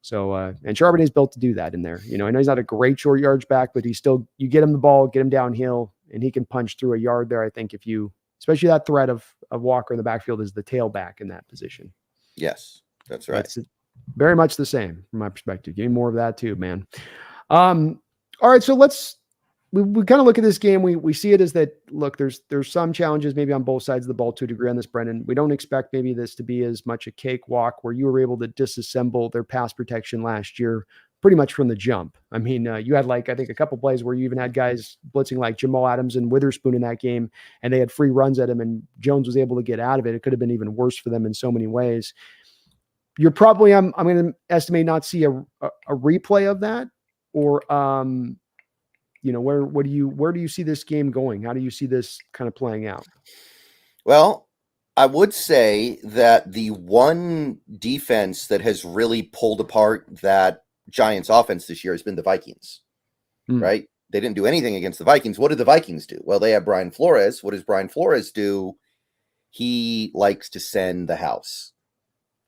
So, and Charbonnet's built to do that in there. I know he's not a great short yardage back, but you get him the ball, get him downhill, and he can punch through 1 yard there. I think especially that threat of Walker in the backfield is the tailback in that position. Yes, that's right. That's very much the same from my perspective. Give me more of that too, man. All right. So we kind of look at this game. We see it as that, look, there's some challenges maybe on both sides of the ball to a degree on this, Brendan. We don't expect maybe this to be as much a cakewalk where you were able to disassemble their pass protection last year pretty much from the jump. I mean, you had I think a couple plays where you even had guys blitzing like Jamal Adams and Witherspoon in that game, and they had free runs at him and Jones was able to get out of it. It could have been even worse for them in so many ways. You're probably, I'm going to estimate not see a replay of that or, where do you see this game going? How do you see this kind of playing out? Well, I would say that the one defense that has really pulled apart that Giants offense this year has been the Vikings, right? They didn't do anything against the Vikings. What did the Vikings do? Well, they have Brian Flores. What does Brian Flores do? He likes to send the house.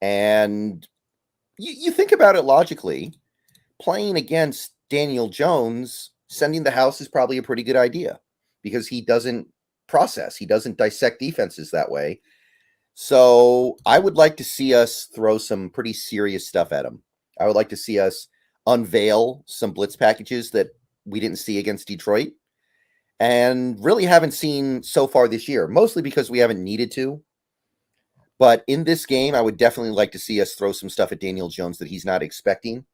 And you think about it logically, playing against Daniel Jones, sending the house is probably a pretty good idea because he doesn't process. He doesn't dissect defenses that way. So I would like to see us throw some pretty serious stuff at him. I would like to see us unveil some blitz packages that we didn't see against Detroit and really haven't seen so far this year, mostly because we haven't needed to. But in this game, I would definitely like to see us throw some stuff at Daniel Jones that he's not expecting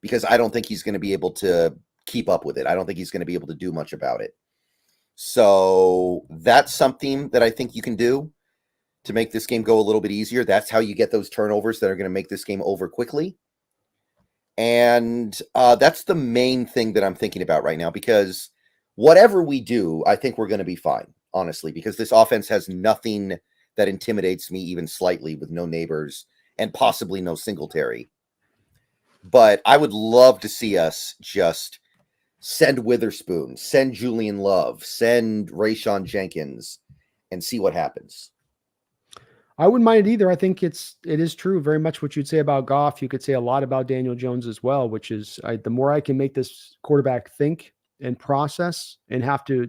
because I don't think he's going to be able to keep up with it. I don't think he's going to be able to do much about it. So that's something that I think you can do to make this game go a little bit easier. That's how you get those turnovers that are going to make this game over quickly. And that's the main thing that I'm thinking about right now because whatever we do, I think we're going to be fine, honestly, because this offense has nothing that intimidates me even slightly with no Neighbors and possibly no Singletary. But I would love to see us just send Witherspoon, send Julian Love, send Rayshon Jenkins, and see what happens. I wouldn't mind it either. I think it is true very much what you'd say about Goff. You could say a lot about Daniel Jones as well, which is the more I can make this quarterback think and process and have to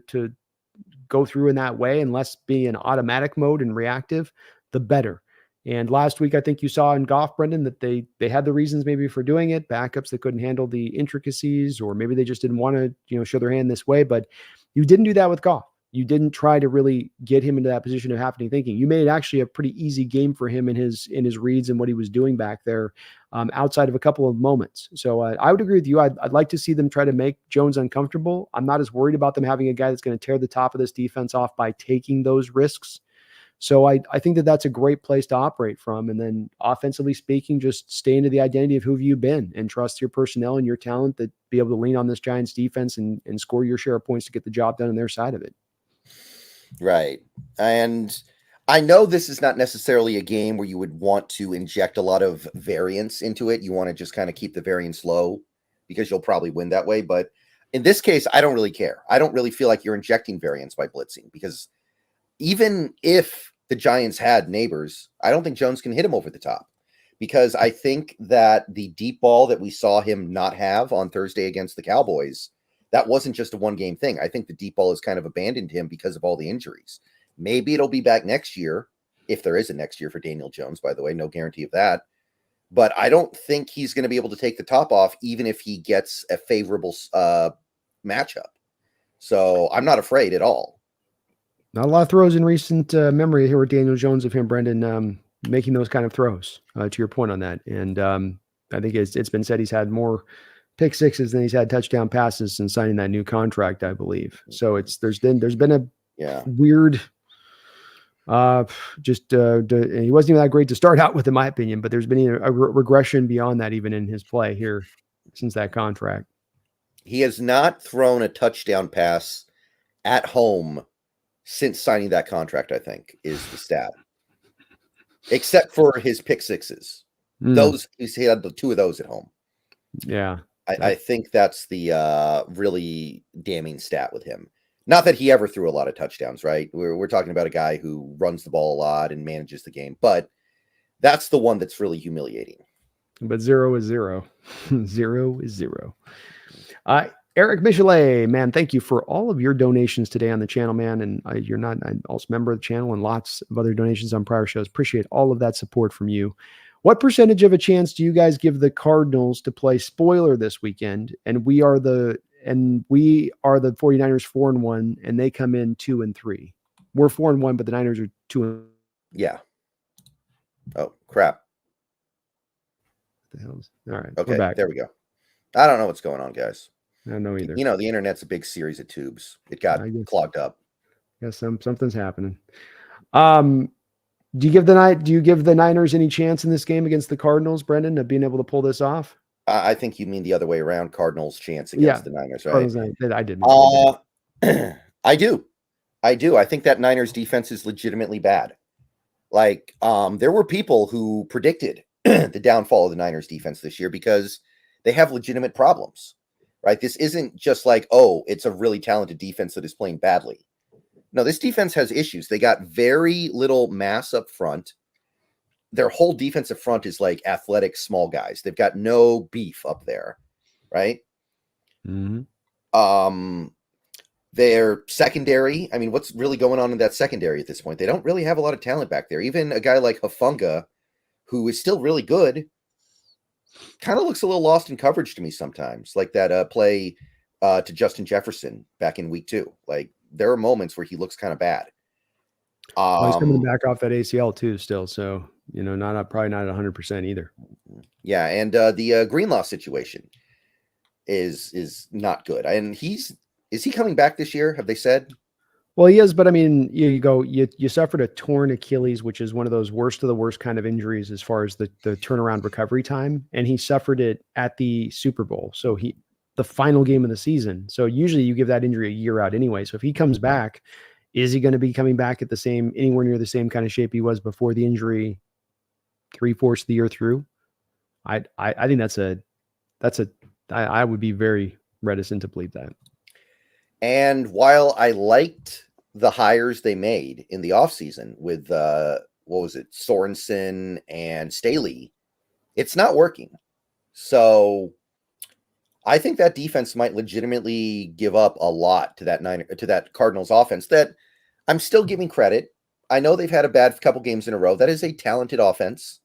go through in that way and less be in automatic mode and reactive, the better. And last week, I think you saw in Goff, Brendan, that they had the reasons maybe for doing it, backups that couldn't handle the intricacies, or maybe they just didn't want to, show their hand this way. But you didn't do that with Goff. You didn't try to really get him into that position of happening thinking. You made it actually a pretty easy game for him in his reads and what he was doing back there, outside of a couple of moments. So I would agree with you. I'd like to see them try to make Jones uncomfortable. I'm not as worried about them having a guy that's going to tear the top of this defense off by taking those risks. So I think that that's a great place to operate from. And then offensively speaking, just stay into the identity of who you've been and trust your personnel and your talent that be able to lean on this Giants defense and score your share of points to get the job done on their side of it. Right. And I know this is not necessarily a game where you would want to inject a lot of variance into it. You want to just kind of keep the variance low because you'll probably win that way. But in this case, I don't really care. I don't really feel like you're injecting variance by blitzing, because even if the Giants had Neighbors, I don't think Jones can hit him over the top, because I think that the deep ball that we saw him not have on Thursday against the Cowboys, that wasn't just a one-game thing. I think the deep ball has kind of abandoned him because of all the injuries. Maybe it'll be back next year, if there is a next year for Daniel Jones, by the way. No guarantee of that. But I don't think he's going to be able to take the top off, even if he gets a favorable matchup. So I'm not afraid at all. Not a lot of throws in recent memory here with Daniel Jones of him, Brendan, making those kind of throws, to your point on that. And I think it's been said he's had more pick sixes than he's had touchdown passes since signing that new contract, I believe. So there's been a weird, he wasn't even that great to start out with, in my opinion, but there's been a regression beyond that, even in his play here since that contract. He has not thrown a touchdown pass at home since signing that contract, I think, is the stat. Except for his pick sixes. Those, he had the two of those at home. Yeah. I think that's the really damning stat with him. Not that he ever threw a lot of touchdowns, right? We're talking about a guy who runs the ball a lot and manages the game, but that's the one that's really humiliating. But 0 is 0. 0 is 0. Eric Michelet, man, thank you for all of your donations today on the channel, man. And you're not also a member of the channel, and lots of other donations on prior shows. Appreciate all of that support from you. What percentage of a chance do you guys give the Cardinals to play spoiler this weekend? And we are the 49ers 4-1, and they come in 2-3. We're 4-1, but the Niners are 2. Yeah. Oh, crap. What the hell is, all right. Okay, we're back. There we go. I don't know what's going on, guys. I don't know either. The internet's a big series of tubes. It got clogged up. Yes, something's happening. Do you give the Niners any chance in this game against the Cardinals, Brendan, of being able to pull this off? I think you mean the other way around. Cardinals' chance against the Niners, right? I did. I do. I think that Niners defense is legitimately bad. Like, there were people who predicted the downfall of the Niners defense this year because they have legitimate problems, right? This isn't just like, oh, it's a really talented defense that is playing badly. No, this defense has issues. They got very little mass up front. Their whole defensive front is like athletic small guys. They've got no beef up there, right? Mm-hmm. Their secondary, I mean, what's really going on in that secondary at this point? They don't really have a lot of talent back there. Even a guy like Hufanga, who is still really good, kind of looks a little lost in coverage to me sometimes, like that play to Justin Jefferson back in week 2. Like, there are moments where he looks kind of bad. He's coming back off that ACL too still, so probably not 100% either. Yeah, and the Greenlaw situation is not good. And is he coming back this year? Have they said? Well, he is, but I mean, you suffered a torn Achilles, which is one of those worst of the worst kind of injuries as far as the turnaround recovery time, and he suffered it at the Super Bowl. So the final game of the season. So usually you give that injury a year out anyway. So if he comes back, is he going to be coming back at anywhere near the same kind of shape he was before the injury 3/4 of the year through? I think I would be very reticent to believe that. And while I liked the hires they made in the offseason with Sorensen and Staley, it's not working. So I think that defense might legitimately give up a lot to that Cardinals offense that I'm still giving credit. I know they've had a bad couple games in a row. That is a talented offense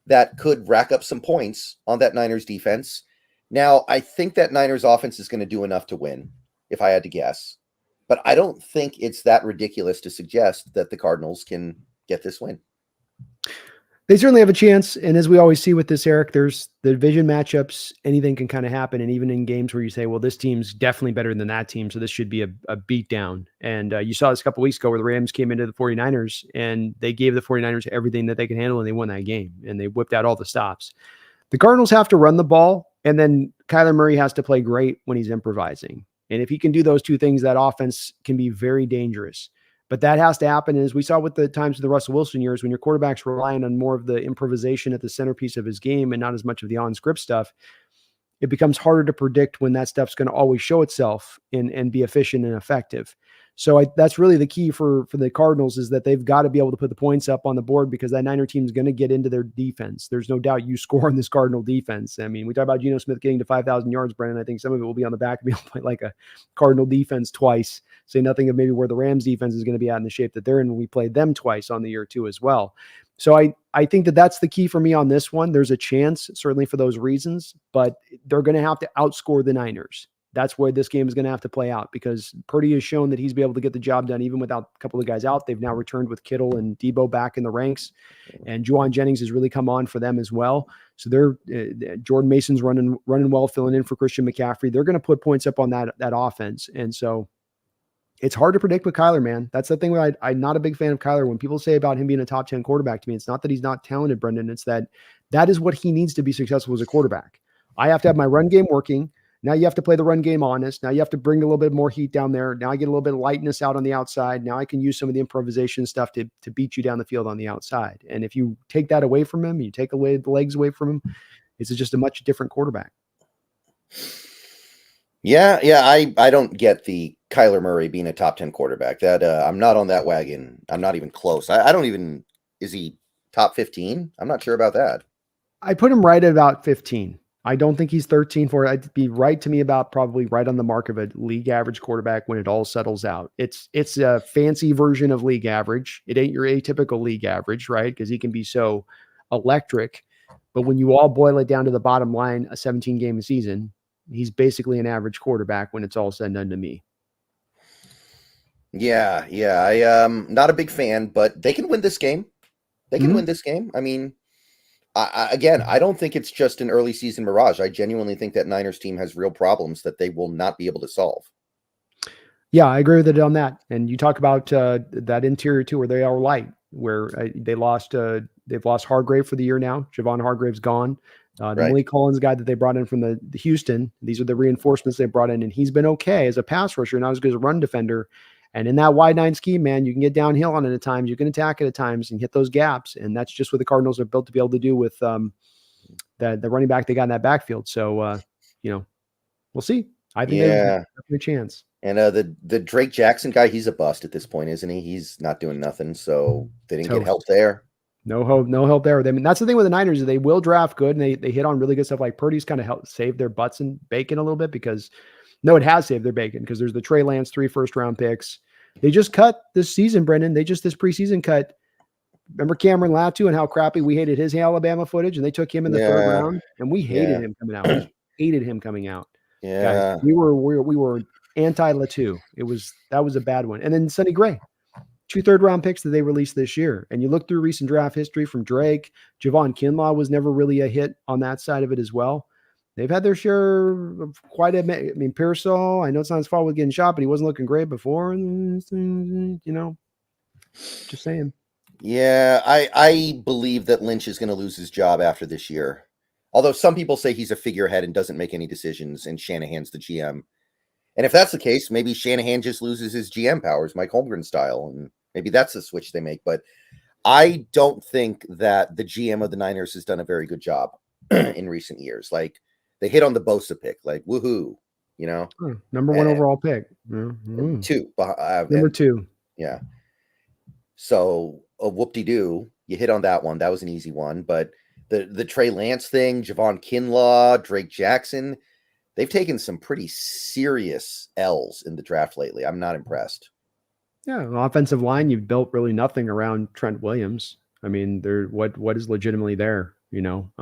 that could rack up some points on that Niners defense. Now, I think that Niners offense is going to do enough to win, if I had to guess. But I don't think it's that ridiculous to suggest that the Cardinals can get this win. They certainly have a chance. And as we always see with this, Eric, there's the division matchups. Anything can kind of happen. And even in games where you say, well, this team's definitely better than that team, so this should be a beat down. And you saw this a couple weeks ago where the Rams came into the 49ers and they gave the 49ers everything that they could handle, and they won that game. And they whipped out all the stops. The Cardinals have to run the ball, and then Kyler Murray has to play great when he's improvising. And if he can do those two things, that offense can be very dangerous. But that has to happen. And as we saw with the times of the Russell Wilson years, when your quarterback's relying on more of the improvisation at the centerpiece of his game and not as much of the on-script stuff, it becomes harder to predict when that stuff's going to always show itself and be efficient and effective. So that's really the key for the Cardinals, is that they've got to be able to put the points up on the board, because that Niner team is going to get into their defense. There's no doubt you score on this Cardinal defense. I mean, we talk about Geno Smith getting to 5,000 yards, Brennan. I think some of it will be on the back of being able to play like a Cardinal defense twice. Say nothing of maybe where the Rams defense is going to be at in the shape that they're in when we played them twice on the year too as well. So I think that that's the key for me on this one. There's a chance, certainly for those reasons, but they're going to have to outscore the Niners. That's where this game is going to have to play out, because Purdy has shown that he's been able to get the job done even without a couple of guys out. They've now returned with Kittle and Debo back in the ranks, and Juwan Jennings has really come on for them as well. So they're Jordan Mason's running well, filling in for Christian McCaffrey. They're going to put points up on that offense, and so it's hard to predict with Kyler, man. That's the thing where I'm not a big fan of Kyler. When people say about him being a top 10 quarterback, to me, it's not that he's not talented, Brendan. It's that is what he needs to be successful as a quarterback. I have to have my run game working. Now you have to play the run game honest. Now you have to bring a little bit more heat down there. Now I get a little bit of lightness out on the outside. Now I can use some of the improvisation stuff to beat you down the field on the outside. And if you take that away from him, you take away the legs away from him, it's just a much different quarterback. Yeah. I don't get the Kyler Murray being a top 10 quarterback. That I'm not on that wagon. I'm not even close. I don't even, is he top 15? I'm not sure about that. I put him right at about 15. I don't think he's 13 for it. It'd be right to me about probably right on the mark of a league average quarterback when it all settles out. It's a fancy version of league average. It ain't your atypical league average, right? Because he can be so electric. But when you all boil it down to the bottom line, a 17-game season, he's basically an average quarterback when it's all said and done to me. Yeah. I not a big fan, but they can win this game. They can win this game. I mean, I don't think it's just an early season mirage. I genuinely think that Niners team has real problems that they will not be able to solve. Yeah, I agree with it on that. And you talk about that interior too, where they are light, where they've lost Hargrave for the year now. Javon Hargrave's gone. The Malik Collins guy that they brought in from the Houston, these are the reinforcements they brought in, and he's been okay as a pass rusher, not as good as a run defender. And in that wide nine scheme, man, you can get downhill on it at times. You can attack it at times and hit those gaps. And that's just what the Cardinals are built to be able to do with the running back they got in that backfield. So, we'll see. I think they have a chance. And the Drake Jackson guy, he's a bust at this point, isn't he? He's not doing nothing. So they didn't get help there. No help there. I mean, that's the thing with the Niners, is they will draft good, and they hit on really good stuff. Like Purdy's kind of helped save their butts and bacon a little bit, because it has saved their bacon, because there's the Trey Lance 3 first-round picks. They just cut this season, Brendan. This preseason cut. Remember Cameron Latu and how crappy we hated his Alabama footage, and they took him in the third round, and we hated him coming out. We hated him coming out. Yeah, guys, we were anti-Latu. That was a bad one. And then Sonny Gray, 2 third-round picks that they released this year. And you look through recent draft history from Drake. Javon Kinlaw was never really a hit on that side of it as well. They've had their share of quite a bit. I mean, Pearsall, I know it's not his fault with getting shot, but he wasn't looking great before. Just saying. Yeah, I believe that Lynch is going to lose his job after this year. Although some people say he's a figurehead and doesn't make any decisions, and Shanahan's the GM. And if that's the case, maybe Shanahan just loses his GM powers, Mike Holmgren style, and maybe that's the switch they make. But I don't think that the GM of the Niners has done a very good job in recent years. Like, they hit on the Bosa pick, like, woohoo, Number 1 overall pick. Number 2. Yeah. So a whoop-de-doo, you hit on that one. That was an easy one. But the Trey Lance thing, Javon Kinlaw, Drake Jackson, they've taken some pretty serious L's in the draft lately. I'm not impressed. Yeah, an offensive line, you've built really nothing around Trent Williams. I mean, what is legitimately there, not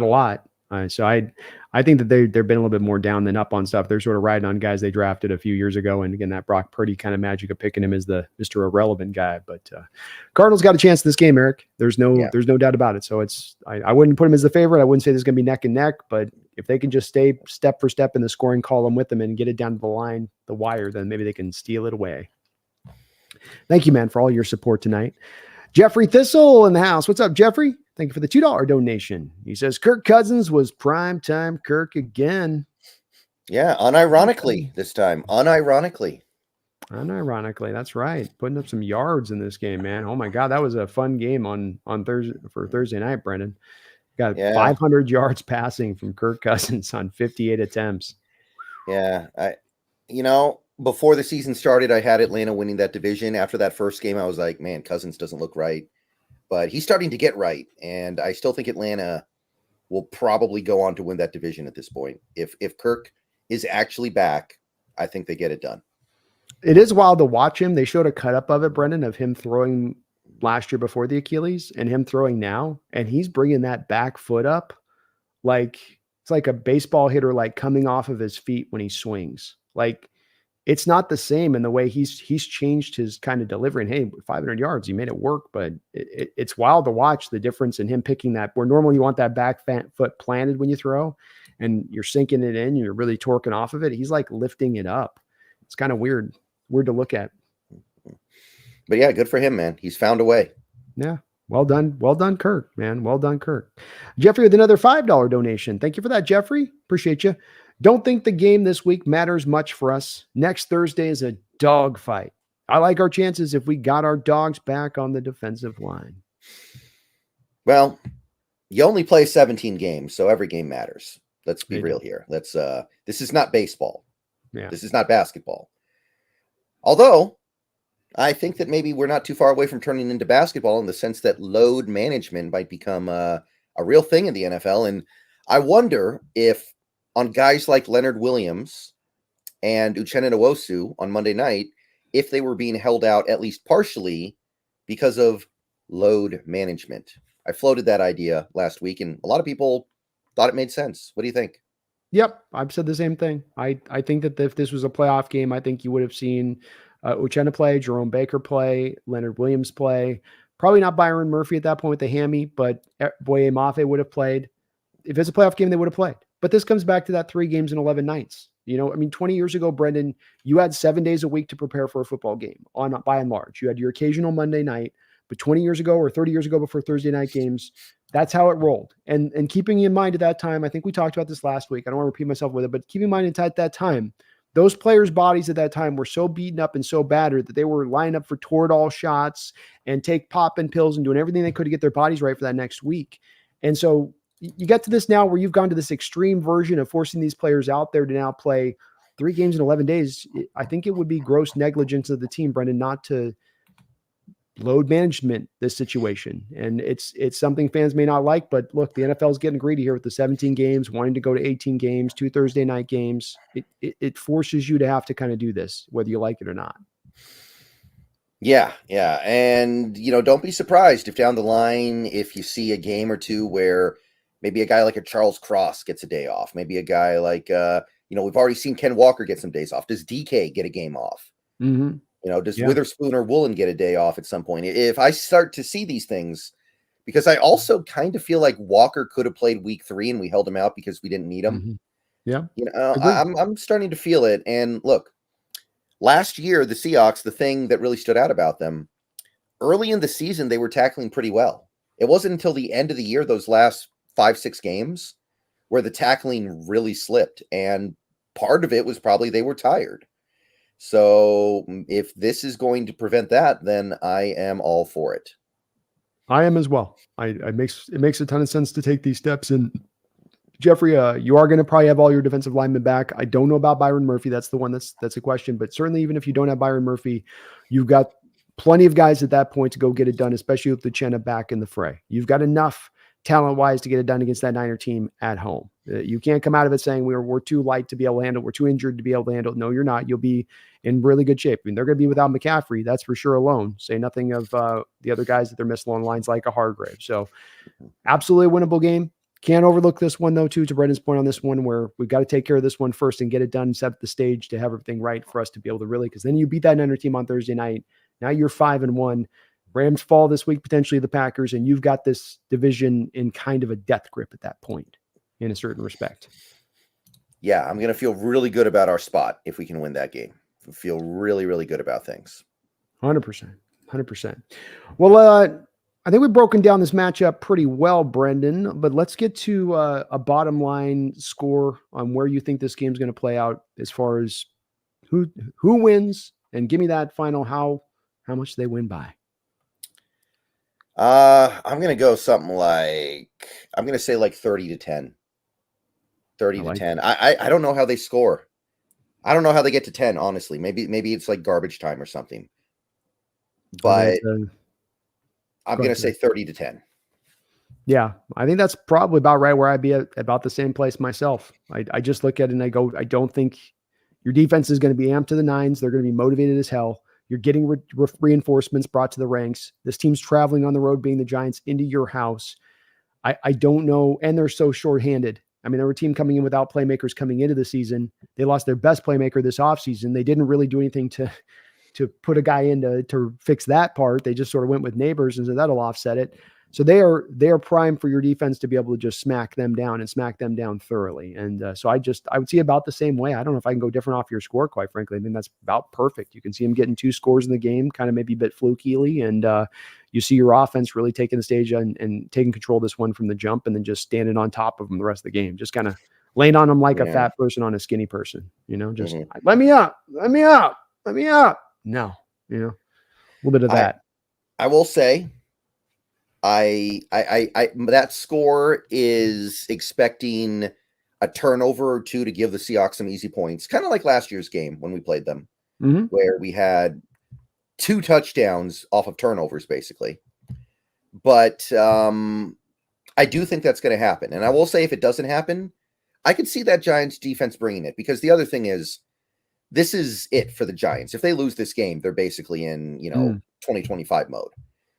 a lot. So I think that they've been a little bit more down than up on stuff. They're sort of riding on guys they drafted a few years ago, and again, that Brock Purdy kind of magic of picking him as the Mr. Irrelevant guy. But Cardinals got a chance in this game, Eric. There's no doubt about it. So I wouldn't put him as the favorite. I wouldn't say there's going to be neck and neck, but if they can just stay step for step in the scoring column with them and get it down to the line, the wire, then maybe they can steal it away. Thank you, man, for all your support tonight. Jeffrey Thistle in the house. What's up, Jeffrey? Thank you for the $2 donation. He says Kirk Cousins was primetime Kirk again. Yeah, unironically this time. Unironically, that's right. Putting up some yards in this game, man. Oh my God, that was a fun game on Thursday night, Brendan. Got 500 yards passing from Kirk Cousins on 58 attempts. Yeah, before the season started, I had Atlanta winning that division. After that first game, I was like, man, Cousins doesn't look right. But he's starting to get right, and I still think Atlanta will probably go on to win that division at this point. If Kirk is actually back, I think they get it done. It is wild to watch him. They showed a cut up of it, Brendan, of him throwing last year before the Achilles and him throwing now, and he's bringing that back foot up like it's like a baseball hitter, like coming off of his feet when he swings. Like it's not the same in the way he's changed his kind of delivery. And hey, 500 yards, he made it work, but it's wild to watch the difference in him picking that where normally you want that back foot planted when you throw and you're sinking it in, you're really torquing off of it. He's like lifting it up. It's kind of weird to look at. But yeah, good for him, man. He's found a way. Yeah. Well done, Kirk, man. Well done, Kirk. Jeffrey with another $5 donation. Thank you for that, Jeffrey. Appreciate you. Don't think the game this week matters much for us. Next Thursday is a dog fight. I like our chances if we got our dogs back on the defensive line. Well, you only play 17 games, so every game matters. Let's be real here. This is not baseball. Yeah. This is not basketball. Although I think that maybe we're not too far away from turning into basketball in the sense that load management might become a real thing in the NFL. And I wonder if on guys like Leonard Williams and Uchenna Nwosu on Monday night, if they were being held out at least partially because of load management. I floated that idea last week, and a lot of people thought it made sense. What do you think? Yep, I've said the same thing. I think that if this was a playoff game, I think you would have seen Uchenna play, Jerome Baker play, Leonard Williams play. Probably not Byron Murphy at that point with the hammy, but Boye Mafe would have played. If it's a playoff game, they would have played. But this comes back to that 3 games in 11 nights. 20 years ago, Brendan, you had 7 days a week to prepare for a football game by and large. You had your occasional Monday night, but 20 years ago or 30 years ago before Thursday night games, that's how it rolled. And keeping in mind at that time, I think we talked about this last week. I don't want to repeat myself with it, but keep in mind at that time, those players' bodies at that time were so beaten up and so battered that they were lining up for Toradol shots and take popping pills and doing everything they could to get their bodies right for that next week. And so you get to this now where you've gone to this extreme version of forcing these players out there to now play 3 games in 11 days. I think it would be gross negligence of the team, Brendan, not to load management this situation. And it's something fans may not like, but look, the NFL is getting greedy here with the 17 games, wanting to go to 18 games, 2 Thursday night games. It forces you to have to kind of do this, whether you like it or not. Yeah. And, don't be surprised if down the line, if you see a game or two where maybe a guy like a Charles Cross gets a day off. Maybe a guy like, we've already seen Ken Walker get some days off. Does DK get a game off? Mm-hmm. Does Witherspoon or Woolen get a day off at some point? If I start to see these things, because I also kind of feel like Walker could have played week 3 and we held him out because we didn't need him. Mm-hmm. Yeah. I'm starting to feel it. And look, last year, the Seahawks, the thing that really stood out about them, early in the season, they were tackling pretty well. It wasn't until the end of the year, those last 5-6 games, where the tackling really slipped. And part of it was probably they were tired. So if this is going to prevent that, then I am all for it. I am as well. It makes a ton of sense to take these steps. And Jeffrey, you are going to probably have all your defensive linemen back. I don't know about Byron Murphy. That's the one that's a question. But certainly, even if you don't have Byron Murphy, you've got plenty of guys at that point to go get it done, especially with the Uchenna back in the fray. You've got enough talent-wise to get it done against that Niner team at home. You can't come out of it saying we're too light to be able to handle, we're too injured to be able to handle. No, you're not. You'll be in really good shape. I mean, they're going to be without McCaffrey, that's for sure alone. Say nothing of the other guys that they're missing along lines like a Hargrave. So absolutely a winnable game. Can't overlook this one, though, too, to Brendan's point on this one, where we've got to take care of this one first and get it done, set the stage to have everything right for us to be able to really, because then you beat that Niner team on Thursday night. Now you're 5-1. Rams fall this week, potentially the Packers, and you've got this division in kind of a death grip at that point, in a certain respect. Yeah, I'm going to feel really good about our spot if we can win that game. Feel really, really good about things. 100%. 100%. Well, I think we've broken down this matchup pretty well, Brendan, but let's get to a bottom line score on where you think this game's going to play out as far as who wins, and give me that final how much they win by. I'm going to go something like, I'm going to say like 30-10. 30-10. I don't know how they score. I don't know how they get to 10, honestly. Maybe it's like garbage time or something. But I'm going to say 30-10. Yeah, I think that's probably about right where I'd be at about the same place myself. I just look at it and I go, I don't think your defense is going to be amped to the nines. They're going to be motivated as hell. You're getting reinforcements brought to the ranks. This team's traveling on the road, being the Giants, into your house. I don't know. And they're so shorthanded. I mean, they were a team coming in without playmakers coming into the season. They lost their best playmaker this offseason. They didn't really do anything to put a guy in to fix that part. They just sort of went with neighbors and said that'll offset it. So they are primed for your defense to be able to just smack them down thoroughly. And so I would see about the same way. I don't know if I can go different off your score, quite frankly. I mean, that's about perfect. You can see them getting 2 scores in the game, kind of maybe a bit flukily. And you see your offense really taking the stage and taking control of this one from the jump, and then just standing on top of them the rest of the game. Just kind of laying on them like a fat person on a skinny person, just let me up. No, a little bit of that. I will say, I that score is expecting a turnover or two to give the Seahawks some easy points, kind of like last year's game when we played them, where we had 2 touchdowns off of turnovers, basically. But I do think that's going to happen. And I will say, if it doesn't happen, I could see that Giants defense bringing it, because the other thing is, this is it for the Giants. If they lose this game, they're basically in 2025 mode.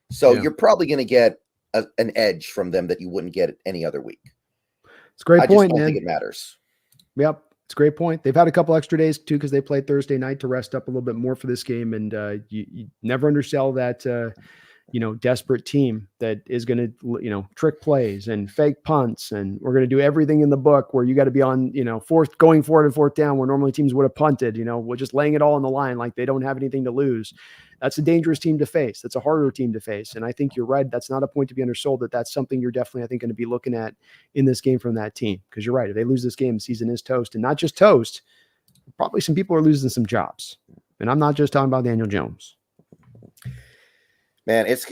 So you're probably going to get an edge from them that you wouldn't get any other week. It's a great point, I just don't man. think it matters. Yep. It's a great point. They've had a couple extra days too, because they played Thursday night to rest up a little bit more for this game. And you never undersell that, desperate team that is going to, trick plays and fake punts. And we're going to do everything in the book where you got to be on, going forward and fourth down, where normally teams would have punted, we're just laying it all on the line, like they don't have anything to lose. That's a dangerous team to face. That's a harder team to face. And I think you're right. That's not a point to be undersold. That's something you're definitely, I think, going to be looking at in this game from that team. Because you're right. If they lose this game, the season is toast. And not just toast, probably some people are losing some jobs. And I'm not just talking about Daniel Jones. Man, it's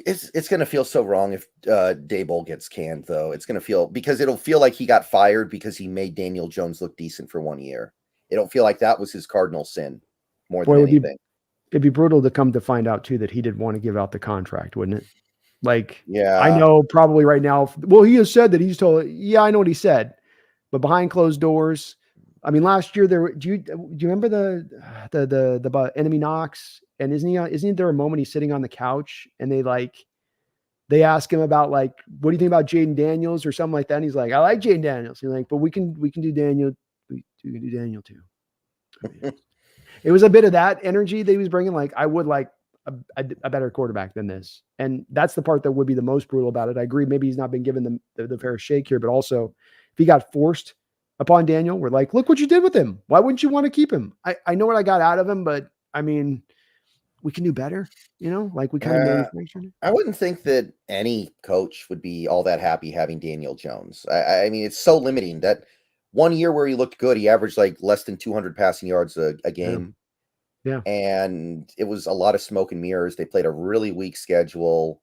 going to feel so wrong if Daboll gets canned, though. It's going to feel, because it'll feel like he got fired because he made Daniel Jones look decent for 1 year. It'll feel like that was his cardinal sin more than anything. It'd be brutal to come to find out too that he didn't want to give out the contract, wouldn't it? Like, yeah, I know probably right now. Well, he has said that he's told. Yeah, I know what he said, but behind closed doors. I mean, last year do you remember the enemy Knox? And isn't there a moment he's sitting on the couch and they ask him about, like, what do you think about Jaden Daniels or something like that? And he's like, I like Jaden Daniels. He's like, but we can do Daniel. We can do Daniel too. I mean, it was a bit of that energy that he was bringing. Like, I would like a better quarterback than this. And that's the part that would be the most brutal about it. I agree. Maybe he's not been given the fair shake here, but also if he got forced upon Daniel, we're like, look what you did with him. Why wouldn't you want to keep him? I know what I got out of him, but I mean, we can do better, like we kind of manufactured it. I wouldn't think that any coach would be all that happy having Daniel Jones. I mean, it's so limiting. That 1 year where he looked good, he averaged like less than 200 passing yards a game. Yeah. And it was a lot of smoke and mirrors. They played a really weak schedule.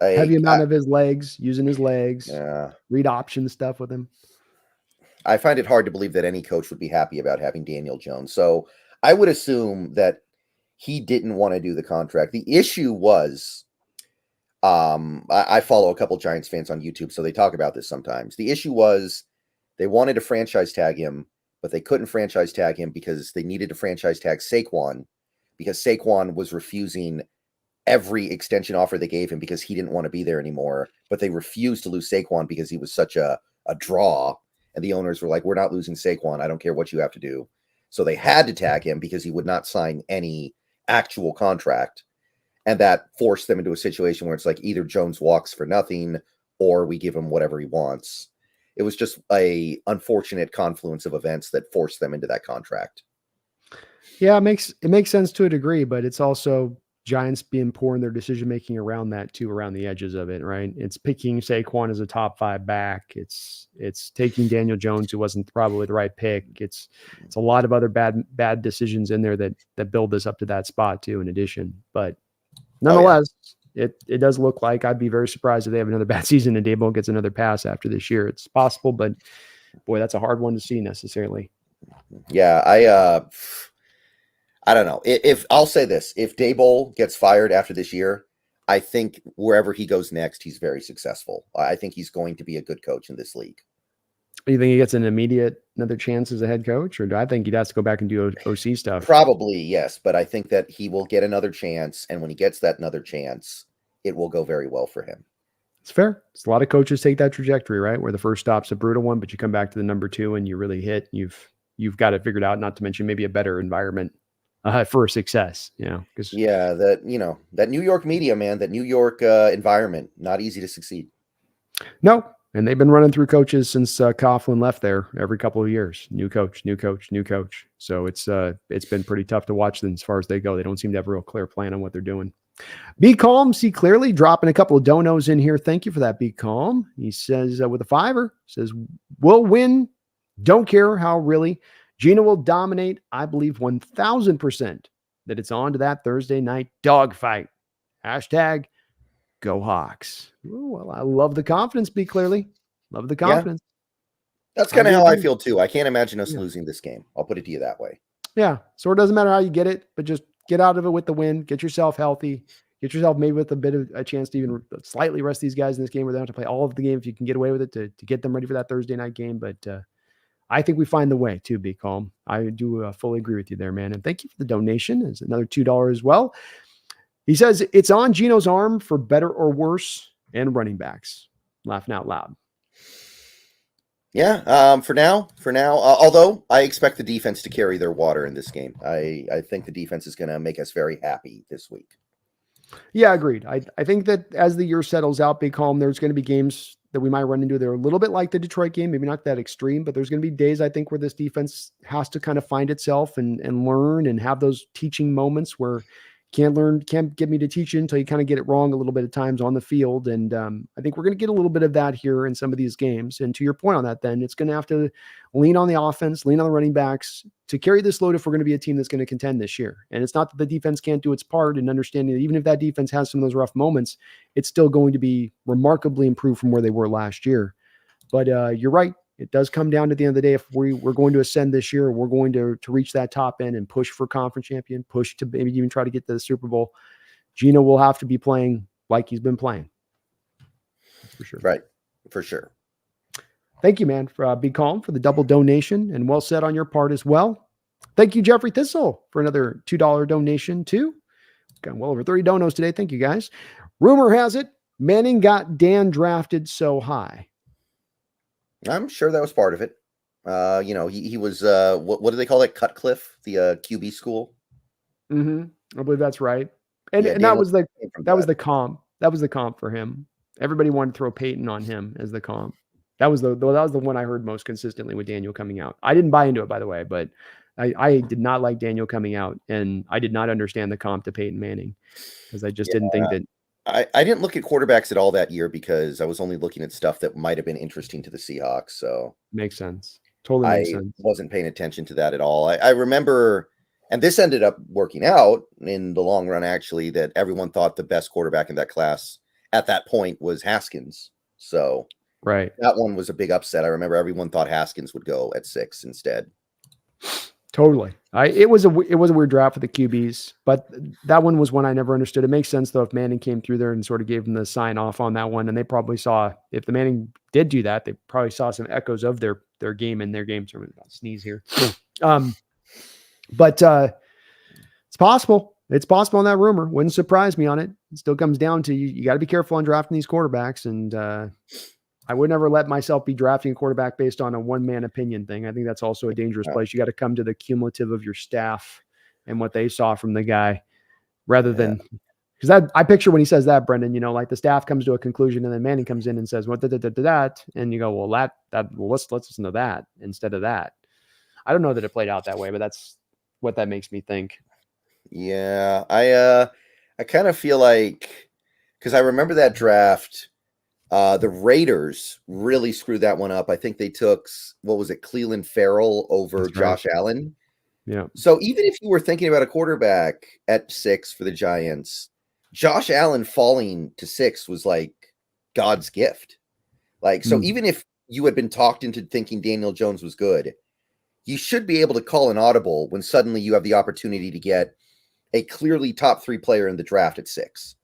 Heavy amount of his legs, using his legs, Yeah. read option stuff with him. I find it hard to believe that any coach would be happy about having Daniel Jones. So I would assume that he didn't want to do the contract. The issue was, I follow a couple Giants fans on YouTube, so they talk about this sometimes. The issue was they wanted to franchise tag him, but they couldn't franchise tag him because they needed to franchise tag Saquon because Saquon was refusing every extension offer they gave him because he didn't want to be there anymore. But they refused to lose Saquon because he was such a draw. And the owners were like, we're not losing Saquon. I don't care what you have to do. So they had to tag him because he would not sign any actual contract. And that forced them into a situation where it's like either Jones walks for nothing or we give him whatever he wants. It was just a unfortunate confluence of events that forced them into that contract. Yeah, it makes sense to a degree, but it's also Giants being poor in their decision making around that too, around the edges of it, right? It's picking Saquon as a top 5 back. It's taking Daniel Jones, who wasn't probably the right pick. It's a lot of other bad decisions in there that build this up to that spot too, in addition. But nonetheless, it does look like I'd be very surprised if they have another bad season and Daboll gets another pass after this year. It's possible, but boy, that's a hard one to see necessarily. Yeah, I don't know. If I'll say this, if Daboll gets fired after this year, I think wherever he goes next, he's very successful. I think he's going to be a good coach in this league. You think he gets another chance as a head coach, or do I think he'd have to go back and do OC stuff? Probably, yes, but I think that he will get another chance, and when he gets that another chance, it will go very well for him. It's fair. It's a lot of coaches take that trajectory, right? Where the first stop's a brutal one, but you come back to the number 2 and you really hit. You've got it figured out. Not to mention maybe a better environment for success. Because that New York media, man, that New York environment, not easy to succeed. No, and they've been running through coaches since Coughlin left there every couple of years. New coach. So it's been pretty tough to watch them as far as they go. They don't seem to have a real clear plan on what they're doing. Be calm, see clearly. Dropping a couple of donos in here. Thank you for that. Be calm. He says with a $5, says we'll win. Don't care how really. Gino will dominate. I believe 1,000% that it's on to that Thursday night dogfight. Hashtag Go Hawks. Ooh, well, I love the confidence. Be clearly. Love the confidence. Yeah. That's kind of how I feel too. I can't imagine us losing this game. I'll put it to you that way. Yeah. So it doesn't matter how you get it, but just get out of it with the win. Get yourself healthy. Get yourself maybe with a bit of a chance to even slightly rest these guys in this game where they don't have to play all of the game if you can get away with it to get them ready for that Thursday night game. But I think we find the way to be calm. I do fully agree with you there, man. And thank you for the donation. It's another $2 as well. He says it's on Gino's arm for better or worse and running backs. Laughing out loud. Yeah. For now, although I expect the defense to carry their water in this game. I think the defense is going to make us very happy this week. Yeah, agreed. I think that as the year settles out, be calm. There's going to be games that we might run into. They're a little bit like the Detroit game, maybe not that extreme, but there's going to be days I think where this defense has to kind of find itself and learn and have those teaching moments where can't get me to teach you until you kind of get it wrong a little bit of times on the field. And I think we're going to get a little bit of that here in some of these games. And to your point on that, then it's going to have to lean on the offense, lean on the running backs to carry this load if we're going to be a team that's going to contend this year. And it's not that the defense can't do its part in understanding that even if that defense has some of those rough moments, it's still going to be remarkably improved from where they were last year. But you're right. It does come down to the end of the day. If we're going to ascend this year, we're going to reach that top end and push for conference champion, push to maybe even try to get to the Super Bowl. Gino will have to be playing like he's been playing. That's for sure. Right. For sure. Thank you, man, for Be Calm for the double donation, and well said on your part as well. Thank you, Jeffrey Thistle, for another $2 donation too. Got well over 30 donos today. Thank you, guys. Rumor has it Manning got Dan drafted so high. I'm sure that was part of it. He was what do they call it? Cutcliffe, the QB school. Mm-hmm. I believe that's right. And that was the comp. That was the comp for him. Everybody wanted to throw Peyton on him as the comp. That was the one I heard most consistently with Daniel coming out. I didn't buy into it, by the way, but I did not like Daniel coming out, and I did not understand the comp to Peyton Manning because I just didn't think that. I didn't look at quarterbacks at all that year because I was only looking at stuff that might have been interesting to the Seahawks. So makes sense. Totally makes sense. I wasn't paying attention to that at all. I remember, and this ended up working out in the long run, actually, that everyone thought the best quarterback in that class at that point was Haskins. So right, that one was a big upset. I remember everyone thought Haskins would go at 6 instead. Totally. It was a weird draft for the QBs, but that one was one I never understood. It makes sense though if Manning came through there and sort of gave them the sign off on that one, and they probably saw if the Manning did do that, they probably saw some echoes of their game in their game. So I'm gonna sneeze here. But it's possible. It's possible on that rumor. Wouldn't surprise me on it. It still comes down to you got to be careful on drafting these quarterbacks, and I would never let myself be drafting a quarterback based on a one-man opinion thing. I think that's also a dangerous place. You got to come to the cumulative of your staff and what they saw from the guy rather than because that I picture when he says that, Brendan, like the staff comes to a conclusion and then Manning comes in and says, well, that, and you go, well, let's listen to that instead of that. I don't know that it played out that way, but that's what that makes me think. Yeah. I kind of feel like, because I remember that draft, the Raiders really screwed that one up. I think they took, what was it, Cleveland Farrell over Josh Allen. Yeah. So even if you were thinking about a quarterback at 6 for the Giants, Josh Allen falling to 6 was like God's gift. Like, so even if you had been talked into thinking Daniel Jones was good, you should be able to call an audible when suddenly you have the opportunity to get a clearly top 3 player in the draft at 6.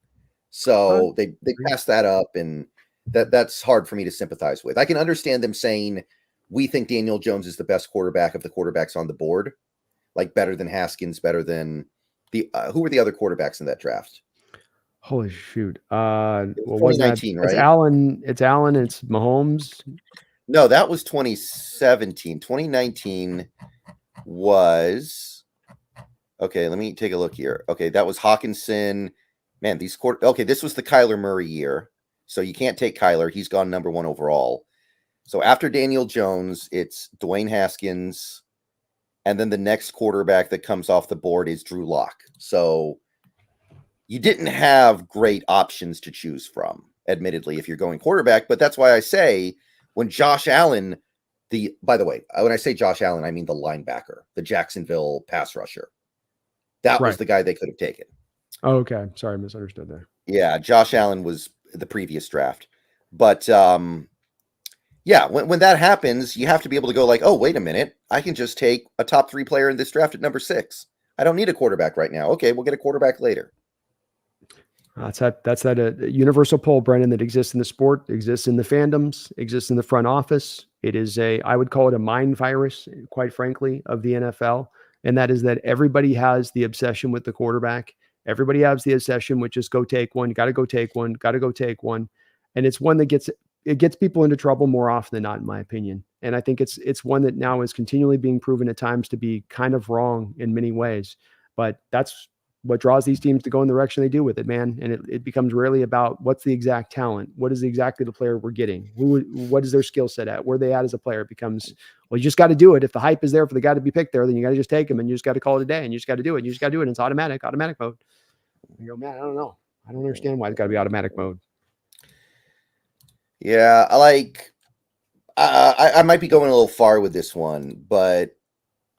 So they passed that up, and that's hard for me to sympathize with. I can understand them saying, we think Daniel Jones is the best quarterback of the quarterbacks on the board, like better than Haskins, better than the who were the other quarterbacks in that draft? Holy shoot. Well, 2019, right? It's Allen, it's Mahomes. No, that was 2017. 2019 was, okay, let me take a look here. Okay, that was Hawkinson. Man, okay, this was the Kyler Murray year. So you can't take Kyler. He's gone number 1 overall. So after Daniel Jones, it's Dwayne Haskins. And then the next quarterback that comes off the board is Drew Lock. So you didn't have great options to choose from, admittedly, if you're going quarterback. But that's why I say when Josh Allen, by the way, when I say Josh Allen, I mean the linebacker, the Jacksonville pass rusher. That was the guy they could have taken. Oh, okay. Sorry, I misunderstood there. Yeah, Josh Allen was the previous draft. But yeah, when that happens, you have to be able to go like, oh, wait a minute. I can just take a top 3 player in this draft at number 6. I don't need a quarterback right now. Okay, we'll get a quarterback later. That's that universal pull, Brendan, that exists in the sport, exists in the fandoms, exists in the front office. It is I would call it a mind virus, quite frankly, of the NFL. And that is that everybody has the obsession with the quarterback. Everybody has the obsession with just go take one, got to go take one, got to go take one. And it's one that gets people into trouble more often than not, in my opinion. And I think it's one that now is continually being proven at times to be kind of wrong in many ways. But that's what draws these teams to go in the direction they do with it, man. And it becomes rarely about what's the exact talent, what is exactly the player we're getting, what is their skill set at, where they at as a player. It becomes, well, you just got to do it. If the hype is there for the guy to be picked there, then you got to just take him and you just got to call it a day and you just got to do it. And you just got to do it. And it's automatic mode. You go, man, I don't know. I don't understand why it's got to be automatic mode. Yeah, I might be going a little far with this one, but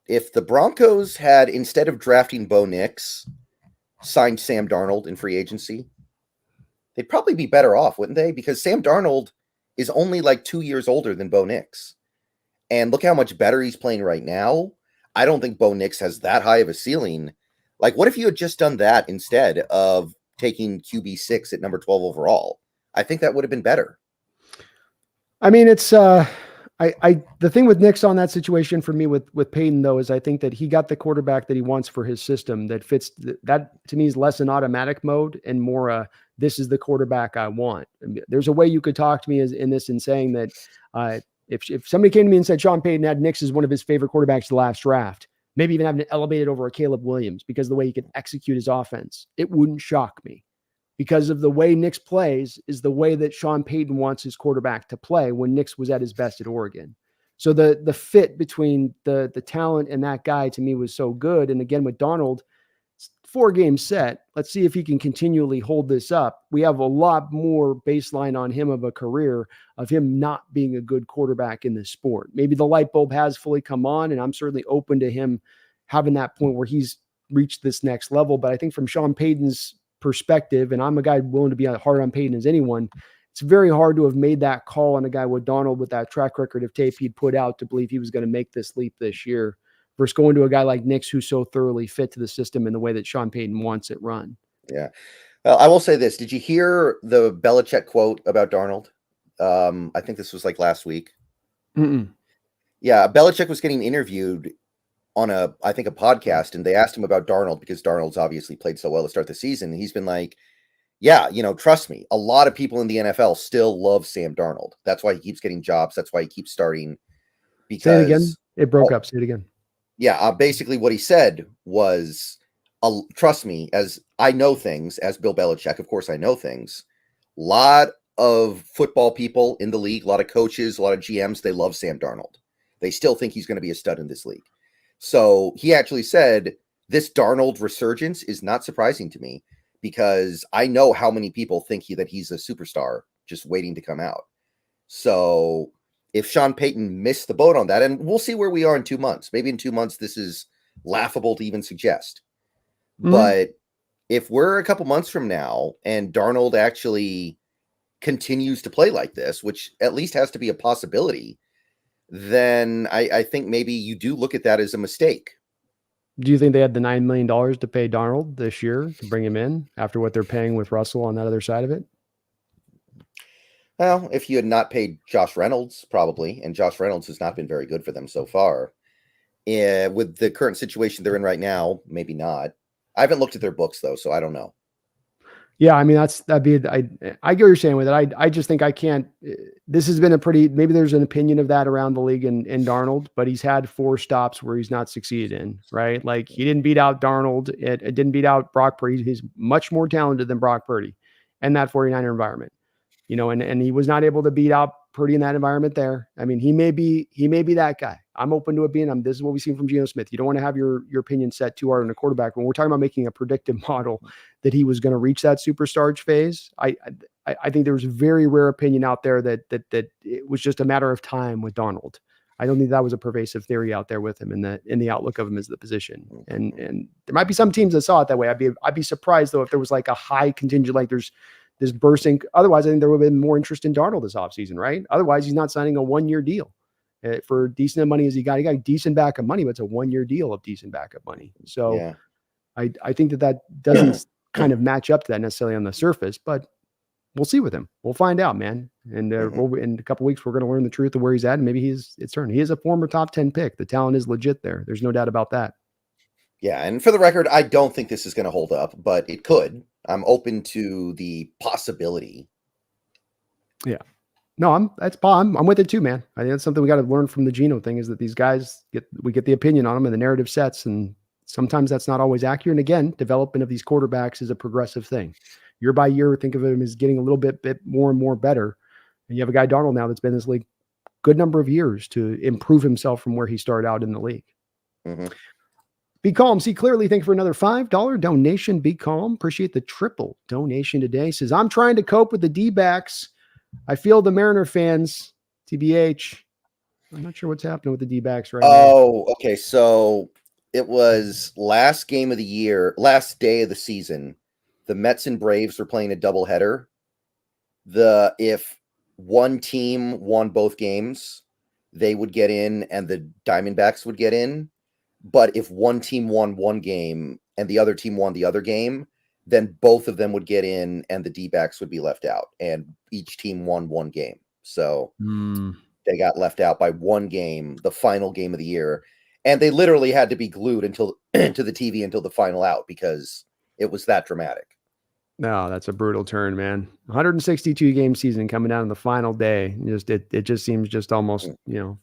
if the Broncos had, instead of drafting Bo Nix, signed Sam Darnold in free agency, they'd probably be better off, wouldn't they? Because Sam Darnold is only like 2 years older than Bo Nix. And look how much better he's playing right now. I don't think Bo Nix has that high of a ceiling. Like, what if you had just done that instead of taking QB6 at number 12 overall? I think that would have been better. I mean, it's the thing with Nix on that situation for me with Payton, though, is I think that he got the quarterback that he wants for his system that fits. That to me is less an automatic mode and more this is the quarterback I want. There's a way you could talk to me in this in saying that if somebody came to me and said Sean Payton had Nix as one of his favorite quarterbacks the last draft, maybe even having it elevated over a Caleb Williams because of the way he can execute his offense, it wouldn't shock me. Because of the way Nix plays is the way that Sean Payton wants his quarterback to play when Nix was at his best at Oregon. So the fit between the talent and that guy to me was so good. And again, with Darnold, 4-game set. Let's see if he can continually hold this up. We have a lot more baseline on him of a career of him not being a good quarterback in this sport. Maybe the light bulb has fully come on, and I'm certainly open to him having that point where he's reached this next level. But I think from Sean Payton's perspective, and I'm a guy willing to be hard on Payton as anyone, it's very hard to have made that call on a guy with Darnold with that track record of tape he'd put out to believe he was going to make this leap this year versus going to a guy like Nix who's so thoroughly fit to the system in the way that Sean Payton wants it run. Yeah. Well, I will say this. Did you hear the Belichick quote about Darnold? I think this was like last week. Mm-mm. Yeah, Belichick was getting interviewed on I think a podcast, and they asked him about Darnold because Darnold's obviously played so well to start the season. And he's been like, yeah, trust me, a lot of people in the NFL still love Sam Darnold. That's why he keeps getting jobs. That's why he keeps starting. Say it again. Because It broke up. Say it again. yeah, basically what he said was, trust me, as I know things, as Bill Belichick, of course I know things. A lot of football people in the league, a lot of coaches, a lot of GMs, they love Sam Darnold. They still think he's going to be a stud in this league. So he actually said, this Darnold resurgence is not surprising to me because I know how many people think that he's a superstar just waiting to come out. So if Sean Payton missed the boat on that, and we'll see where we are in 2 months. Maybe in 2 months, this is laughable to even suggest. Mm-hmm. But if we're a couple months from now and Darnold actually continues to play like this, which at least has to be a possibility, then I think maybe you do look at that as a mistake. Do you think they had the $9 million to pay Darnold this year to bring him in after what they're paying with Russell on that other side of it? Well, if you had not paid Josh Reynolds, probably, and Josh Reynolds has not been very good for them so far. With the current situation they're in right now, maybe not. I haven't looked at their books, though, so I don't know. Yeah, I mean, I get what you're saying with it. I just think I can't. This has been maybe there's an opinion of that around the league in Darnold, but he's had 4 stops where he's not succeeded in, right? Like he didn't beat out Darnold. It didn't beat out Brock Purdy. He's much more talented than Brock Purdy and that 49er environment, and he was not able to beat out Purdy in that environment there. I mean, he may be that guy. I'm open to it being this is what we've seen from Geno Smith. You don't want to have your opinion set too hard on a quarterback. When we're talking about making a predictive model that he was going to reach that superstar phase, I think there's a very rare opinion out there that it was just a matter of time with Darnold. I don't think that was a pervasive theory out there with him in the outlook of him as the position. And there might be some teams that saw it that way. I'd be surprised though if there was like a high contingent, like there's this bursting. Otherwise, I think there would have been more interest in Darnold this offseason, right? Otherwise, he's not signing a 1-year deal. For decent money as he got decent backup money, but it's a 1-year deal of decent backup money. So yeah. I think that doesn't kind of match up to that necessarily on the surface, but we'll see with him. We'll find out, man. And in a couple of weeks, we're going to learn the truth of where he's at. And maybe it's turned. He is a former top 10 pick. The talent is legit there. There's no doubt about that. Yeah. And for the record, I don't think this is going to hold up, but it could. I'm open to the possibility. Yeah. No, I'm with it too, man. I think that's something we got to learn from the Geno thing is that these guys we get the opinion on them and the narrative sets, and sometimes that's not always accurate. And again, development of these quarterbacks is a progressive thing. Year by year, think of him as getting a little bit more and more better. And you have a guy Darnold now that's been in this league good number of years to improve himself from where he started out in the league. Mm-hmm. Be calm. See clearly. Thank you for another $5 donation. Be calm. Appreciate the triple donation today. Says I'm trying to cope with the D-backs. I feel the Mariner fans, TBH. I'm not sure what's happening with the D-backs right now. Oh, okay. So it was last game of the year, last day of the season. The Mets and Braves were playing a doubleheader. If one team won both games, they would get in and the Diamondbacks would get in. But if one team won one game and the other team won the other game, then both of them would get in and the D-backs would be left out. And each team won one game. So they got left out by one game, the final game of the year. And they literally had to be glued to the TV until the final out because it was that dramatic. No, that's a brutal turn, man. 162 game season coming down to the final day. It just seems just almost,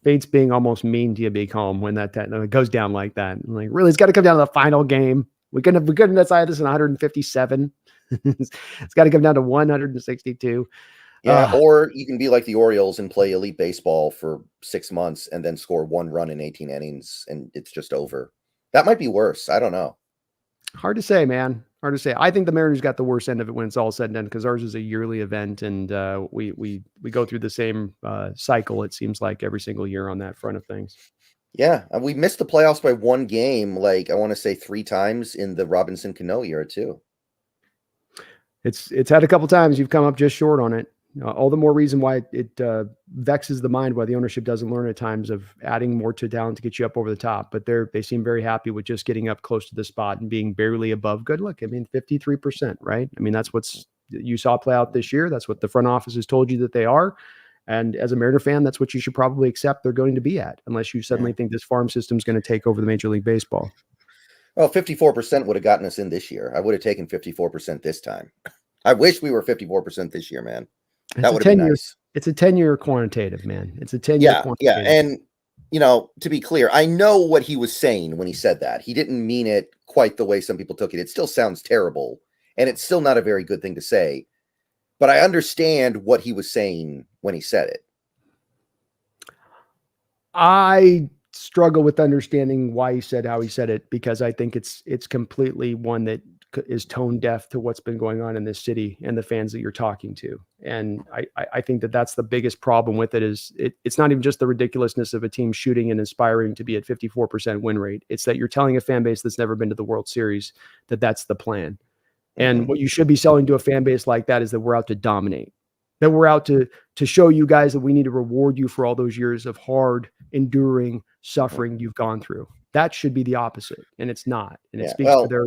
fate's being almost mean to you, Be calm when that it goes down like that. I'm like, really, it's got to come down to the final game. We couldn't decide this in 157. It's got to come down to 162. Yeah, or you can be like the Orioles and play elite baseball for 6 months and then score 1 run in 18 innings and it's just over. That might be worse. I don't know. Hard to say, man. Hard to say. I think the Mariners got the worst end of it when it's all said and done because ours is a yearly event and we go through the same cycle, it seems like, every single year on that front of things. Yeah, we missed the playoffs by 1 game, like I want to say 3 times in the Robinson Cano era too. It's had a couple times you've come up just short on it. All the more reason why it vexes the mind why the ownership doesn't learn at times of adding more to talent to get you up over the top. But they seem very happy with just getting up close to the spot and being barely above good. Look, I mean, 53%, right? I mean, that's what's you saw play out this year. That's what the front office has told you that they are. And as a Mariner fan, that's what you should probably accept they're going to be at, unless you suddenly think this farm system is going to take over the Major League Baseball. Well, 54% would have gotten us in this year. I would have taken 54% this time. I wish we were 54% this year, man. That would have been nice. It's a 10-year quantitative, man. It's a 10-year quantitative. Yeah. And, to be clear, I know what he was saying when he said that. He didn't mean it quite the way some people took it. It still sounds terrible, and it's still not a very good thing to say. But I understand what he was saying when he said it. I struggle with understanding why he said how he said it, because I think it's completely one that is tone deaf to what's been going on in this city and the fans that you're talking to. And I think that that's the biggest problem with it is it's not even just the ridiculousness of a team shooting and aspiring to be at 54% win rate. It's that you're telling a fan base that's never been to the World Series that that's the plan. And what you should be selling to a fan base like that is that we're out to dominate, that we're out to show you guys that we need to reward you for all those years of hard, enduring suffering you've gone through. That should be the opposite. And it's not. And it speaks to their.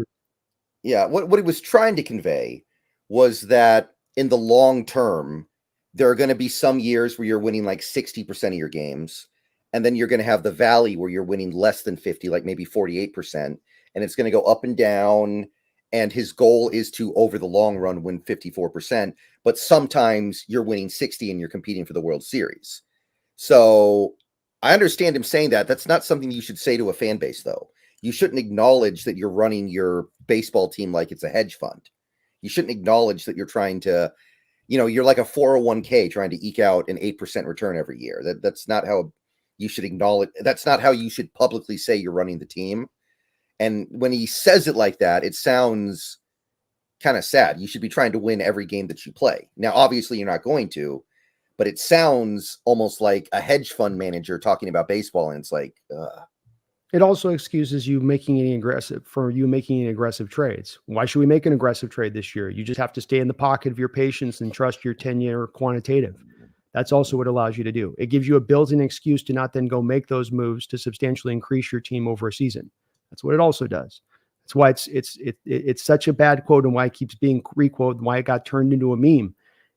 Yeah. What he was trying to convey was that in the long term, there are going to be some years where you're winning like 60% of your games. And then you're going to have the valley where you're winning less than 50, like maybe 48%. And it's going to go up and down. And his goal is to, over the long run, win 54%. But sometimes you're winning 60 and you're competing for the World Series. So I understand him saying that. That's not something you should say to a fan base, though. You shouldn't acknowledge that you're running your baseball team like it's a hedge fund. You shouldn't acknowledge that you're trying to, you're like a 401k trying to eke out an 8% return every year. That's not how you should acknowledge. That's not how you should publicly say you're running the team. And when he says it like that, it sounds kind of sad. You should be trying to win every game that you play. Now, obviously, you're not going to, but it sounds almost like a hedge fund manager talking about baseball. And it's like, It also excuses you making any aggressive trades. Why should we make an aggressive trade this year? You just have to stay in the pocket of your patience and trust your 10-year quantitative. That's also what it allows you to do. It gives you a built-in excuse to not then go make those moves to substantially increase your team over a season. That's what it also does. That's why it's such a bad quote, and why it keeps being requoted, and why it got turned into a meme,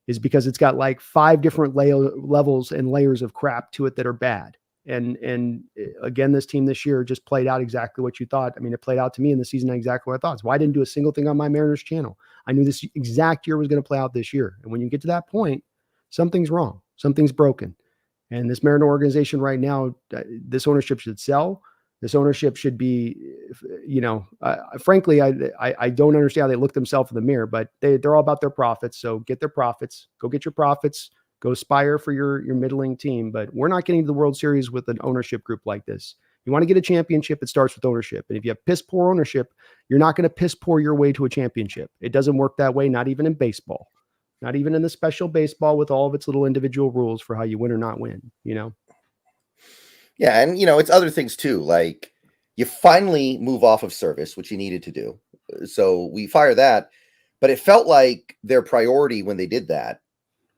is because it's got like 5 different levels and layers of crap to it that are bad. And again, this team this year just played out exactly what you thought. I mean, it played out to me in the season exactly what I thought. It's why I didn't do a single thing on my Mariners channel. I knew this exact year was going to play out this year. And when you get to that point, something's wrong. Something's broken. And this Mariner organization right now, this ownership should sell. This ownership should be, frankly, I don't understand how they look themselves in the mirror, but they're all about their profits. So get their profits, go get your profits, go aspire for your middling team. But we're not getting to the World Series with an ownership group like this. You want to get a championship, it starts with ownership. And if you have piss poor ownership, you're not going to piss poor your way to a championship. It doesn't work that way, not even in baseball, not even in the special baseball with all of its little individual rules for how you win or not win, Yeah, and it's other things too. Like you finally move off of service, which you needed to do. So we fire that, but it felt like their priority when they did that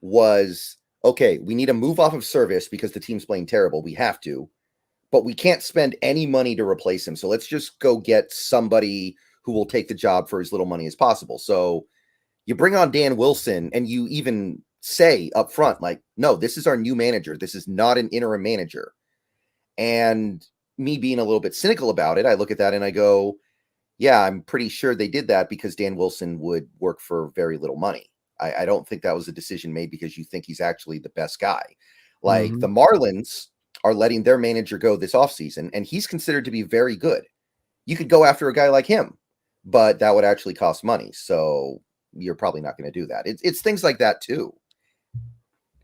was, okay, we need to move off of service because the team's playing terrible. We have to, but we can't spend any money to replace him. So let's just go get somebody who will take the job for as little money as possible. So you bring on Dan Wilson, and you even say up front, like, no, this is our new manager. This is not an interim manager. And me being a little bit cynical about it, I look at that and I go, yeah, I'm pretty sure they did that because Dan Wilson would work for very little money. I don't think that was a decision made because you think he's actually the best guy. Like the Marlins are letting their manager go this offseason, and he's considered to be very good. You could go after a guy like him, but that would actually cost money. So you're probably not going to do that. It's things like that too.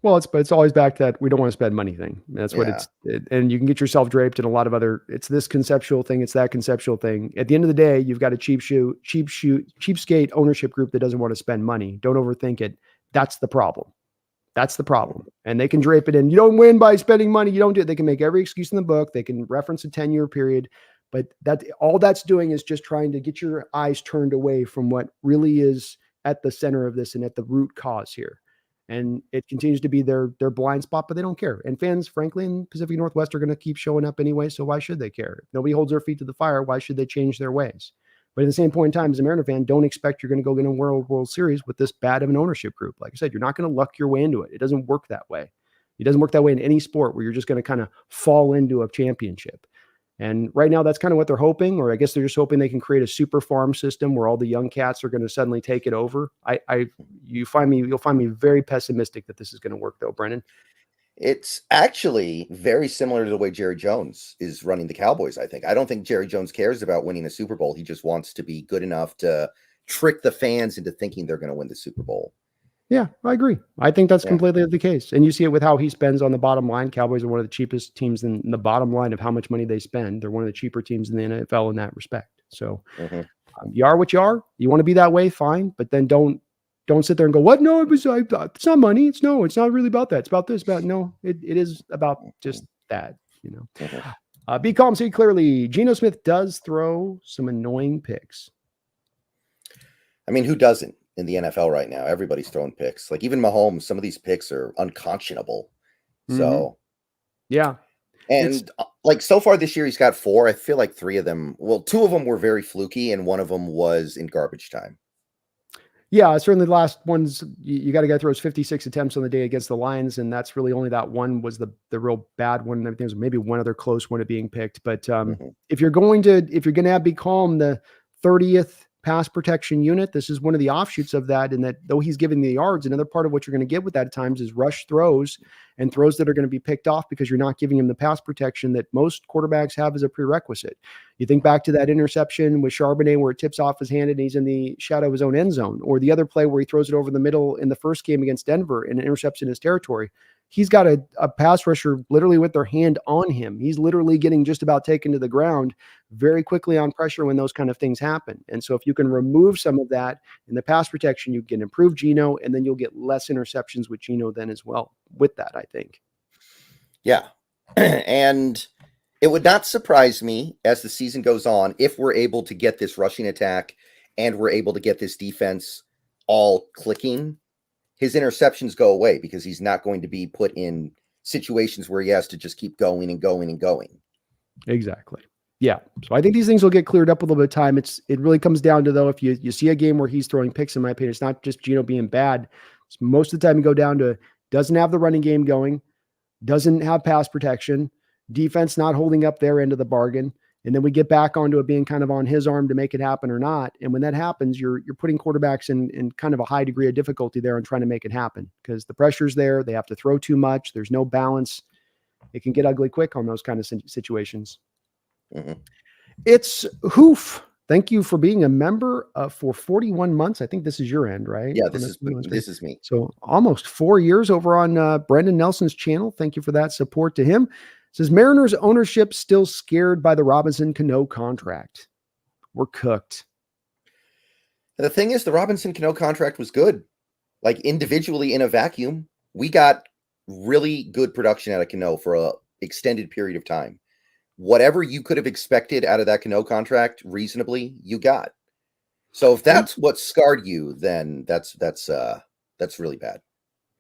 Well, it's always back to that we don't want to spend money thing. That's what and you can get yourself draped in a lot of other, it's this conceptual thing, it's that conceptual thing. At the end of the day, you've got a cheapskate ownership group that doesn't want to spend money. Don't overthink it. That's the problem. That's the problem. And they can drape it in. You don't win by spending money. You don't do it. They can make every excuse in the book. They can reference a 10-year period, but all that's doing is just trying to get your eyes turned away from what really is at the center of this and at the root cause here. And it continues to be their blind spot, but they don't care. And fans, frankly, in Pacific Northwest are going to keep showing up anyway. So why should they care? If nobody holds their feet to the fire, why should they change their ways? But at the same point in time, as a Mariner fan, don't expect you're going to go get a World Series with this bad of an ownership group. Like I said, you're not going to luck your way into it. It doesn't work that way. It doesn't work that way in any sport where you're just going to kind of fall into a championship. And right now, that's kind of what they're hoping, or I guess they're just hoping they can create a super farm system where all the young cats are going to suddenly take it over. You'll find me very pessimistic that this is going to work, though, Brennan. It's actually very similar to the way Jerry Jones is running the Cowboys, I think. I don't think Jerry Jones cares about winning a Super Bowl. He just wants to be good enough to trick the fans into thinking they're going to win the Super Bowl. Yeah, I agree. I think that's completely the case. And you see it with how he spends on the bottom line. Cowboys are one of the cheapest teams in the bottom line of how much money they spend. They're one of the cheaper teams in the NFL in that respect. So you are what you are. You want to be that way, fine. But then don't sit there and go, what? No, it's not money. It's not really about that. It's about this, it is about just that, Be calm, see clearly. Geno Smith does throw some annoying picks. I mean, who doesn't in the NFL right now? Everybody's throwing picks. Like even Mahomes, some of these picks are unconscionable. So, yeah. And like so far this year, he's got 4. I feel like 3 of them, 2 of them were very fluky, and one of them was in garbage time. Yeah, certainly the last ones, you got a guy that throws 56 attempts on the day against the Lions, and that's really only that one was the real bad one. I think there's maybe one other close one of being picked. But if you're going to be calm, the 30th pass protection unit, this is one of the offshoots of that, in that though he's giving the yards, another part of what you're going to get with that at times is rush throws and throws that are going to be picked off because you're not giving him the pass protection that most quarterbacks have as a prerequisite. You think back to that interception with Charbonnet where it tips off his hand and he's in the shadow of his own end zone, or the other play where he throws it over the middle in the first game against Denver and intercepts in his territory. He's got a pass rusher literally with their hand on him. He's literally getting just about taken to the ground very quickly on pressure when those kind of things happen. And so if you can remove some of that in the pass protection, you can improve Geno, and then you'll get less interceptions with Geno then as well with that, I think. Yeah. And it would not surprise me as the season goes on if we're able to get this rushing attack and we're able to get this defense all clicking. His interceptions go away because he's not going to be put in situations where he has to just keep going and going and going. Exactly. Yeah. So I think these things will get cleared up a little bit of time. It really comes down to, though, if you see a game where he's throwing picks, in my opinion, it's not just Geno being bad. It's most of the time you go down to doesn't have the running game going, doesn't have pass protection, defense not holding up their end of the bargain. And then we get back onto it being kind of on his arm to make it happen or not. And when that happens, you're putting quarterbacks in kind of a high degree of difficulty there and trying to make it happen because the pressure's there. They have to throw too much. There's no balance. It can get ugly quick on those kind of situations. It's Hoof. Thank you for being a member for 41 months. I think this is your end, right? Yeah, this is me. So almost 4 years over on Brendan Nelson's channel. Thank you for that support to him. Says Mariners ownership still scared by the Robinson Cano contract. We're cooked. The thing is, the Robinson Cano contract was good. Like individually in a vacuum, we got really good production out of Cano for an extended period of time. Whatever you could have expected out of that Cano contract, reasonably, you got. So if that's what scarred you, then that's really bad.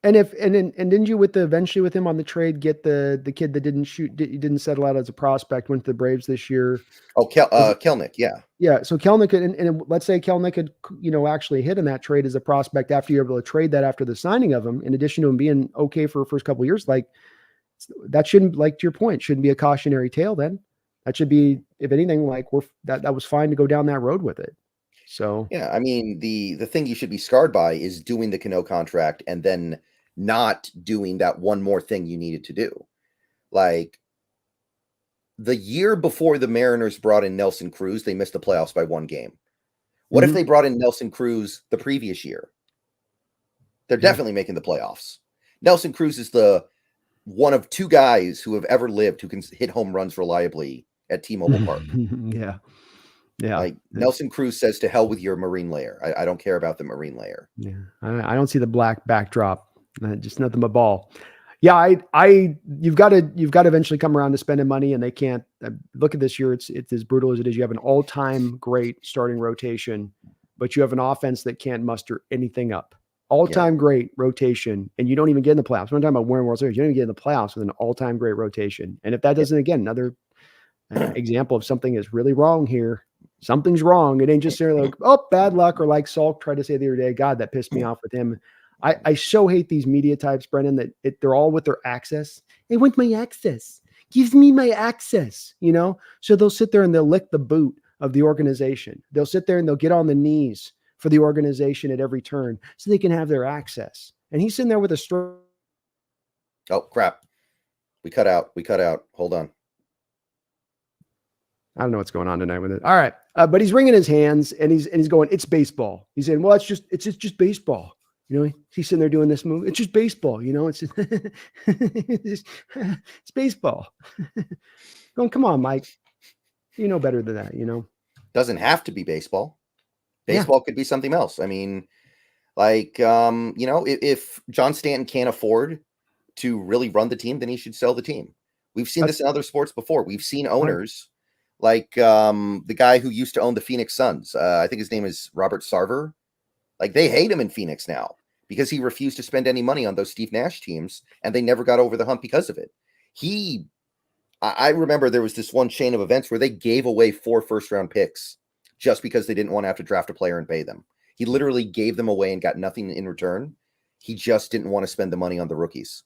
And didn't you eventually with him on the trade get the kid that didn't settle out as a prospect, went to the Braves this year? Oh, Kelnick, yeah. Yeah, so Kelnick and let's say Kelnick could actually hit in that trade as a prospect after you're able to trade that after the signing of him, in addition to him being okay for the first couple of years, like that shouldn't, like to your point, shouldn't be a cautionary tale then. That should be, if anything, like that was fine to go down that road with it. So yeah, I mean the thing you should be scarred by is doing the Cano contract and then not doing that one more thing you needed to do. Like the year before the Mariners brought in Nelson Cruz, they missed the playoffs by 1 game. What if they brought in Nelson Cruz the previous year? They're definitely making the playoffs. Nelson Cruz is the one of 2 guys who have ever lived who can hit home runs reliably at T-Mobile Park. Yeah. Like Nelson Cruz says, to hell with your marine layer. I don't care about the marine layer. Yeah. I don't see the black backdrop. Just nothing but ball. Yeah. You've got to eventually come around to spending money, and they can't look at this year. It's as brutal as it is. You have an all-time great starting rotation, but you have an offense that can't muster anything up. all-time great rotation, and you don't even get in the playoffs. We're not talking about winning World Series. You don't even get in the playoffs with an all-time great rotation. And if that doesn't, again, another example of something is really wrong here. Something's wrong. It ain't just like, oh, bad luck, or like Salk tried to say the other day, God, that pissed me off with him. I so hate these media types, Brendan, that they're all with their access. They want my access. Give me my access, So they'll sit there and they'll lick the boot of the organization. They'll sit there and they'll get on the knees for the organization at every turn so they can have their access. And he's sitting there with a Oh, crap. We cut out. Hold on. I don't know what's going on tonight with it. All right. But he's wringing his hands and he's going, it's baseball. He's saying, well, it's just baseball. He's sitting there doing this move. It's just baseball. It's it's baseball. Going, come on, Mike. You know better than that, Doesn't have to be baseball. Baseball could be something else. I mean, like, if John Stanton can't afford to really run the team, then he should sell the team. We've seen this in other sports before. We've seen owners like the guy who used to own the Phoenix Suns. I think his name is Robert Sarver. Like, they hate him in Phoenix now because he refused to spend any money on those Steve Nash teams, and they never got over the hump because of it. I remember there was this one chain of events where they gave away 4 first-round picks just because they didn't want to have to draft a player and pay them. He literally gave them away and got nothing in return. He just didn't want to spend the money on the rookies.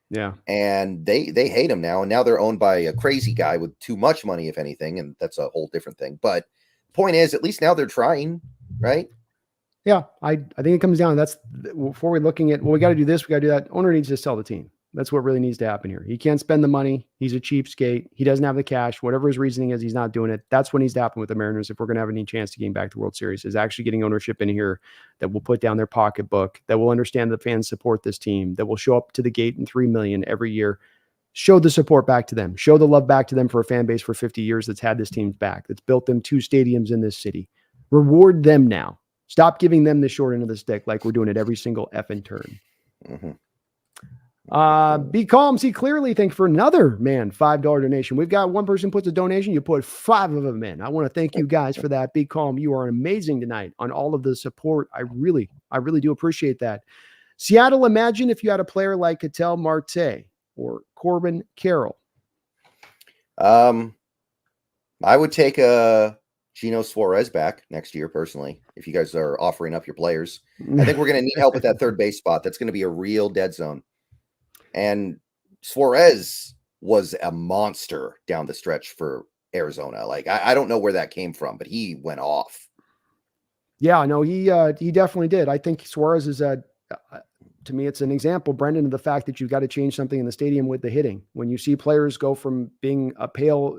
Yeah. And they hate him now. And now they're owned by a crazy guy with too much money, if anything. And that's a whole different thing. But point is, at least now they're trying, right? Yeah. I think it comes down. That's before we're looking at, well, we got to do this. We got to do that. Owner needs to sell the team. That's what really needs to happen here. He can't spend the money. He's a cheapskate. He doesn't have the cash. Whatever his reasoning is, he's not doing it. That's what needs to happen with the Mariners if we're going to have any chance to gain back the World Series, is actually getting ownership in here that will put down their pocketbook, that will understand that fans support this team, that will show up to the gate in $3 million every year. Show the support back to them. Show the love back to them for a fan base for 50 years that's had this team's back, that's built them 2 stadiums in this city. Reward them now. Stop giving them the short end of the stick like we're doing at every single effing turn. Mm-hmm. Be calm. See clearly. Thank you for another $5 donation. We've got one person puts a donation. You put 5 of them in. I want to thank you guys for that. Be calm. You are amazing tonight on all of the support. I really do appreciate that. Seattle, imagine if you had a player like Ketel Marte or Corbin Carroll. I would take Gino Suarez back next year, personally, if you guys are offering up your players. I think we're going to need help at that third base spot. That's going to be a real dead zone. And Suarez was a monster down the stretch for Arizona. Like, I don't know where that came from, but he went off. Yeah, no, he definitely did. I think Suarez is to me, it's an example, Brendan, of the fact that you've got to change something in the stadium with the hitting. When you see players go from being a pale,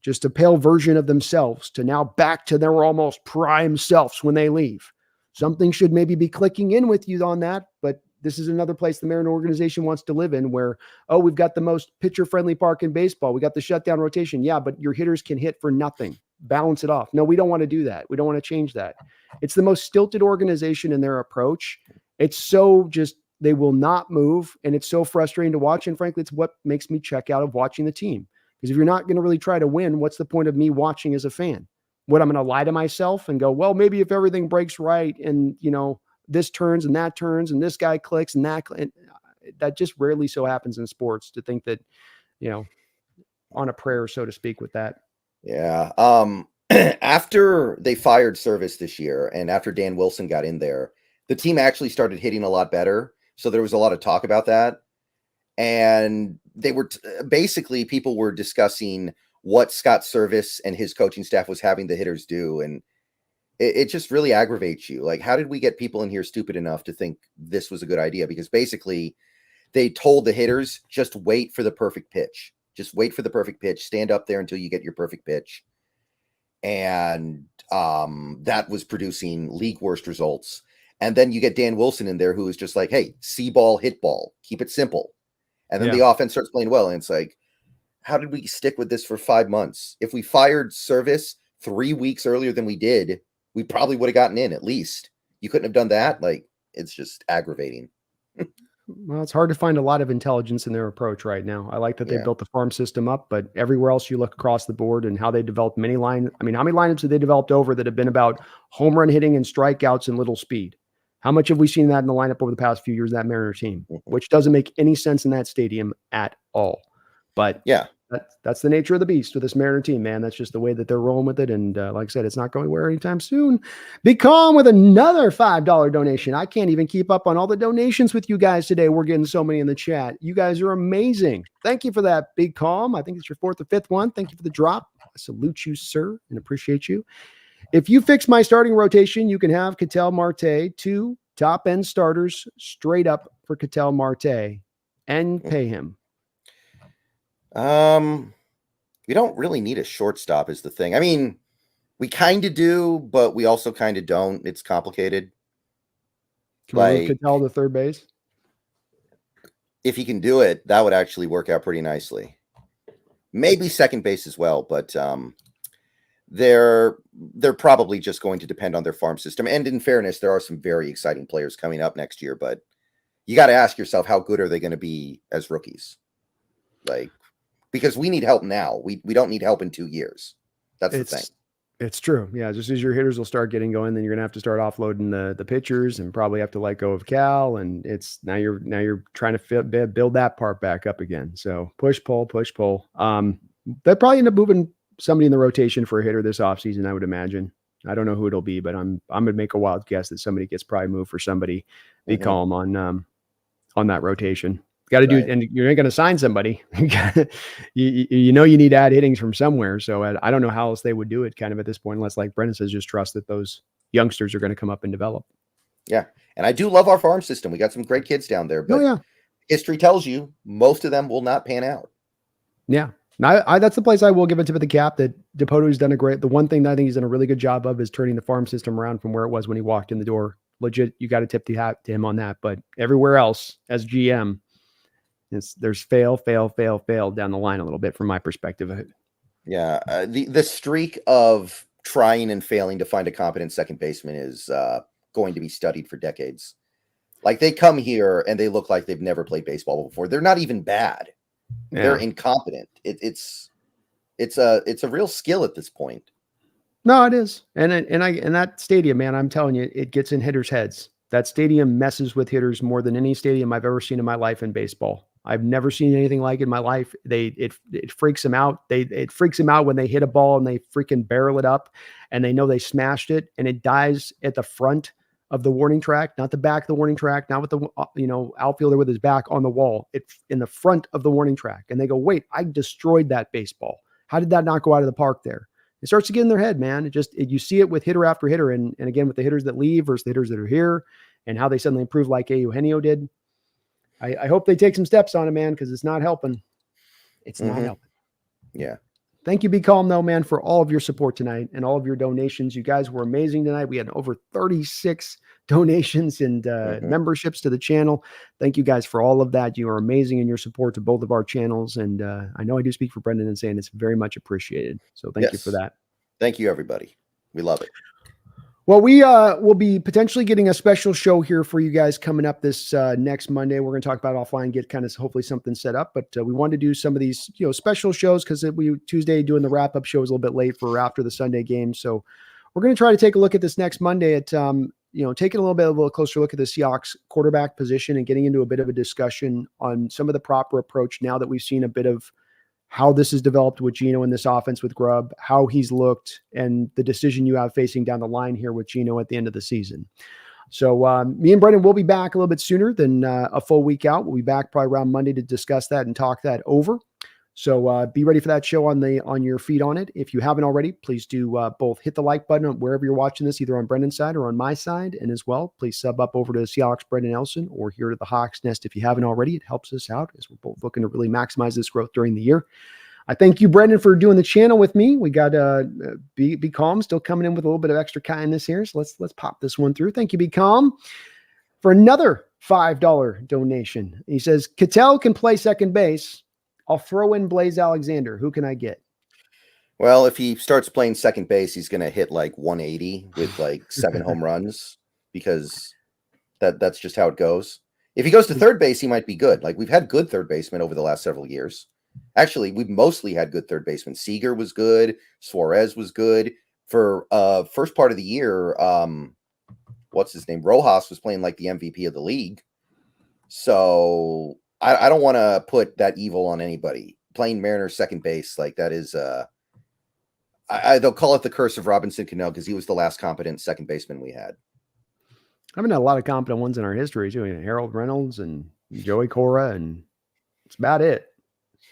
just a pale version of themselves to now back to their almost prime selves when they leave, something should maybe be clicking in with you on that. But this is another place the Mariner organization wants to live in where, we've got the most pitcher-friendly park in baseball. We got the shutdown rotation. Yeah, but your hitters can hit for nothing. Balance it off. No, we don't want to do that. We don't want to change that. It's the most stilted organization in their approach. It's so just, they will not move, and it's so frustrating to watch. And frankly, it's what makes me check out of watching the team. Because if you're not going to really try to win, what's the point of me watching as a fan? What, I'm going to lie to myself and go, well, maybe if everything breaks right and, this turns and that turns and this guy clicks and that just rarely so happens in sports, to think that, on a prayer, so to speak, with that. Yeah. After they fired Service this year and after Dan Wilson got in there, the team actually started hitting a lot better. So there was a lot of talk about that. And they were basically, people were discussing what Scott Service and his coaching staff was having the hitters do. And it just really aggravates you. Like, how did we get people in here stupid enough to think this was a good idea? Because basically they told the hitters, just wait for the perfect pitch. Just wait for the perfect pitch. Stand up there until you get your perfect pitch. And that was producing league worst results. And then you get Dan Wilson in there, who is just like, hey, see ball, hit ball, keep it simple. And then the offense starts playing well. And it's like, how did we stick with this for 5 months? If we fired Service 3 weeks earlier than we did, we probably would have gotten in at least. You couldn't have done that. Like, it's just aggravating. Well, it's hard to find a lot of intelligence in their approach right now. I like that they built the farm system up, but everywhere else you look across the board and how they developed many line. I mean, how many lineups have they developed over that have been about home run hitting and strikeouts and little speed? How much have we seen that in the lineup over the past few years, that Mariner team, Mhm. which doesn't make any sense in that stadium at all. But Yeah. that's the nature of the beast with this Mariner team, man. That's just the way that they're rolling with it. And like I said, it's not going anywhere anytime soon. Be calm with another $5 donation. I can't even keep up on all the donations with you guys today. We're getting so many in the chat. You guys are amazing. Thank you for that, Big Calm. I think it's your fourth or fifth one. Thank you for the drop. I salute you, sir, and appreciate you. If you fix my starting rotation, you can have Ketel Marte, 2 top end starters straight up for Ketel Marte and pay him. We don't really need a shortstop is the thing. I mean, we kind of do, but we also kind of don't. It's complicated. Can we move Ketel to third base? If he can do it, that would actually work out pretty nicely. Maybe second base as well, but they're probably just going to depend on their farm system. And in fairness, there are some very exciting players coming up next year, but you got to ask yourself, how good are they going to be as rookies? Like, because we need help now. We don't need help in 2 years. That's the thing. It's true. Yeah. Just as your hitters will start getting going, then you're going to have to start offloading the pitchers and probably have to let go of Cal. And it's now you're trying to build that part back up again. So push, pull. They'll probably end up moving somebody in the rotation for a hitter this offseason, I would imagine. I don't know who it'll be, but I'm going to make a wild guess that somebody gets probably moved for somebody. Be calm on that rotation. Got to do it, and you ain't going to sign somebody. you know you need to add hittings from somewhere. So I don't know how else they would do it kind of at this point, unless, like Brendan says, just trust that those youngsters are going to come up and develop. Yeah, and I do love our farm system. We got some great kids down there, but history tells you most of them will not pan out. Yeah. That's the place I will give a tip of the cap that Depoto's done the one thing that I think he's done a really good job of is turning the farm system around from where it was when he walked in the door. Legit, you got to tip the hat to him on that. But everywhere else, as GM, there's fail down the line a little bit from my perspective of it. Yeah, the streak of trying and failing to find a competent second baseman is going to be studied for decades. Like, they come here and they look like they've never played baseball before. They're not even bad. Yeah. They're incompetent. It's a real skill at this point. No, it is. And that stadium, man, I'm telling you, it gets in hitters' heads. That stadium messes with hitters more than any stadium I've ever seen in my life in baseball. I've never seen anything like it in my life. It freaks them out. It freaks them out when they hit a ball and they freaking barrel it up and they know they smashed it and it dies at the front of the warning track, not the back of the warning track, not with the outfielder with his back on the wall. It's in the front of the warning track. And they go, wait, I destroyed that baseball. How did that not go out of the park there? It starts to get in their head, man. You see it with hitter after hitter. And again, with the hitters that leave versus the hitters that are here and how they suddenly improve like Eugenio did. I hope they take some steps on it, man, because it's not helping. It's not helping. Yeah. Thank you, Be Calm, though, man, for all of your support tonight and all of your donations. You guys were amazing tonight. We had over 36 donations and memberships to the channel. Thank you guys for all of that. You are amazing in your support to both of our channels. And I know I do speak for Brendan in saying it's very much appreciated. So thank you for that. Thank you, everybody. We love it. Well, we will be potentially getting a special show here for you guys coming up this next Monday. We're going to talk about offline, get kind of hopefully something set up. But we wanted to do some of these, special shows because Tuesday doing the wrap up show is a little bit late for after the Sunday game. So we're going to try to take a look at this next Monday at taking a little closer look at the Seahawks quarterback position and getting into a bit of a discussion on some of the proper approach now that we've seen a bit of how this has developed with Geno in this offense with Grubb, how he's looked, and the decision you have facing down the line here with Geno at the end of the season. So me and Brendan will be back a little bit sooner than a full week out. We'll be back probably around Monday to discuss that and talk that over. So be ready for that show on your feed on it. If you haven't already, please do both hit the like button on wherever you're watching this, either on Brendan's side or on my side. And as well, please sub up over to Seahawks Brendan Nelson or here to the Hawks Nest if you haven't already. It helps us out as we're both looking to really maximize this growth during the year. I thank you, Brendan, for doing the channel with me. We got Be Calm still coming in with a little bit of extra kindness here. So let's pop this one through. Thank you, Be Calm, for another $5 donation. He says, Ketel can play second base. I'll throw in Blaze Alexander. Who can I get? Well, if he starts playing second base, he's going to hit like 180 with like 7 home runs because that's just how it goes. If he goes to third base, he might be good. Like, we've had good third basemen over the last several years. Actually, we've mostly had good third basemen. Seager was good. Suarez was good. For first part of the year, what's his name? Rojas was playing like the MVP of the league. So I don't want to put that evil on anybody. Playing Mariners second base, like that is they'll call it the curse of Robinson Cano because he was the last competent second baseman we had. I mean, a lot of competent ones in our history too. Harold Reynolds and Joey Cora, and it's about it.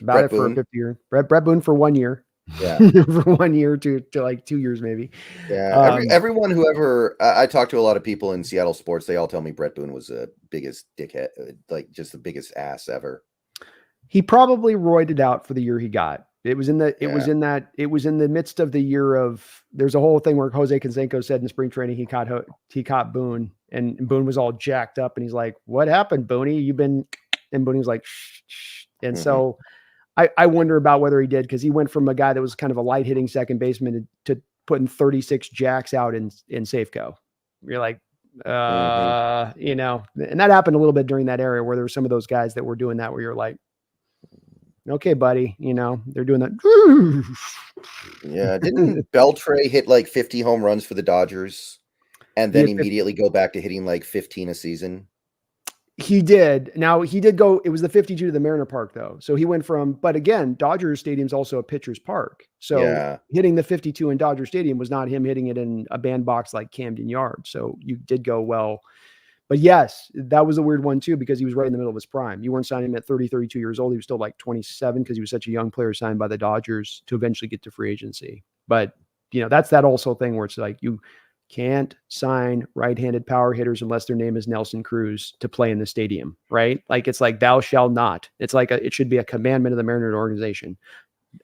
About Brett it Boone. for a 50 year. Brett Boone for 1 year. Yeah. For 1 year to like 2 years maybe. Yeah. Everyone who ever I talked to a lot of people in Seattle sports, they all tell me Brett Boone was the biggest dickhead, like just the biggest ass ever. He probably roided out for the year he got. It was in the midst of the year of, there's a whole thing where Jose Canseco said in spring training he caught Boone, and Boone was all jacked up, and he's like, "What happened, Booney? You've been," and Booney was like, "Shh, shh." And so I wonder about whether he did, because he went from a guy that was kind of a light hitting second baseman to putting 36 jacks out in Safeco. You're like, you know, and that happened a little bit during that era where there were some of those guys that were doing that, where you're like, okay, buddy, you know, they're doing that. Yeah. Didn't Beltre hit like 50 home runs for the Dodgers and then immediately go back to hitting like 15 a season? He did. Now he did go, it was the 52 to the Mariner Park though. So he went from, but again, Dodger Stadium's also a pitcher's park. So hitting the 52 in Dodger Stadium was not him hitting it in a bandbox like Camden Yards. So you did go well. But yes, that was a weird one too, because he was right in the middle of his prime. You weren't signing him at 30, 32 years old. He was still like 27 because he was such a young player signed by the Dodgers to eventually get to free agency. But, you know, that's that also thing where it's like, you can't sign right-handed power hitters unless their name is Nelson Cruz to play in the stadium, right? Like, it's like, thou shalt not. It's like, it should be a commandment of the Mariners organization.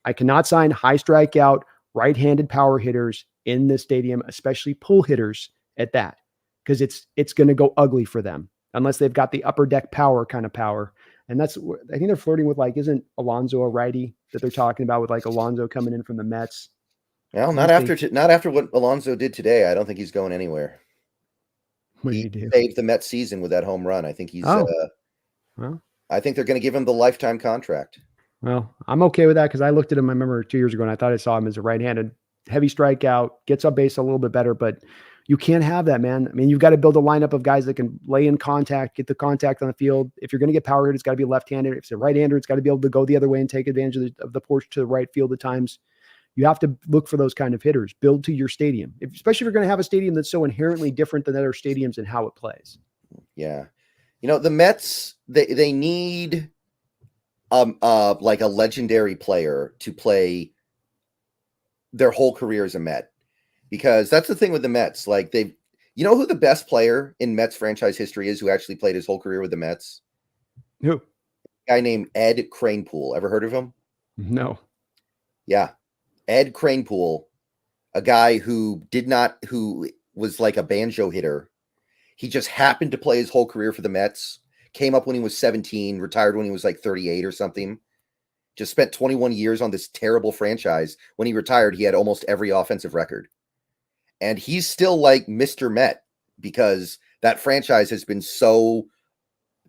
I cannot sign high strikeout, right-handed power hitters in the stadium, especially pull hitters at that, because it's going to go ugly for them unless they've got the upper deck power kind of power. And that's, I think they're flirting with, like, isn't Alonso a righty that they're talking about, with like Alonso coming in from the Mets? Well, not after what Alonso did today. I don't think he's going anywhere. He saved the Mets season with that home run. I think he's. Well, I think they're going to give him the lifetime contract. Well, I'm okay with that, because I looked at him, I remember 2 years ago, and I thought I saw him as a right-handed heavy strikeout, gets up base a little bit better, but you can't have that, man. I mean, you've got to build a lineup of guys that can lay in contact, get the contact on the field. If you're going to get power hit, it's got to be left-handed. If it's a right-hander, it's got to be able to go the other way and take advantage of the porch to the right field at times. You have to look for those kind of hitters. Build to your stadium, especially if you're going to have a stadium that's so inherently different than other stadiums and how it plays. Yeah. You know, the Mets, they need like a legendary player to play their whole career as a Met, because that's the thing with the Mets. Like, you know who the best player in Mets franchise history is who actually played his whole career with the Mets? Who? A guy named Ed Kranepool. Ever heard of him? No. Yeah. Ed Kranepool, a guy who was like a banjo hitter. He just happened to play his whole career for the Mets. Came up when he was 17, retired when he was like 38 or something. Just spent 21 years on this terrible franchise. When he retired, he had almost every offensive record. And he's still like Mr. Met, because that franchise has been so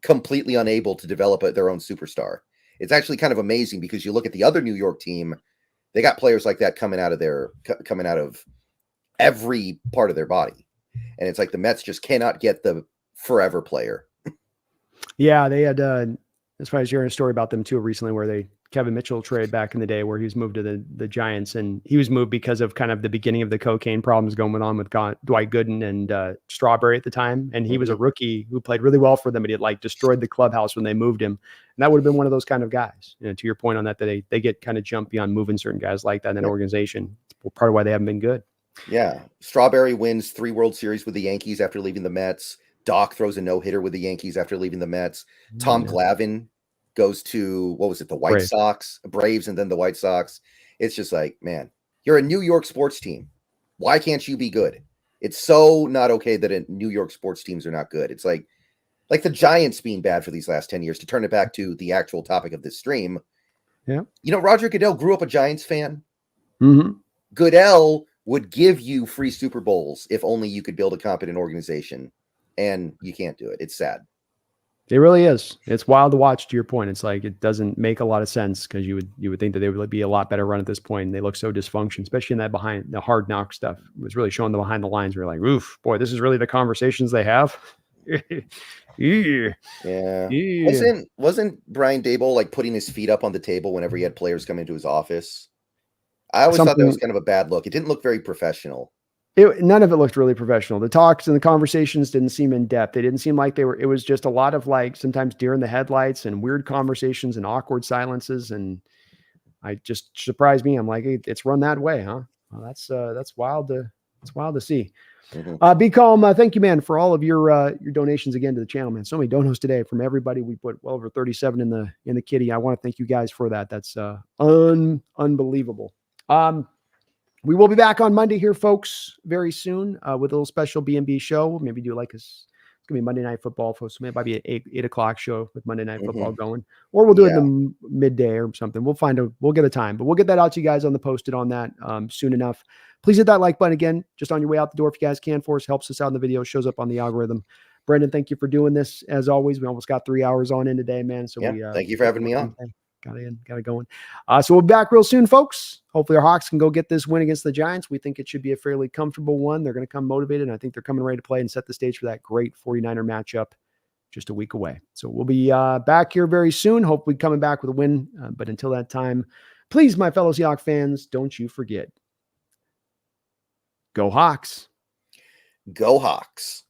completely unable to develop their own superstar. It's actually kind of amazing, because you look at the other New York team, they got players like that coming out of every part of their body. And it's like the Mets just cannot get the forever player. Yeah, they had, that's why I was hearing a story about them too recently, where Kevin Mitchell trade back in the day, where he was moved to the Giants, and he was moved because of kind of the beginning of the cocaine problems going on with Dwight Gooden and Strawberry at the time. And he was a rookie who played really well for them, but he had like destroyed the clubhouse when they moved him. And that would have been one of those kind of guys, you know, to your point on that they get kind of jumpy on moving certain guys like that in an organization. It's part of why they haven't been good. Yeah. Strawberry wins 3 World Series with the Yankees after leaving the Mets. Doc throws a no-hitter with the Yankees after leaving the Mets. Tom Glavine goes to, what was it, the White Sox, Braves, and then the White Sox. It's just like, man, you're a New York sports team. Why can't you be good? It's so not okay that New York sports teams are not good. It's like the Giants being bad for these last 10 years. To turn it back to the actual topic of this stream. Yeah. You know, Roger Goodell grew up a Giants fan. Mm-hmm. Goodell would give you free Super Bowls if only you could build a competent organization. And you can't do it. It's sad. It really is. It's wild to watch. To your point, it's like it doesn't make a lot of sense because you would think that they would be a lot better run at this point. And they look so dysfunction, especially in that behind the hard knock stuff. It was really showing the behind the lines. We're like, oof, boy, this is really the conversations they have. Yeah. Yeah. Yeah. Wasn't Brian Dable like putting his feet up on the table whenever he had players come into his office? I always thought that was Something. kind of a bad look. It didn't look very professional. None of it looked really professional. The talks and the conversations didn't seem in depth. They didn't seem like they were. It was just a lot of like sometimes deer in the headlights and weird conversations and awkward silences. And I just surprised me. I'm like, hey, it's run that way, huh? Well, that's wild to see. Be calm. Thank you, man, for all of your donations again to the channel, man. So many donos today from everybody. We put well over 37 in the kitty. I want to thank you guys for that. That's unbelievable. We will be back on Monday here, folks, very soon with a little special B&B show. Maybe do like it's going to be Monday Night Football, folks. So maybe it might be an 8 o'clock show with Monday Night Football going. Or we'll do it in the midday or something. We'll get a time. But we'll get that out to you guys on the posted on that soon enough. Please hit that like button again, just on your way out the door if you guys can for us. Helps us out in the video, shows up on the algorithm. Brendan, thank you for doing this. As always, we almost got 3 hours on in today, man. So thank you for having me on. Got it going. So we'll be back real soon, folks. Hopefully our Hawks can go get this win against the Giants. We think it should be a fairly comfortable one. They're going to come motivated, and I think they're coming ready to play and set the stage for that great 49er matchup just a week away. So we'll be back here very soon, hopefully coming back with a win. But until that time, please, my fellow Seahawks fans, don't you forget. Go Hawks. Go Hawks.